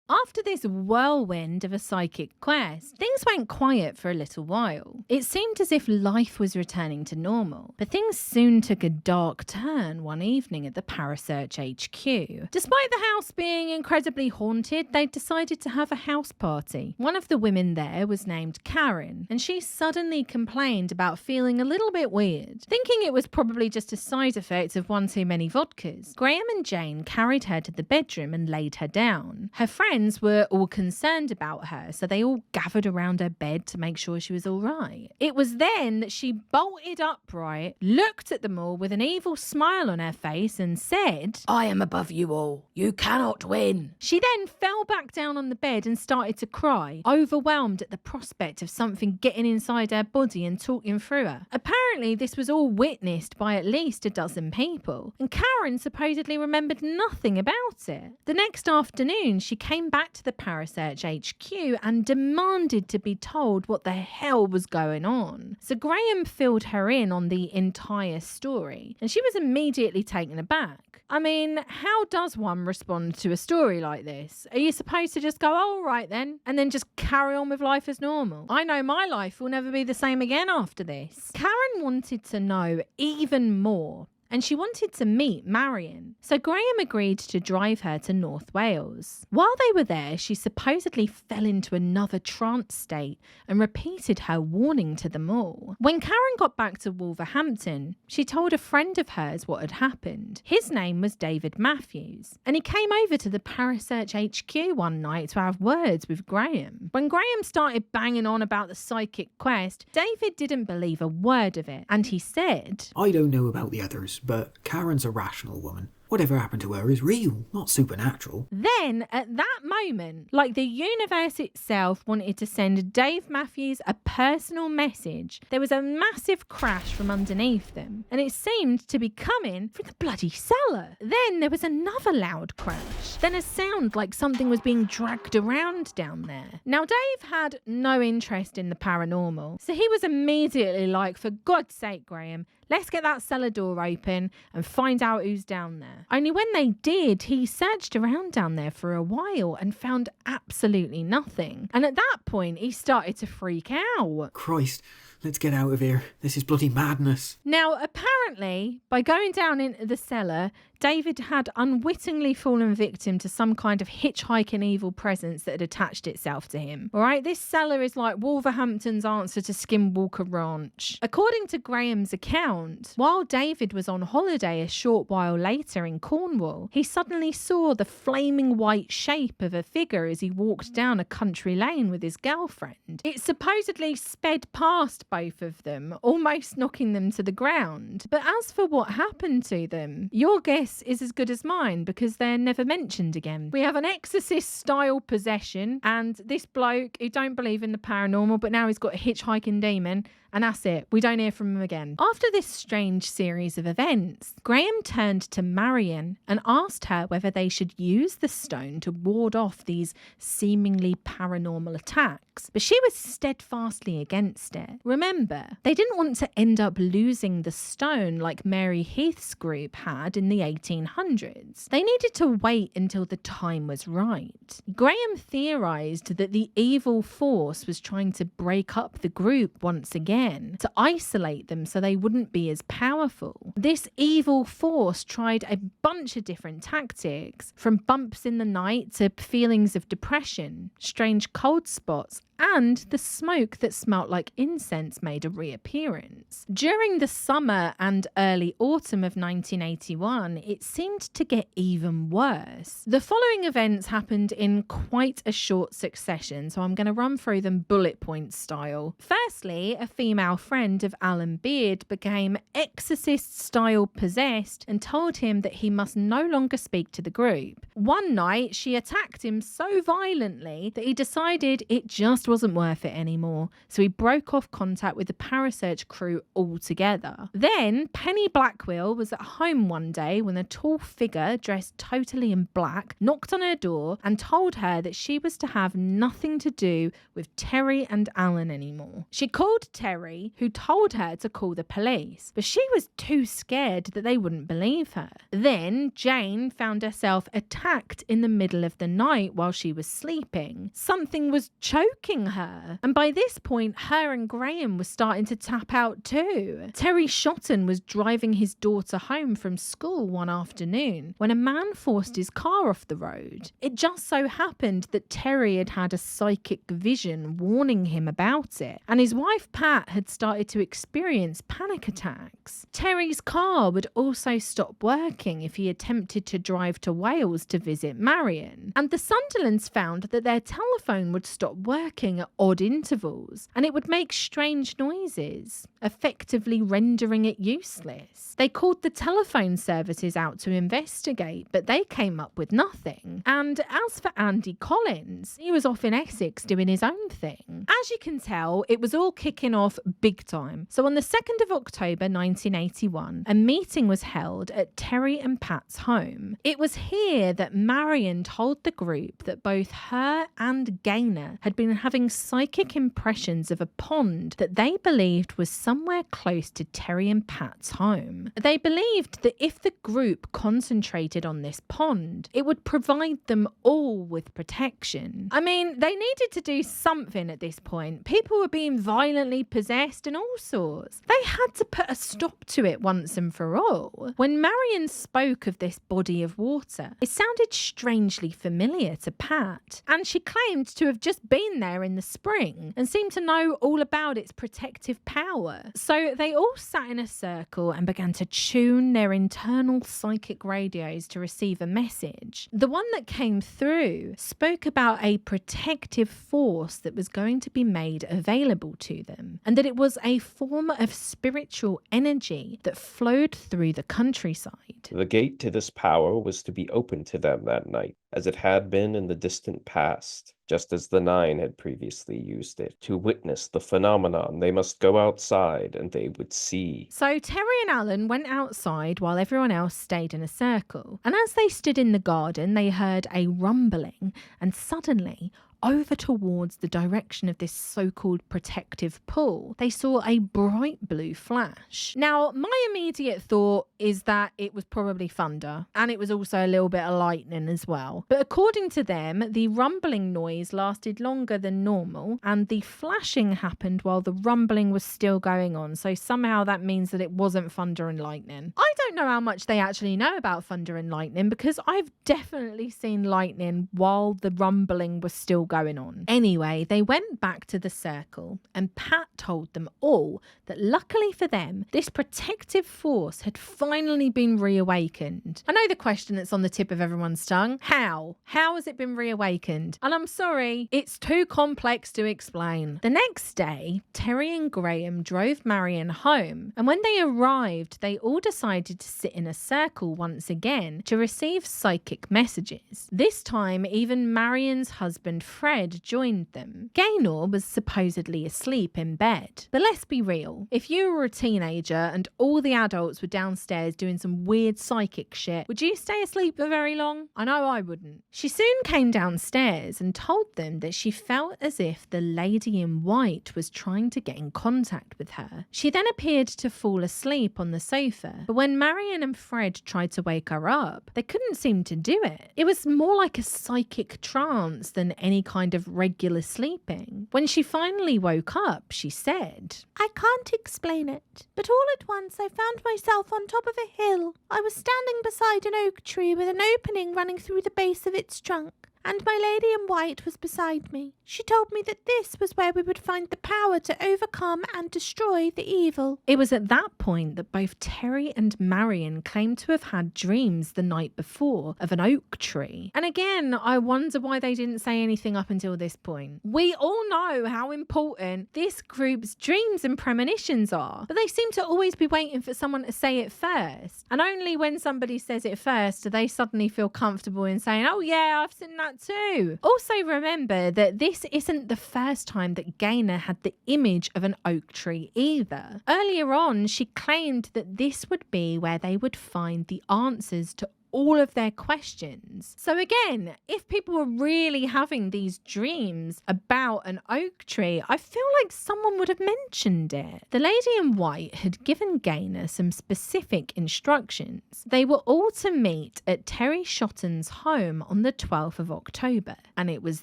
After this whirlwind of a psychic quest, things went quiet for a little while. It seemed as if life was returning to normal, but things soon took a dark turn one evening at the Parasearch HQ. Despite the house being incredibly haunted, they decided to have a house party. One of the women there was named Karen, and she suddenly complained about feeling a little bit weird, thinking it was probably just a side effect of one too many vodkas. Graham and Jane carried her to the bedroom and laid her down. Her friends were all concerned about her, so they all gathered around her bed to make sure she was all right. It was then that she bolted upright, looked at them all with an evil smile on her face and said, "I am above you all. You cannot win." She then fell back down on the bed and started to cry, overwhelmed at the prospect of something getting inside her body and talking through her. Apparently, this was all witnessed by at least a dozen people, and Karen supposedly remembered nothing about it. The next afternoon, she came back to the Parasearch HQ and demanded to be told what the hell was going on. So Graham filled her in on the entire story, and she was immediately taken aback. I mean, how does one respond to a story like this? Are you supposed to just go, "Oh, right then," and then just carry on with life as normal? I know my life will never be the same again after this. Karen wanted to know even more, and she wanted to meet Marion. So Graham agreed to drive her to North Wales. While they were there, she supposedly fell into another trance state and repeated her warning to them all. When Karen got back to Wolverhampton, she told a friend of hers what had happened. His name was David Matthews, and he came over to the Parasearch HQ one night to have words with Graham. When Graham started banging on about the psychic quest, David didn't believe a word of it, and he said, "I don't know about the others, but Karen's a rational woman. Whatever happened to her is real, not supernatural." Then, at that moment, like the universe itself wanted to send Dave Matthews a personal message, there was a massive crash from underneath them, and it seemed to be coming from the bloody cellar. Then there was another loud crash, then a sound like something was being dragged around down there. Now, Dave had no interest in the paranormal, so he was immediately like, "For God's sake, Graham, let's get that cellar door open and find out who's down there." Only when they did, he searched around down there for a while and found absolutely nothing. And at that point, he started to freak out. "Christ, let's get out of here. This is bloody madness." Now, apparently, by going down into the cellar, David had unwittingly fallen victim to some kind of hitchhiking evil presence that had attached itself to him. All right, this cellar is like Wolverhampton's answer to Skinwalker Ranch. According to Graham's account, while David was on holiday a short while later in Cornwall, he suddenly saw the flaming white shape of a figure as he walked down a country lane with his girlfriend. It supposedly sped past both of them, almost knocking them to the ground. But as for what happened to them, your guess is as good as mine, because they're never mentioned again. We have an exorcist-style possession, and this bloke who don't believe in the paranormal, but now he's got a hitchhiking demon, and that's it. We don't hear from him again. After this strange series of events, Graham turned to Marion and asked her whether they should use the stone to ward off these seemingly paranormal attacks, but she was steadfastly against it. Remember Remember, they didn't want to end up losing the stone like Mary Heath's group had in the 1800s. They needed to wait until the time was right. Graham theorised that the evil force was trying to break up the group once again, to isolate them so they wouldn't be as powerful. This evil force tried a bunch of different tactics, from bumps in the night to feelings of depression, strange cold spots, and the smoke that smelt like incense made a reappearance. During the summer and early autumn of 1981, it seemed to get even worse. The following events happened in quite a short succession, so I'm going to run through them bullet point style. Firstly, a female friend of Alan Beard became exorcist-style possessed and told him that he must no longer speak to the group. One night, she attacked him so violently that he decided it just wasn't worth it anymore, so he broke off contact with the Parasearch crew altogether. Then Penny Blackwell was at home one day when a tall figure dressed totally in black knocked on her door and told her that she was to have nothing to do with Terry and Alan anymore. She called Terry, who told her to call the police, but she was too scared that they wouldn't believe her. Then Jane found herself attacked in the middle of the night while she was sleeping. Something was choking her, and by this point her and Graham were starting to tap out too. Terry Shotton was driving his daughter home from school one afternoon when a man forced his car off the road. It just so happened that Terry had had a psychic vision warning him about it, and his wife Pat had started to experience panic attacks. Terry's car would also stop working if he attempted to drive to Wales to visit Marion, and the Sunderlands found that their telephone would stop working at odd intervals, and it would make strange noises, effectively rendering it useless. They called the telephone services out to investigate, but they came up with nothing. And as for Andy Collins, he was off in Essex doing his own thing. As you can tell, it was all kicking off big time. So on the 2nd of October 1981, a meeting was held at Terry and Pat's home. It was here that Marion told the group that both her and Gaynor had been having psychic impressions of a pond that they believed was somewhere close to Terry and Pat's home. They believed that if the group concentrated on this pond, it would provide them all with protection. I mean, they needed to do something at this point. People were being violently possessed and all sorts. They had to put a stop to it once and for all. When Marion spoke of this body of water, it sounded strangely familiar to Pat, and she claimed to have just been there in the spring and seemed to know all about its protective power. So they all sat in a circle and began to tune their internal psychic radios to receive a message. The one that came through spoke about a protective force that was going to be made available to them, and that it was a form of spiritual energy that flowed through the countryside. The gate to this power was to be open to them that night, as it had been in the distant past. Just as the Nine had previously used it. To witness the phenomenon, they must go outside and they would see. So Terry and Alan went outside while everyone else stayed in a circle. And as they stood in the garden, they heard a rumbling, and suddenly, over towards the direction of this so-called protective pull, they saw a bright blue flash. Now, my immediate thought is that it was probably thunder, and it was also a little bit of lightning as well. But according to them, the rumbling noise lasted longer than normal, and the flashing happened while the rumbling was still going on. So somehow that means that it wasn't thunder and lightning. I don't know how much they actually know about thunder and lightning, because I've definitely seen lightning while the rumbling was still going on. Anyway, they went back to the circle, and Pat told them all that luckily for them, this protective force had finally been reawakened. I know the question that's on the tip of everyone's tongue. How? How has it been reawakened? And I'm sorry, it's too complex to explain. The next day, Terry and Graham drove Marion home, and when they arrived, they all decided to sit in a circle once again to receive psychic messages. This time, even Marion's husband Fred joined them. Gaynor was supposedly asleep in bed. But let's be real, if you were a teenager and all the adults were downstairs doing some weird psychic shit, would you stay asleep for very long? I know I wouldn't. She soon came downstairs and told them that she felt as if the lady in white was trying to get in contact with her. She then appeared to fall asleep on the sofa, but when Marion and Fred tried to wake her up, they couldn't seem to do it. It was more like a psychic trance than any kind of regular sleeping. When she finally woke up, she said, "I can't explain it, but all at once I found myself on top of a hill. I was standing beside an oak tree with an opening running through the base of its trunk. And my lady in white was beside me. She told me that this was where we would find the power to overcome and destroy the evil." It was at that point that both Terry and Marion claimed to have had dreams the night before of an oak tree. And again, I wonder why they didn't say anything up until this point. We all know how important this group's dreams and premonitions are, but they seem to always be waiting for someone to say it first. And only when somebody says it first do they suddenly feel comfortable in saying, "Oh yeah, I've seen that too." Also remember that this isn't the first time that Gaynor had the image of an oak tree either. Earlier on, she claimed that this would be where they would find the answers to all of their questions. So again, if people were really having these dreams about an oak tree, I feel like someone would have mentioned it. The lady in white had given Gaynor some specific instructions. They were all to meet at Terry Shotton's home on the 12th of October, and it was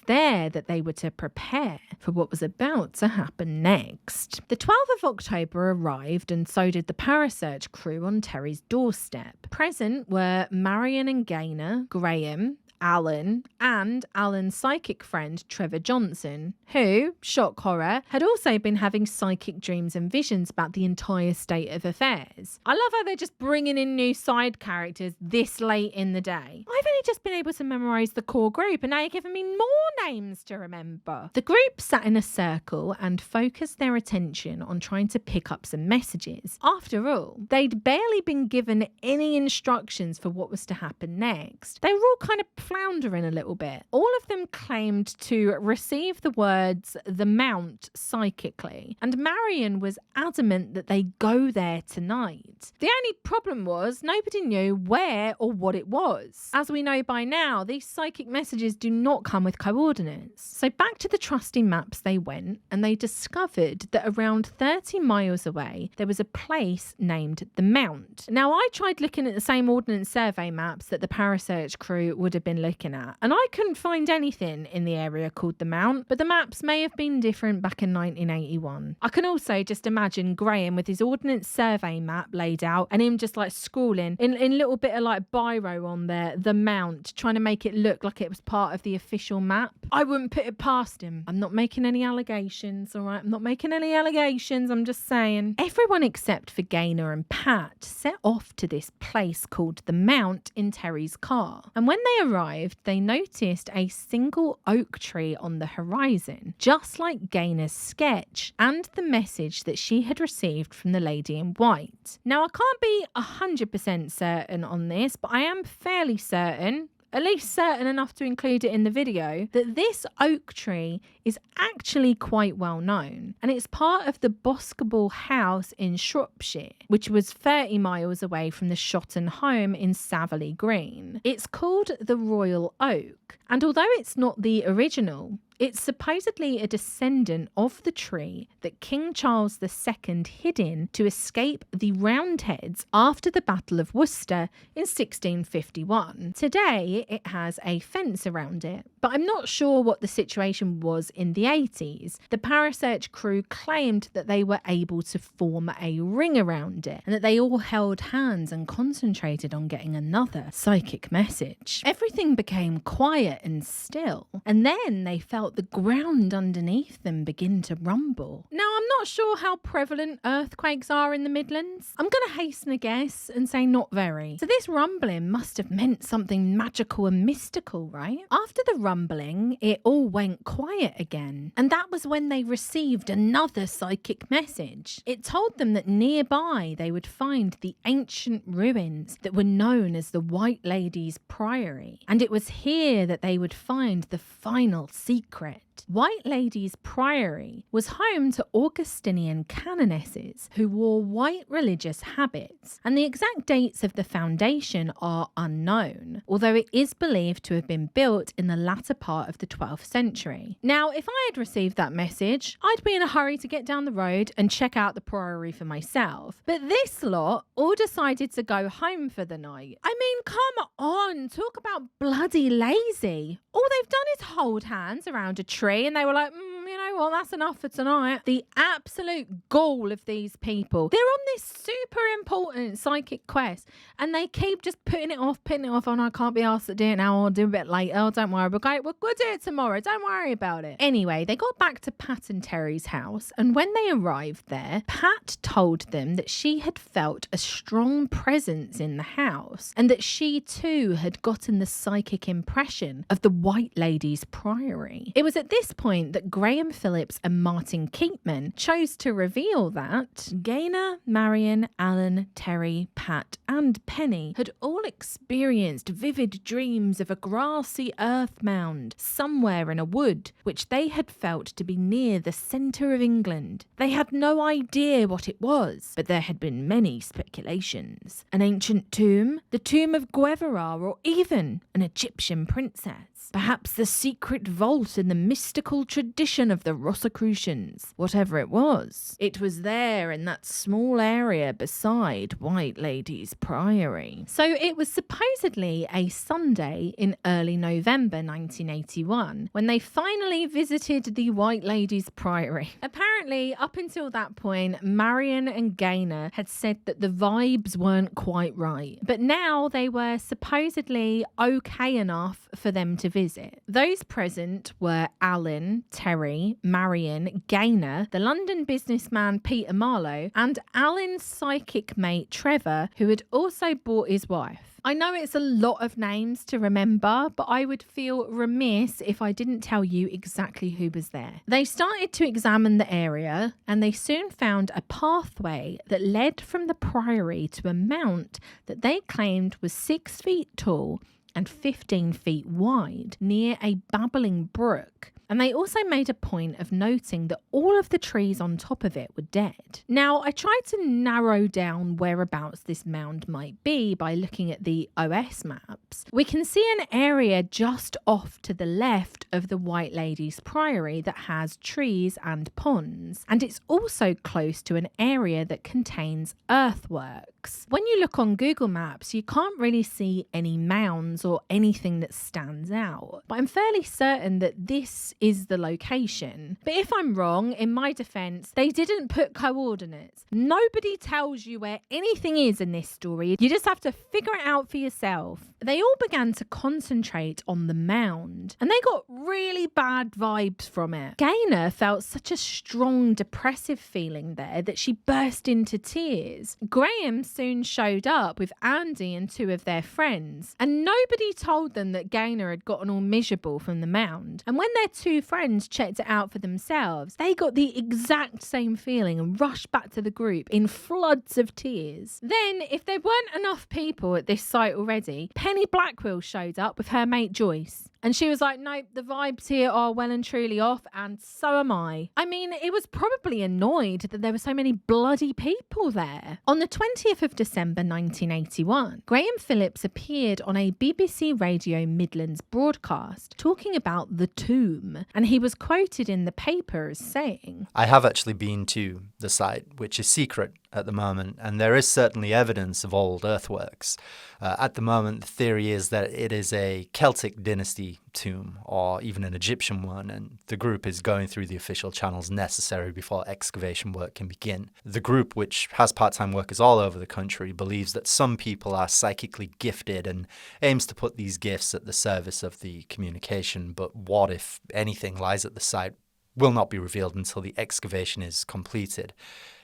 there that they were to prepare for what was about to happen next. The 12th of October arrived, and so did the Parasearch crew on Terry's doorstep. Present were Marion and Gaynor, Graham, Alan, and Alan's psychic friend Trevor Johnson, who, shock horror, had also been having psychic dreams and visions about the entire state of affairs. I love how they're just bringing in new side characters this late in the day. I've only just been able to memorise the core group, and now you're giving me more names to remember. The group sat in a circle and focused their attention on trying to pick up some messages. After all, they'd barely been given any instructions for what was to happen next. They were all kind of floundering a little bit. All of them claimed to receive the words "the Mount" psychically, and Marion was adamant that they go there tonight. The only problem was nobody knew where or what it was. As we know by now, these psychic messages do not come with coordinates. So back to the trusty maps they went, and they discovered that around 30 miles away there was a place named the Mount. Now, I tried looking at the same Ordnance Survey maps that the Parasearch crew would have been looking at, and I couldn't find anything in the area called the Mount, but the maps may have been different back in 1981. I can also just imagine Graham with his Ordnance Survey map laid out and him just like scrawling in little bit of like biro on there, the Mount, trying to make it look like it was part of the official map. I wouldn't put it past him. I'm not making any allegations, all right? I'm not making any allegations, I'm just saying. Everyone except for Gaynor and Pat set off to this place called the Mount in Terry's car, and when they arrived, they noticed a single oak tree on the horizon, just like Gaynor's sketch and the message that she had received from the lady in white. Now, I can't be 100% certain on this, but I am fairly certain, at least certain enough to include it in the video, that this oak tree is actually quite well known, and it's part of the Boscobel house in Shropshire, which was 30 miles away from the Shotton home in Saverley Green. It's called the Royal Oak, and although it's not the original, it's supposedly a descendant of the tree that King Charles II hid in to escape the Roundheads after the Battle of Worcester in 1651. Today, it has a fence around it, but I'm not sure what the situation was in the 80s. The Parasearch crew claimed that they were able to form a ring around it, and that they all held hands and concentrated on getting another psychic message. Everything became quiet and still, and then they felt the ground underneath them begin to rumble. Now, I'm not sure how prevalent earthquakes are in the Midlands. I'm going to hasten a guess and say not very. So this rumbling must have meant something magical and mystical, right? After the rumbling, it all went quiet again. And that was when they received another psychic message. It told them that nearby they would find the ancient ruins that were known as the White Lady's Priory. And it was here that they would find the final secret. White Lady's Priory was home to Augustinian canonesses who wore white religious habits, and the exact dates of the foundation are unknown, although it is believed to have been built in the latter part of the 12th century. Now, if I had received that message, I'd be in a hurry to get down the road and check out the Priory for myself. But this lot all decided to go home for the night. I mean, come on, talk about bloody lazy. All they've done is hold hands around a tree and they were like, you know what, that's enough for tonight. The absolute gall of these people. They're on this super important psychic quest and they keep just putting it off. Oh, no, I can't be asked to do it now. I'll do it a bit later. Oh, don't worry. We'll do it tomorrow. Don't worry about it. Anyway, they got back to Pat and Terry's house, and when they arrived there, Pat told them that she had felt a strong presence in the house and that she too had gotten the psychic impression of the White Lady's Priory. It was at this point that Graham Phillips and Martin Keatman chose to reveal that Gaynor, Marion, Alan, Terry, Pat and Penny had all experienced vivid dreams of a grassy earth mound somewhere in a wood, which they had felt to be near the centre of England. They had no idea what it was, but there had been many speculations. An ancient tomb, the tomb of Guevara, or even an Egyptian princess. Perhaps the secret vault in the mystical tradition of the Rosicrucians. Whatever it was there in that small area beside White Lady's Priory. So it was supposedly a Sunday in early November 1981 when they finally visited the White Lady's Priory. Apparently, up until that point, Marion and Gaynor had said that the vibes weren't quite right, but now they were supposedly okay enough for them to visit. Those present were Alan, Terry, Marion, Gaynor, the London businessman Peter Marlowe, and Alan's psychic mate Trevor, who had also brought his wife. I know it's a lot of names to remember, but I would feel remiss if I didn't tell you exactly who was there. They started to examine the area and they soon found a pathway that led from the Priory to a mount that they claimed was 6 feet tall and 15 feet wide near a babbling brook. And they also made a point of noting that all of the trees on top of it were dead. Now, I tried to narrow down whereabouts this mound might be by looking at the OS maps. We can see an area just off to the left of the White Lady's Priory that has trees and ponds. And it's also close to an area that contains earthworks. When you look on Google Maps, you can't really see any mounds or anything that stands out. But I'm fairly certain that this is the location. But if I'm wrong, in my defense, they didn't put coordinates. Nobody tells you where anything is in this story. You just have to figure it out for yourself. They all began to concentrate on the mound, and they got really bad vibes from it. Gaynor felt such a strong depressive feeling there that she burst into tears. Graham soon showed up with Andy and 2 of their friends, and nobody told them that Gaynor had gotten all miserable from the mound. And when their 2 friends checked it out for themselves, they got the exact same feeling and rushed back to the group in floods of tears. Then, if there weren't enough people at this site already, Penny Blackwell showed up with her mate Joyce. And she was like, nope, the vibes here are well and truly off, and so am I. I mean, it was probably annoyed that there were so many bloody people there. On the 20th of December 1981, Graham Phillips appeared on a BBC Radio Midlands broadcast talking about the tomb, and he was quoted in the paper as saying, I have actually been to the site, which is secret at the moment, and there is certainly evidence of old earthworks. At the moment, the theory is that it is a Celtic dynasty tomb or even an Egyptian one, and the group is going through the official channels necessary before excavation work can begin. The group, which has part-time workers all over the country, believes that some people are psychically gifted and aims to put these gifts at the service of the communication, but what, if anything, lies at the site will not be revealed until the excavation is completed.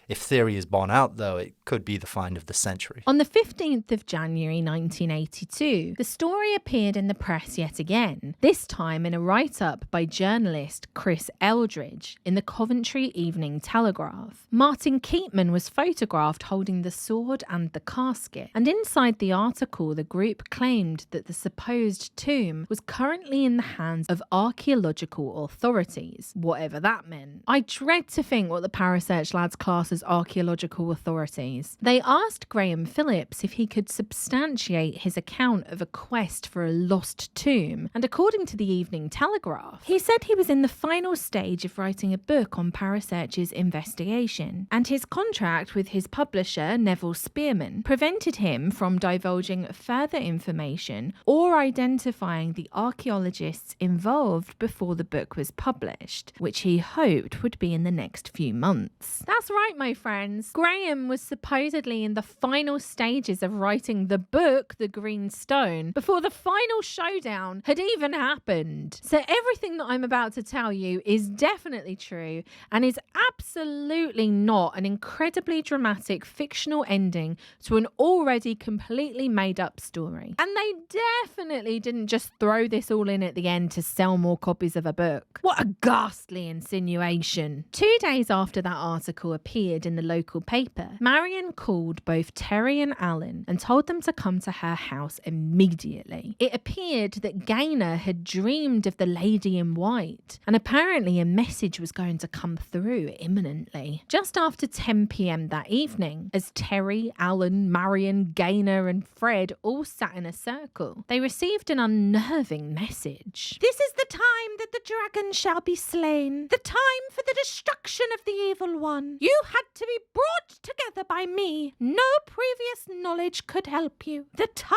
If theory is borne out, though, it could be the find of the century. On the 15th of January 1982, the story appeared in the press yet again, this time in a write-up by journalist Chris Eldridge in the Coventry Evening Telegraph. Martin Keatman was photographed holding the sword and the casket, and inside the article the group claimed that the supposed tomb was currently in the hands of archaeological authorities, whatever that meant. I dread to think what the Parasearch lads class as archaeological authorities. They asked Graham Phillips if he could substantiate his account of a quest for a lost tomb, and according to the Evening Telegraph, he said he was in the final stage of writing a book on Parasearch's investigation, and his contract with his publisher, Neville Spearman, prevented him from divulging further information or identifying the archaeologists involved before the book was published, which he hoped would be in the next few months. That's right, my friends. Graham was supposedly in the final stages of writing the book, The Green Stone, before the final showdown had even happened. So everything that I'm about to tell you is definitely true and is absolutely not an incredibly dramatic fictional ending to an already completely made up story. And they definitely didn't just throw this all in at the end to sell more copies of a book. What a ghastly insinuation. 2 days after that article appeared in the local paper, Marion called both Terry and Alan and told them to come to her house immediately. It appeared that Gaynor had dreamed of the lady in white, and apparently a message was going to come through imminently. Just after 10 p.m. that evening, as Terry, Alan, Marion, Gaynor and Fred all sat in a circle, they received an unnerving message. This is the time that the dragon shall be slain, the time for the destruction of the evil one. You had to be brought together by me. No previous knowledge could help you. The time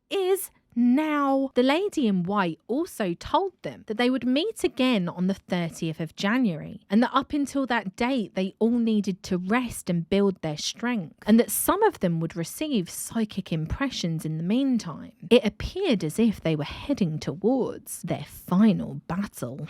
is now. The lady in white also told them that they would meet again on the 30th of January, and that up until that date they all needed to rest and build their strength, and that some of them would receive psychic impressions in the meantime. It appeared as if they were heading towards their final battle.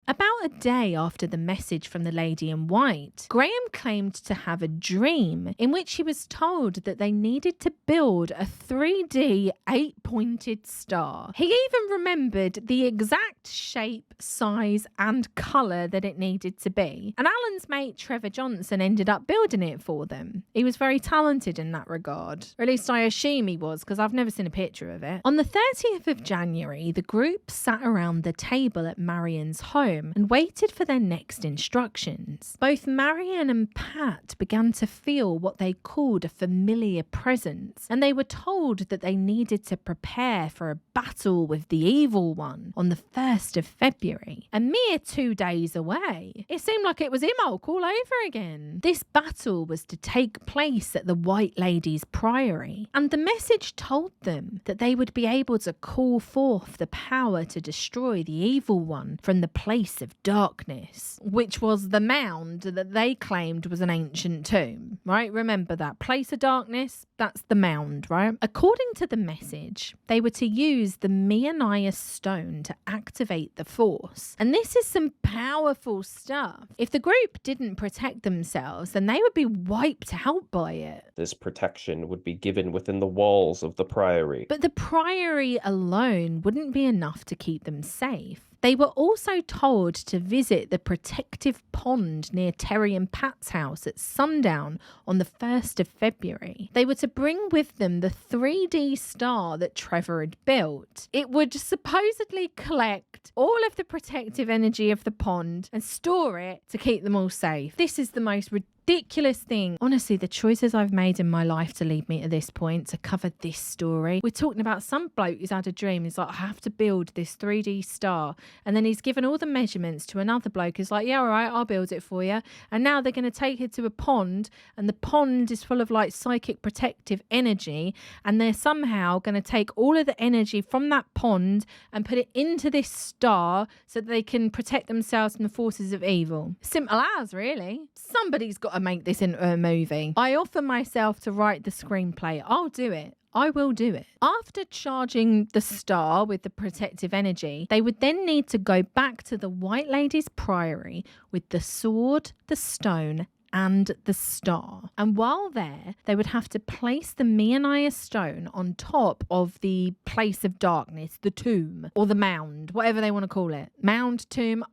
About a day after the message from the lady in white, Graham claimed to have a dream in which he was told that they needed to build a 3D 8-pointed star. He even remembered the exact shape, size and colour that it needed to be. And Alan's mate Trevor Johnson ended up building it for them. He was very talented in that regard. Or at least I assume he was, because I've never seen a picture of it. On the 30th of January, the group sat around the table at Marion's home and waited for their next instructions. Both Marion and Pat began to feel what they called a familiar presence, and they were told that they needed to prepare for a battle with the evil one on the 1st of February, a mere 2 days away. It seemed like it was Imbolc all over again. This battle was to take place at the White Lady's Priory, and the message told them that they would be able to call forth the power to destroy the evil one from the place of darkness, which was the mound that they claimed was an ancient tomb, right? Remember that place of darkness? That's the mound, right? According to the message, they were to use the Meonia Stone to activate the force. And this is some powerful stuff. If the group didn't protect themselves, then they would be wiped out by it. This protection would be given within the walls of the Priory. But the Priory alone wouldn't be enough to keep them safe. They were also told to visit the protective pond near Terry and Pat's house at sundown on the 1st of February. They were to bring with them the 3D star that Trevor had built. It would supposedly collect all of the protective energy of the pond and store it to keep them all safe. This is the most ridiculous thing. Honestly, the choices I've made in my life to lead me to this point, to cover this story. We're talking about some bloke who's had a dream. He's like, I have to build this 3D star. And then he's given all the measurements to another bloke who's like, yeah, all right, I'll build it for you. And now they're going to take it to a pond, and the pond is full of like psychic protective energy. And they're somehow going to take all of the energy from that pond and put it into this star so that they can protect themselves from the forces of evil. Simple as, really. Somebody's got to make this into a movie. I offer myself to write the screenplay. I'll do it. I will do it. After charging the star with the protective energy, they would then need to go back to the White Lady's Priory with the sword, the stone, and the star. And while there, they would have to place the Meonia Stone on top of the place of darkness, the tomb, or the mound, whatever they want to call it. Mound, tomb,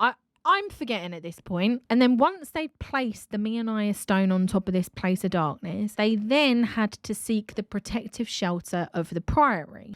I'm forgetting at this point. And then once they'd placed the Meonia Stone on top of this place of darkness, they then had to seek the protective shelter of the Priory.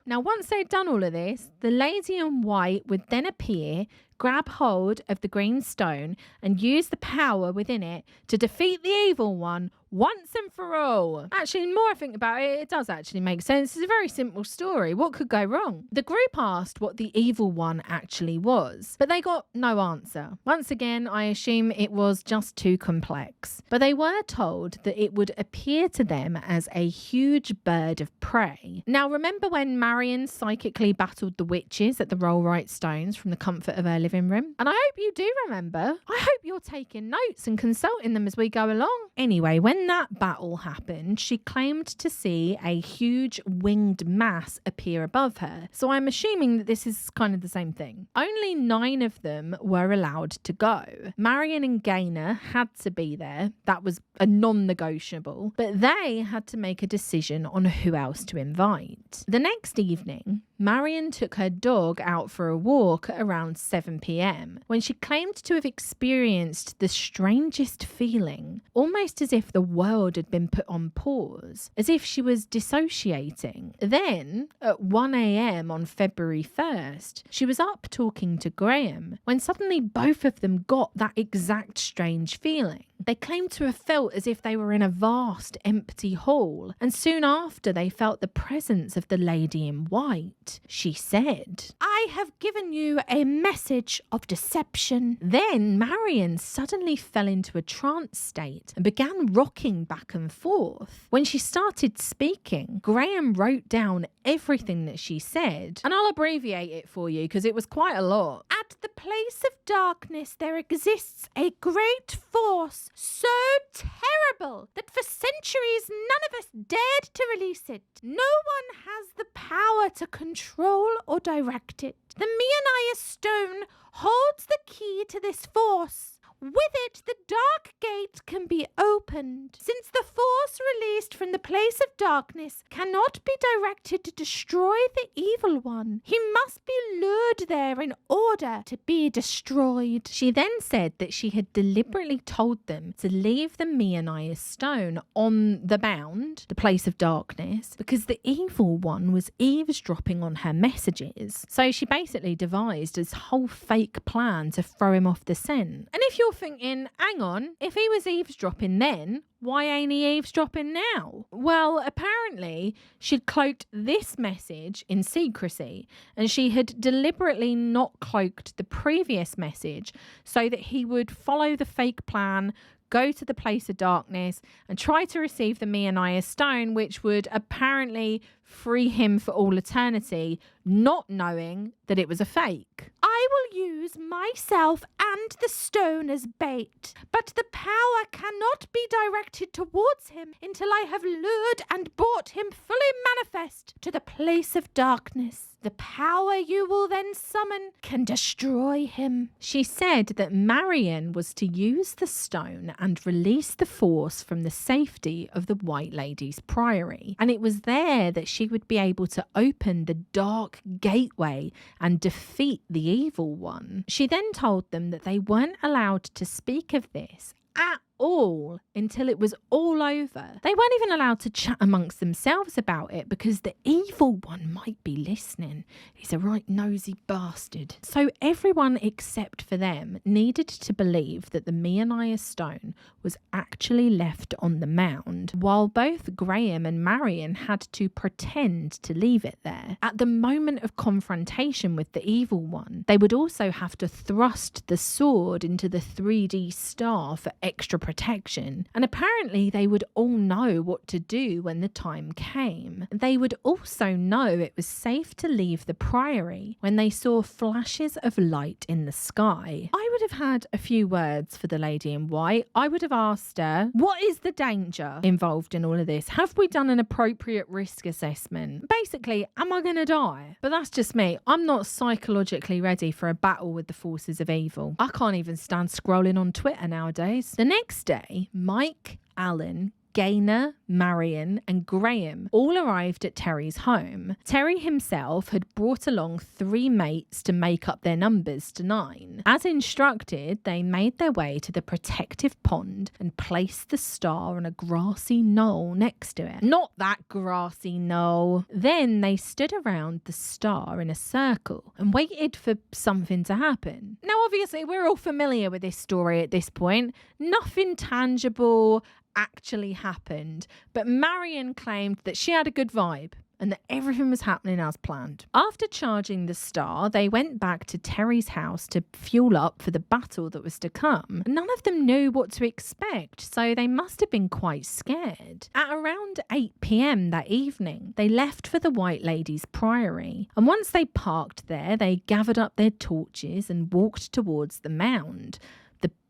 Now, once they'd done all of this, the lady in white would then appear, grab hold of the green stone, and use the power within it to defeat the evil one once and for all. Actually, the more I think about it, it does actually make sense. It's a very simple story. What could go wrong? The group asked what the evil one actually was, but they got no answer. Once again, I assume it was just too complex. But they were told that it would appear to them as a huge bird of prey. Now, remember when Marion psychically battled the witches at the Rollright Stones from the comfort of her living room? And I hope you do remember. I hope you're taking notes and consulting them as we go along. Anyway, when that battle happened, she claimed to see a huge winged mass appear above her. So I'm assuming that this is kind of the same thing. Only 9 of them were allowed to go. Marion and Gaynor had to be there. That was a non-negotiable. But they had to make a decision on who else to invite. The next evening, Marion took her dog out for a walk at around 7 p.m. when she claimed to have experienced the strangest feeling, almost as if the world had been put on pause, as if she was dissociating. Then, at 1 a.m. on February 1st, she was up talking to Graham when suddenly both of them got that exact strange feeling. They claimed to have felt as if they were in a vast empty hall, and soon after they felt the presence of the lady in white. She said, "I have given you a message of deception." Then Marion suddenly fell into a trance state and began rocking back and forth. When she started speaking, Graham wrote down everything that she said, and I'll abbreviate it for you because it was quite a lot. At the place of darkness there exists a great force so terrible that for centuries none of us dared to release it. No one has the power to control or direct it. The Meonia Stone holds the key to this force. With it, the dark gate can be opened. Since the force released from the place of darkness cannot be directed to destroy the evil one, he must be lured there in order to be destroyed. She then said that she had deliberately told them to leave the Meonia Stone on the mound, the place of darkness, because the evil one was eavesdropping on her messages. So she basically devised this whole fake plan to throw him off the scent. And if you're thinking, hang on, if he was eavesdropping then, why ain't he eavesdropping now? Well, apparently she'd cloaked this message in secrecy, and she had deliberately not cloaked the previous message so that he would follow the fake plan, go to the place of darkness and try to receive the Meonia Stone, which would apparently free him for all eternity, not knowing that it was a fake. I will use myself and the stone as bait, but the power cannot be directed towards him until I have lured and brought him fully manifest to the place of darkness. The power you will then summon can destroy him. She said that Marion was to use the stone and release the force from the safety of the White Lady's Priory, and it was there that she would be able to open the dark gateway and defeat the evil one. She then told them that they weren't allowed to speak of this at all until it was all over. They weren't even allowed to chat amongst themselves about it because the evil one might be listening. He's a right nosy bastard. So everyone except for them needed to believe that the Meonia Stone was actually left on the mound, while both Graham and Marion had to pretend to leave it there. At the moment of confrontation with the evil one, they would also have to thrust the sword into the 3D star for extra protection. protection. And apparently they would all know what to do when the time came. They would also know it was safe to leave the Priory when they saw flashes of light in the sky. I would have had a few words for the lady in white. I would have asked her, what is the danger involved in all of this? Have we done an appropriate risk assessment? Basically, am I going to die? But that's just me. I'm not psychologically ready for a battle with the forces of evil. I can't even stand scrolling on Twitter nowadays. The next day, Mike, Alan, Gaynor, Marion and Graham all arrived at Terry's home. Terry himself had brought along 3 mates to make up their numbers to 9. As instructed, they made their way to the protective pond and placed the star on a grassy knoll next to it. Not that grassy knoll. Then they stood around the star in a circle and waited for something to happen. Now, obviously, we're all familiar with this story at this point. Nothing tangible actually happened, but Marion claimed that she had a good vibe and that everything was happening as planned. After charging the star, they went back to Terry's house to fuel up for the battle that was to come. None of them knew what to expect, so they must have been quite scared. At around 8 p.m. that evening, they left for the White Lady's Priory, and once they parked there, they gathered up their torches and walked towards the mound,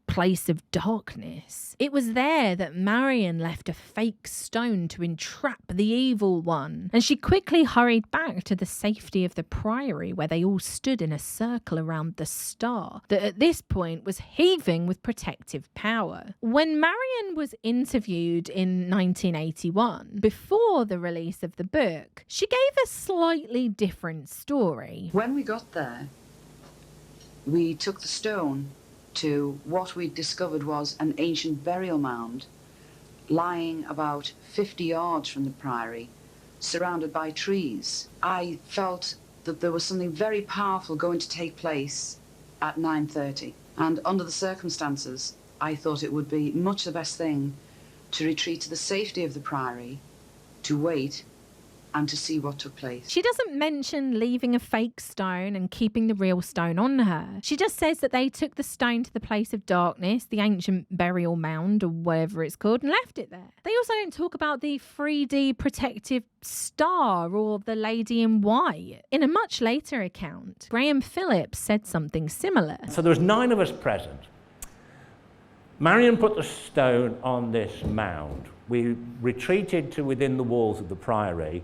place of darkness. It was there that Marion left a fake stone to entrap the evil one, and she quickly hurried back to the safety of the Priory where they all stood in a circle around the star that at this point was heaving with protective power. When Marion was interviewed in 1981, before the release of the book, she gave a slightly different story. When we got there, we took the stone to what we discovered was an ancient burial mound lying about 50 yards from the Priory, surrounded by trees. I felt that there was something very powerful going to take place at 9:30, and under the circumstances I thought it would be much the best thing to retreat to the safety of the Priory, to wait and to see what took place. She doesn't mention leaving a fake stone and keeping the real stone on her. She just says that they took the stone to the place of darkness, the ancient burial mound or whatever it's called, and left it there. They also don't talk about the 3D protective star or the lady in white. In a much later account, Graham Phillips said something similar. So there was 9 of us present. Marion put the stone on this mound. We retreated to within the walls of the Priory,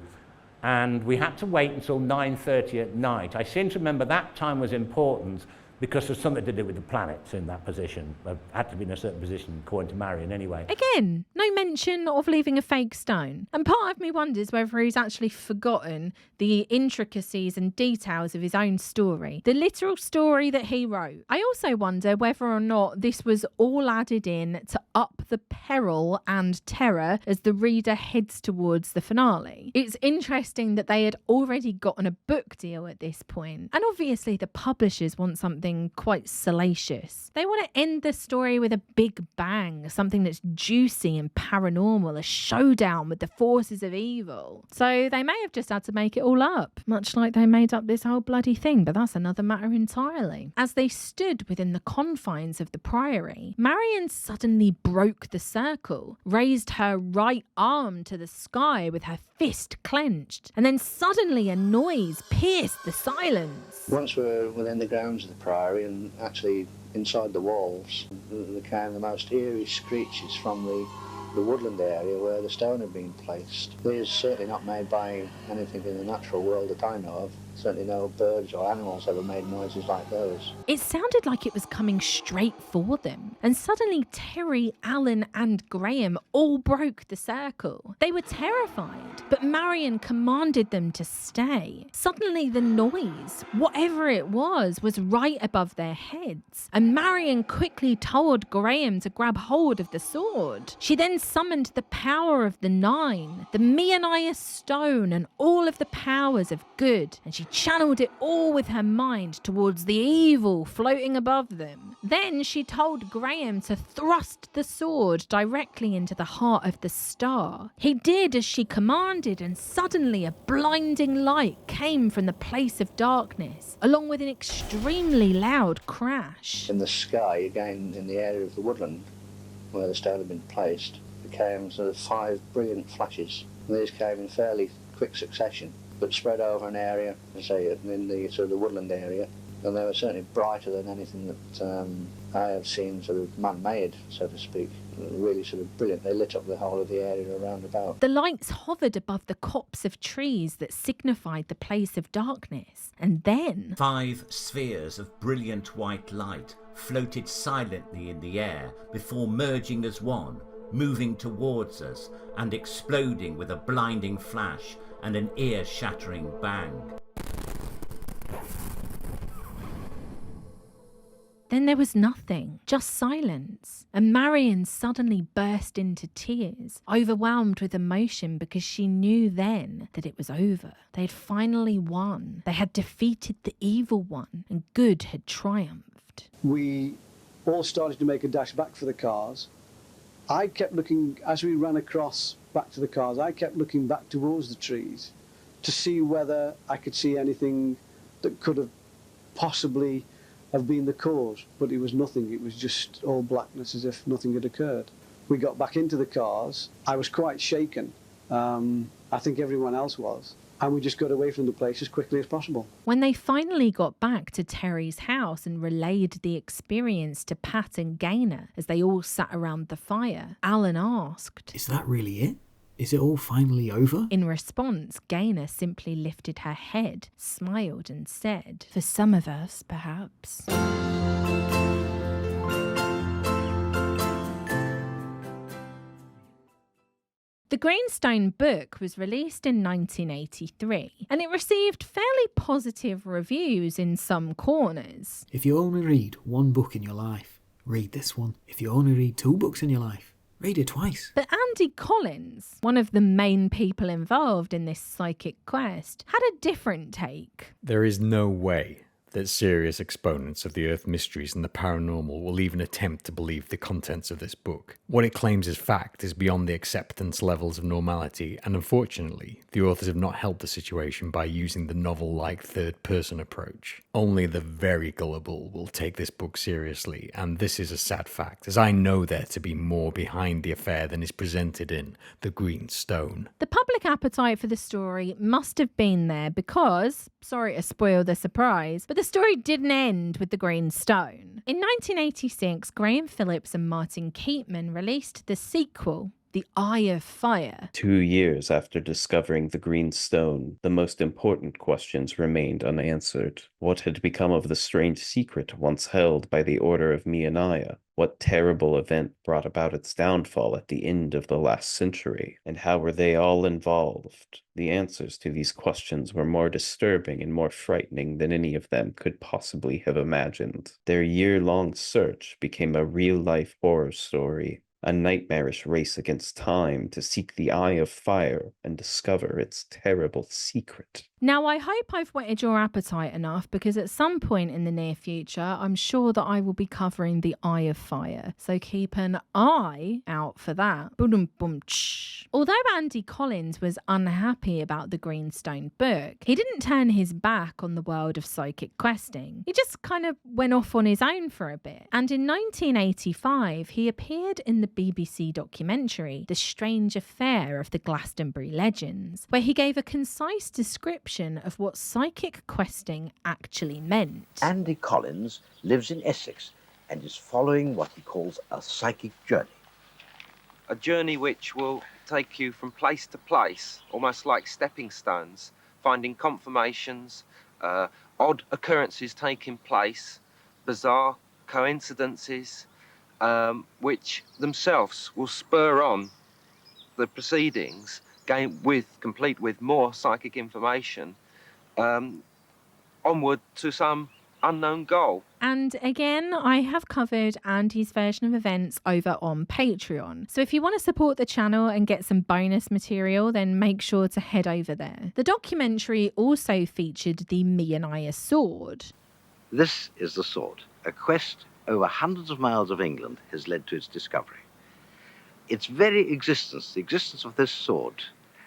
and we had to wait until 9:30 at night. I seem to remember that time was important because there's something to do with the planets in that position. They had to be in a certain position, according to Marion, anyway. Again, no mention of leaving a fake stone. And part of me wonders whether he's actually forgotten the intricacies and details of his own story, the literal story that he wrote. I also wonder whether or not this was all added in to up the peril and terror as the reader heads towards the finale. It's interesting that they had already gotten a book deal at this point. And obviously the publishers want something quite salacious. They want to end the story with a big bang, something that's juicy and paranormal, a showdown with the forces of evil. So they may have just had to make it all up, much like they made up this whole bloody thing, but that's another matter entirely. As they stood within the confines of the Priory, Marion suddenly broke the circle, raised her right arm to the sky with her fist clenched, and then suddenly a noise pierced the silence. Once we're within the grounds of the Priory and actually inside the walls, there came the most eerie screeches from the woodland area where the stone had been placed. These certainly not made by anything in the natural world that I know of. Certainly no birds or animals ever made noises like those. It sounded like it was coming straight for them, and suddenly Terry, Alan and Graham all broke the circle. They were terrified, but Marion commanded them to stay. Suddenly the noise, whatever it was right above their heads, and Marion quickly told Graham to grab hold of the sword. She then summoned the power of the 9, the Meonia Stone and all of the powers of good, and she channeled it all with her mind towards the evil floating above them. Then she told Graham to thrust the sword directly into the heart of the star. He did as she commanded, and suddenly a blinding light came from the place of darkness, along with an extremely loud crash. In the sky, again in the area of the woodland, where the stone had been placed, there came sort of 5 brilliant flashes. And these came in fairly quick succession, but spread over an area, say in the sort of the woodland area, and they were certainly brighter than anything that I have seen sort of man-made, so to speak. Really sort of brilliant. They lit up the whole of the area around about. The lights hovered above the copse of trees that signified the place of darkness. And then 5 spheres of brilliant white light floated silently in the air before merging as one, moving towards us and exploding with a blinding flash and an ear-shattering bang. Then there was nothing, just silence. And Marion suddenly burst into tears, overwhelmed with emotion because she knew then that it was over. They had finally won. They had defeated the evil one, and good had triumphed. We all started to make a dash back for the cars. I kept looking, as we ran across back to the cars, I kept looking back towards the trees to see whether I could see anything that could have possibly have been the cause, but it was nothing. It was just all blackness, as if nothing had occurred. We got back into the cars. I was quite shaken. I think everyone else was. And we just got away from the place as quickly as possible. When they finally got back to Terry's house and relayed the experience to Pat and Gaynor as they all sat around the fire, Alan asked, "Is that really it? Is it all finally over?" In response, Gaynor simply lifted her head, smiled and said, "For some of us, perhaps." The Greenstone book was released in 1983, and it received fairly positive reviews in some corners. If you only read one book in your life, read this one. If you only read 2 books in your life, read it twice. But Andy Collins, one of the main people involved in this psychic quest, had a different take. There is no way that serious exponents of the Earth mysteries and the paranormal will even attempt to believe the contents of this book. What it claims as fact is beyond the acceptance levels of normality, and unfortunately, the authors have not helped the situation by using the novel-like third-person approach. Only the very gullible will take this book seriously, and this is a sad fact, as I know there to be more behind the affair than is presented in The Green Stone. The public appetite for the story must have been there because, sorry to spoil the surprise, but the story didn't end with the Green Stone. In 1986, Graham Phillips and Martin Keatman released the sequel, The Eye of Fire. 2 years after discovering the Green Stone, the most important questions remained unanswered. What had become of the strange secret once held by the Order of Meonia? What terrible event brought about its downfall at the end of the last century? And how were they all involved? The answers to these questions were more disturbing and more frightening than any of them could possibly have imagined. Their year-long search became a real-life horror story. A nightmarish race against time to seek the Eye of Fire and discover its terrible secret. Now, I hope I've whetted your appetite enough because at some point in the near future, I'm sure that I will be covering the Eye of Fire. So keep an eye out for that. Although Andy Collins was unhappy about the Greenstone book, he didn't turn his back on the world of psychic questing. He just kind of went off on his own for a bit. And in 1985, he appeared in the BBC documentary, The Strange Affair of the Glastonbury Legends, where he gave a concise description of what psychic questing actually meant. Andy Collins lives in Essex and is following what he calls a psychic journey. A journey which will take you from place to place, almost like stepping stones, finding confirmations, odd occurrences taking place, bizarre coincidences, which themselves will spur on the proceedings, complete with more psychic information, onward to some unknown goal. And again, I have covered Andy's version of events over on Patreon. So if you want to support the channel and get some bonus material, then make sure to head over there. The documentary also featured the Meonia sword. This is the sword. A quest over hundreds of miles of England has led to its discovery. Its very existence, the existence of this sword,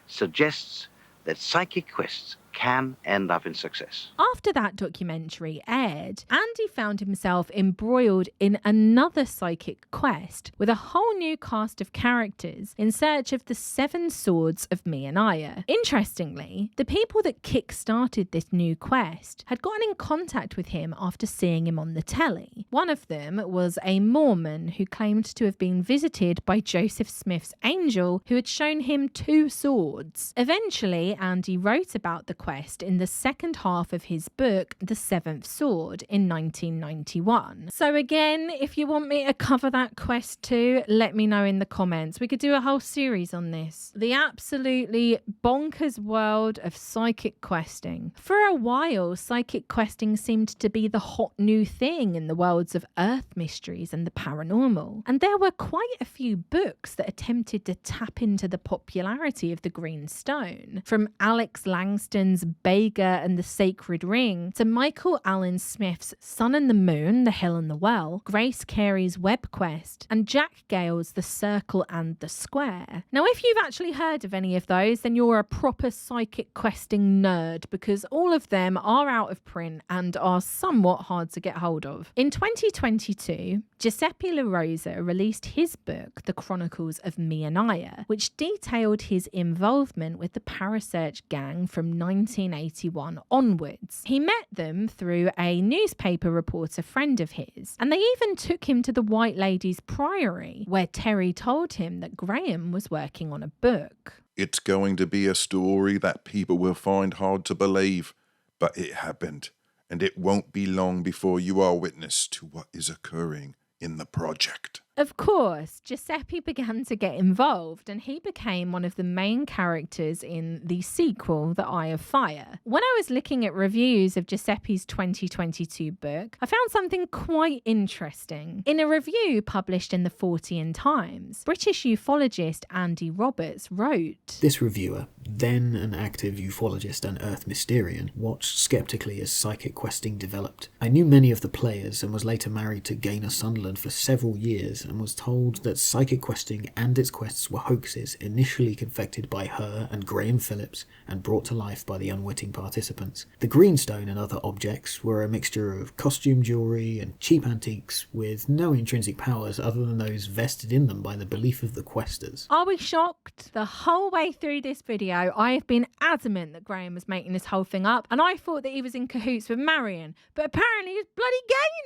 suggests that psychic quests can end up in success. After that documentary aired, Andy found himself embroiled in another psychic quest with a whole new cast of characters in search of the 7 swords of Meonia. Interestingly, the people that kick-started this new quest had gotten in contact with him after seeing him on the telly. One of them was a Mormon who claimed to have been visited by Joseph Smith's angel who had shown him 2 swords. Eventually, Andy wrote about the quest in the second half of his book, The Seventh Sword, in 1991. So again, if you want me to cover that quest too, let me know in the comments. We could do a whole series on this. The absolutely bonkers world of psychic questing. For a while, psychic questing seemed to be the hot new thing in the worlds of earth mysteries and the paranormal. And there were quite a few books that attempted to tap into the popularity of the Green Stone. From Alex Langston's Bega and the Sacred Ring to Michael Allen Smith's Sun and the Moon, The Hill and the Well, Grace Carey's Web Quest, and Jack Gale's The Circle and the Square. Now, if you've actually heard of any of those, then you're a proper psychic questing nerd, because all of them are out of print and are somewhat hard to get hold of. In 2022, Giuseppe La Rosa released his book, The Chronicles of Meonia, which detailed his involvement with the Parasearch gang from 1981 onwards. He met them through a newspaper reporter friend of his, and they even took him to the White Lady's Priory, where Terry told him that Graham was working on a book. It's going to be a story that people will find hard to believe, but it happened, and it won't be long before you are witness to what is occurring in the project. Of course, Giuseppe began to get involved, and he became one of the main characters in the sequel, The Eye of Fire. When I was looking at reviews of Giuseppe's 2022 book, I found something quite interesting. In a review published in the Fortean Times, British ufologist Andy Roberts wrote, This reviewer, then an active ufologist and Earth Mysterian, watched skeptically as psychic questing developed. I knew many of the players and was later married to Gaynor Sunderland for several years, and was told that psychic questing and its quests were hoaxes initially confected by her and Graham Phillips and brought to life by the unwitting participants. The Greenstone and other objects were a mixture of costume jewellery and cheap antiques with no intrinsic powers other than those vested in them by the belief of the questers. Are we shocked? The whole way through this video, I have been adamant that Graham was making this whole thing up, and I thought that he was in cahoots with Marion, but apparently he's bloody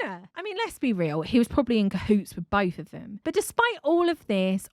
Gaynor. I mean, let's be real, he was probably in cahoots with both of them. But despite all of this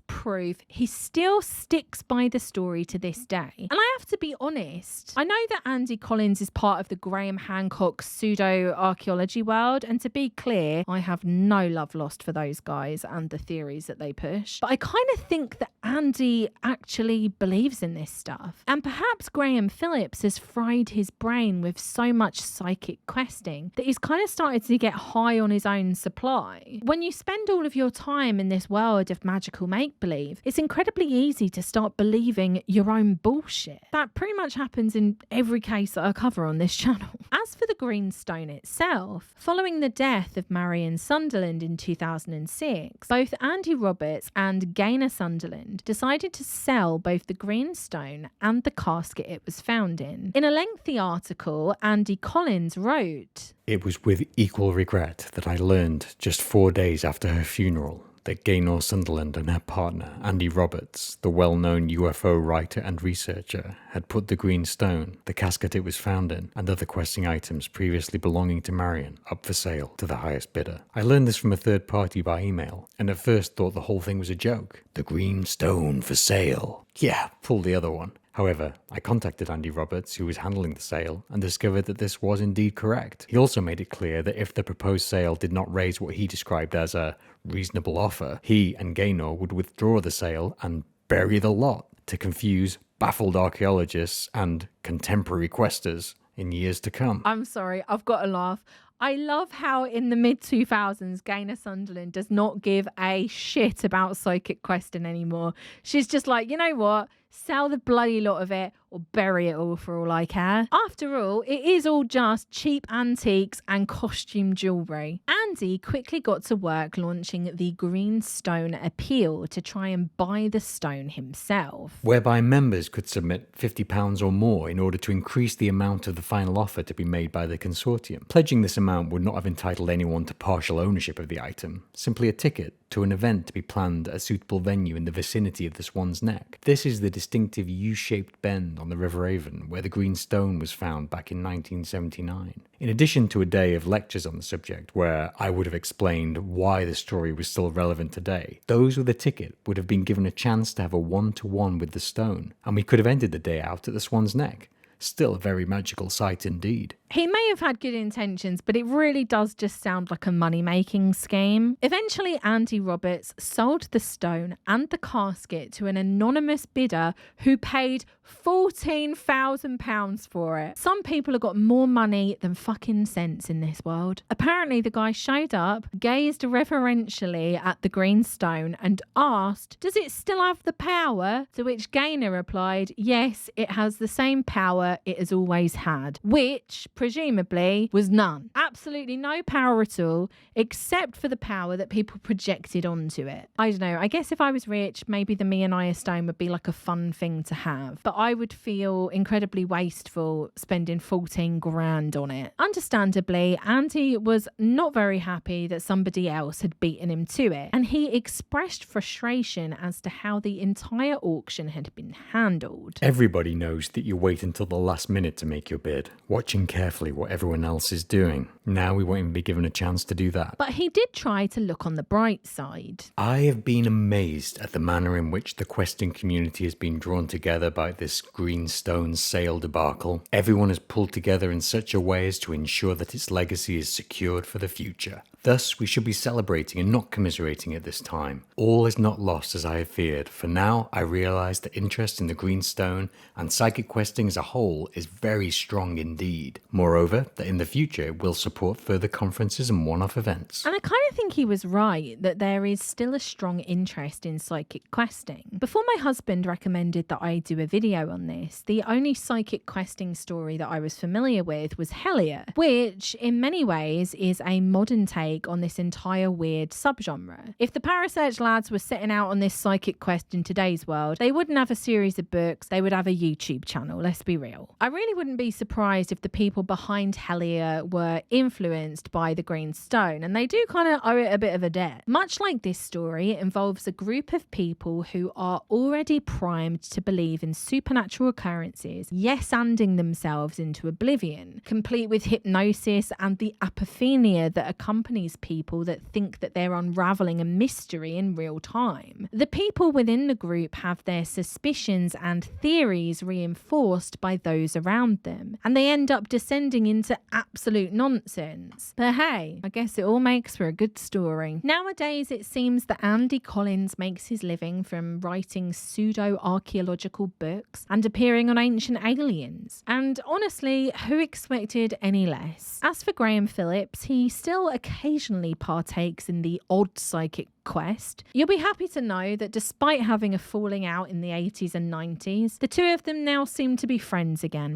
proof, he still sticks by the story to this day. And I have to be honest, I know that Andy Collins is part of the Graham Hancock pseudo-archaeology world, and to be clear, I have no love lost for those guys and the theories that they push. But I kind of think that Andy actually believes in this stuff. And perhaps Graham Phillips has fried his brain with so much psychic questing that he's kind of started to get high on his own supply. When you spend all of your time in this world of magical make-believe, it's incredibly easy to start believing your own bullshit. That pretty much happens in every case that I cover on this channel. As for the Greenstone itself, following the death of Marion Sunderland in 2006, both Andy Roberts and Gaynor Sunderland decided to sell both the Greenstone and the casket it was found in. In a lengthy article, Andy Collins wrote, It was with equal regret that I learned just 4 days after her funeral that Gaynor Sunderland and her partner, Andy Roberts, the well-known UFO writer and researcher, had put the Green Stone, the casket it was found in, and other questing items previously belonging to Marion up for sale to the highest bidder. I learned this from a third party by email, and at first thought the whole thing was a joke. The Green Stone for sale. Yeah, pull the other one. However, I contacted Andy Roberts, who was handling the sale, and discovered that this was indeed correct. He also made it clear that if the proposed sale did not raise what he described as a reasonable offer, he and Gaynor would withdraw the sale and bury the lot to confuse baffled archaeologists and contemporary questers in years to come. I'm sorry, I've got to laugh. I love how in the mid-2000s, Gaynor Sunderland does not give a shit about psychic questing anymore. She's just like, you know what? Sell the bloody lot of it, or bury it all for all I care. After all, it is all just cheap antiques and costume jewellery. Andy quickly got to work launching the Green Stone Appeal to try and buy the stone himself. Whereby members could submit £50 or more in order to increase the amount of the final offer to be made by the consortium. Pledging this amount would not have entitled anyone to partial ownership of the item, simply a ticket to an event to be planned at a suitable venue in the vicinity of the Swan's Neck. This is the distinctive U-shaped bend on the River Avon where the green stone was found back in 1979. In addition to a day of lectures on the subject where I would have explained why the story was still relevant today, those with a ticket would have been given a chance to have a one-to-one with the stone, and we could have ended the day out at the Swan's Neck. Still a very magical sight indeed. He may have had good intentions, but it really does just sound like a money-making scheme. Eventually, Andy Roberts sold the stone and the casket to an anonymous bidder who paid £14,000 for it. Some people have got more money than fucking sense in this world. Apparently, the guy showed up, gazed reverentially at the green stone and asked, "Does it still have the power?" To which Gaynor replied, "Yes, it has the same power it has always had," which presumably was none. Absolutely no power at all, except for the power that people projected onto it. I don't know, I guess if I was rich, maybe the Meonia Stone would be like a fun thing to have, but I would feel incredibly wasteful spending 14 grand on it. Understandably, Andy was not very happy that somebody else had beaten him to it, and he expressed frustration as to how the entire auction had been handled. Everybody knows that you wait until the last minute to make your bid, watching carefully what everyone else is doing. Now we won't even be given a chance to do that. But he did try to look on the bright side. I have been amazed at the manner in which the questing community has been drawn together by this green stone sale debacle. Everyone has pulled together in such a way as to ensure that its legacy is secured for the future. Thus, we should be celebrating and not commiserating at this time. All is not lost as I have feared, for now I realise that interest in the green stone and psychic questing as a whole is very strong indeed. Moreover, that in the future it will support further conferences and one-off events. And I kind of think he was right, that there is still a strong interest in psychic questing. Before my husband recommended that I do a video on this, the only psychic questing story that I was familiar with was Hellier, which in many ways is a modern take on this entire weird subgenre. If the Parasearch lads were setting out on this psychic quest in today's world, they wouldn't have a series of books, they would have a YouTube channel, let's be real. I really wouldn't be surprised if the people behind Hellier were influenced by the Green Stone, and they do kind of owe it a bit of a debt. Much like this story, it involves a group of people who are already primed to believe in supernatural occurrences, yes-anding themselves into oblivion, complete with hypnosis and the apophenia that accompanies people that think that they're unraveling a mystery in real time. The people within the group have their suspicions and theories reinforced by those around them, and they end up descending into absolute nonsense. But hey, I guess it all makes for a good story. Nowadays, it seems that Andy Collins makes his living from writing pseudo-archaeological books and appearing on Ancient Aliens. And honestly, who expected any less? As for Graham Phillips, he still occasionally partakes in the odd psychic quest. You'll be happy to know that despite having a falling out in the 80s and 90s, the two of them now seem to be friends again.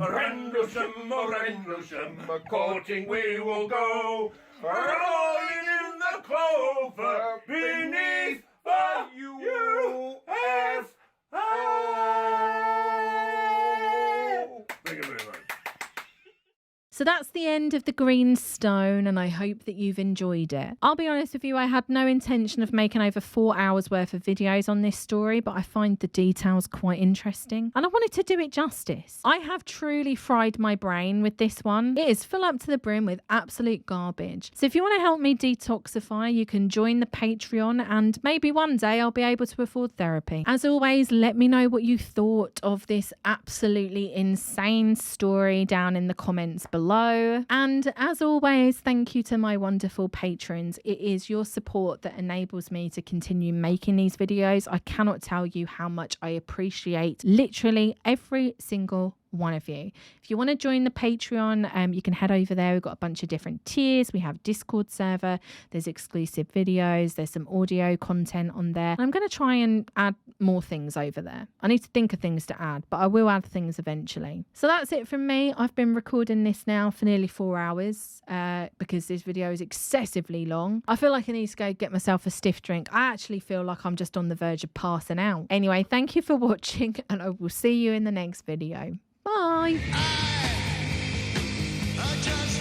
Courting we will go, rolling in the clover beneath the U.S. Thank you very much. So that's the end of the Green Stone, and I hope that you've enjoyed it. I'll be honest with you, I had no intention of making over 4 hours worth of videos on this story, but I find the details quite interesting, and I wanted to do it justice. I have truly fried my brain with this one. It is full up to the brim with absolute garbage. So if you want to help me detoxify, you can join the Patreon, and maybe one day I'll be able to afford therapy. As always, let me know what you thought of this absolutely insane story down in the comments below. And as always, thank you to my wonderful patrons. It is your support that enables me to continue making these videos. I cannot tell you how much I appreciate literally every single one of you. If you want to join the Patreon, you can head over there. We've got a bunch of different tiers. We have Discord server, there's exclusive videos, there's some audio content on there. I'm going to try and add more things over there. I need to think of things to add, but I will add things eventually. So that's it from me. I've been recording this now for nearly 4 hours because this video is excessively long. I feel like I need to go get myself a stiff drink. I actually feel like I'm just on the verge of passing out. Anyway, thank you for watching, and I will see you in the next video. Bye. I just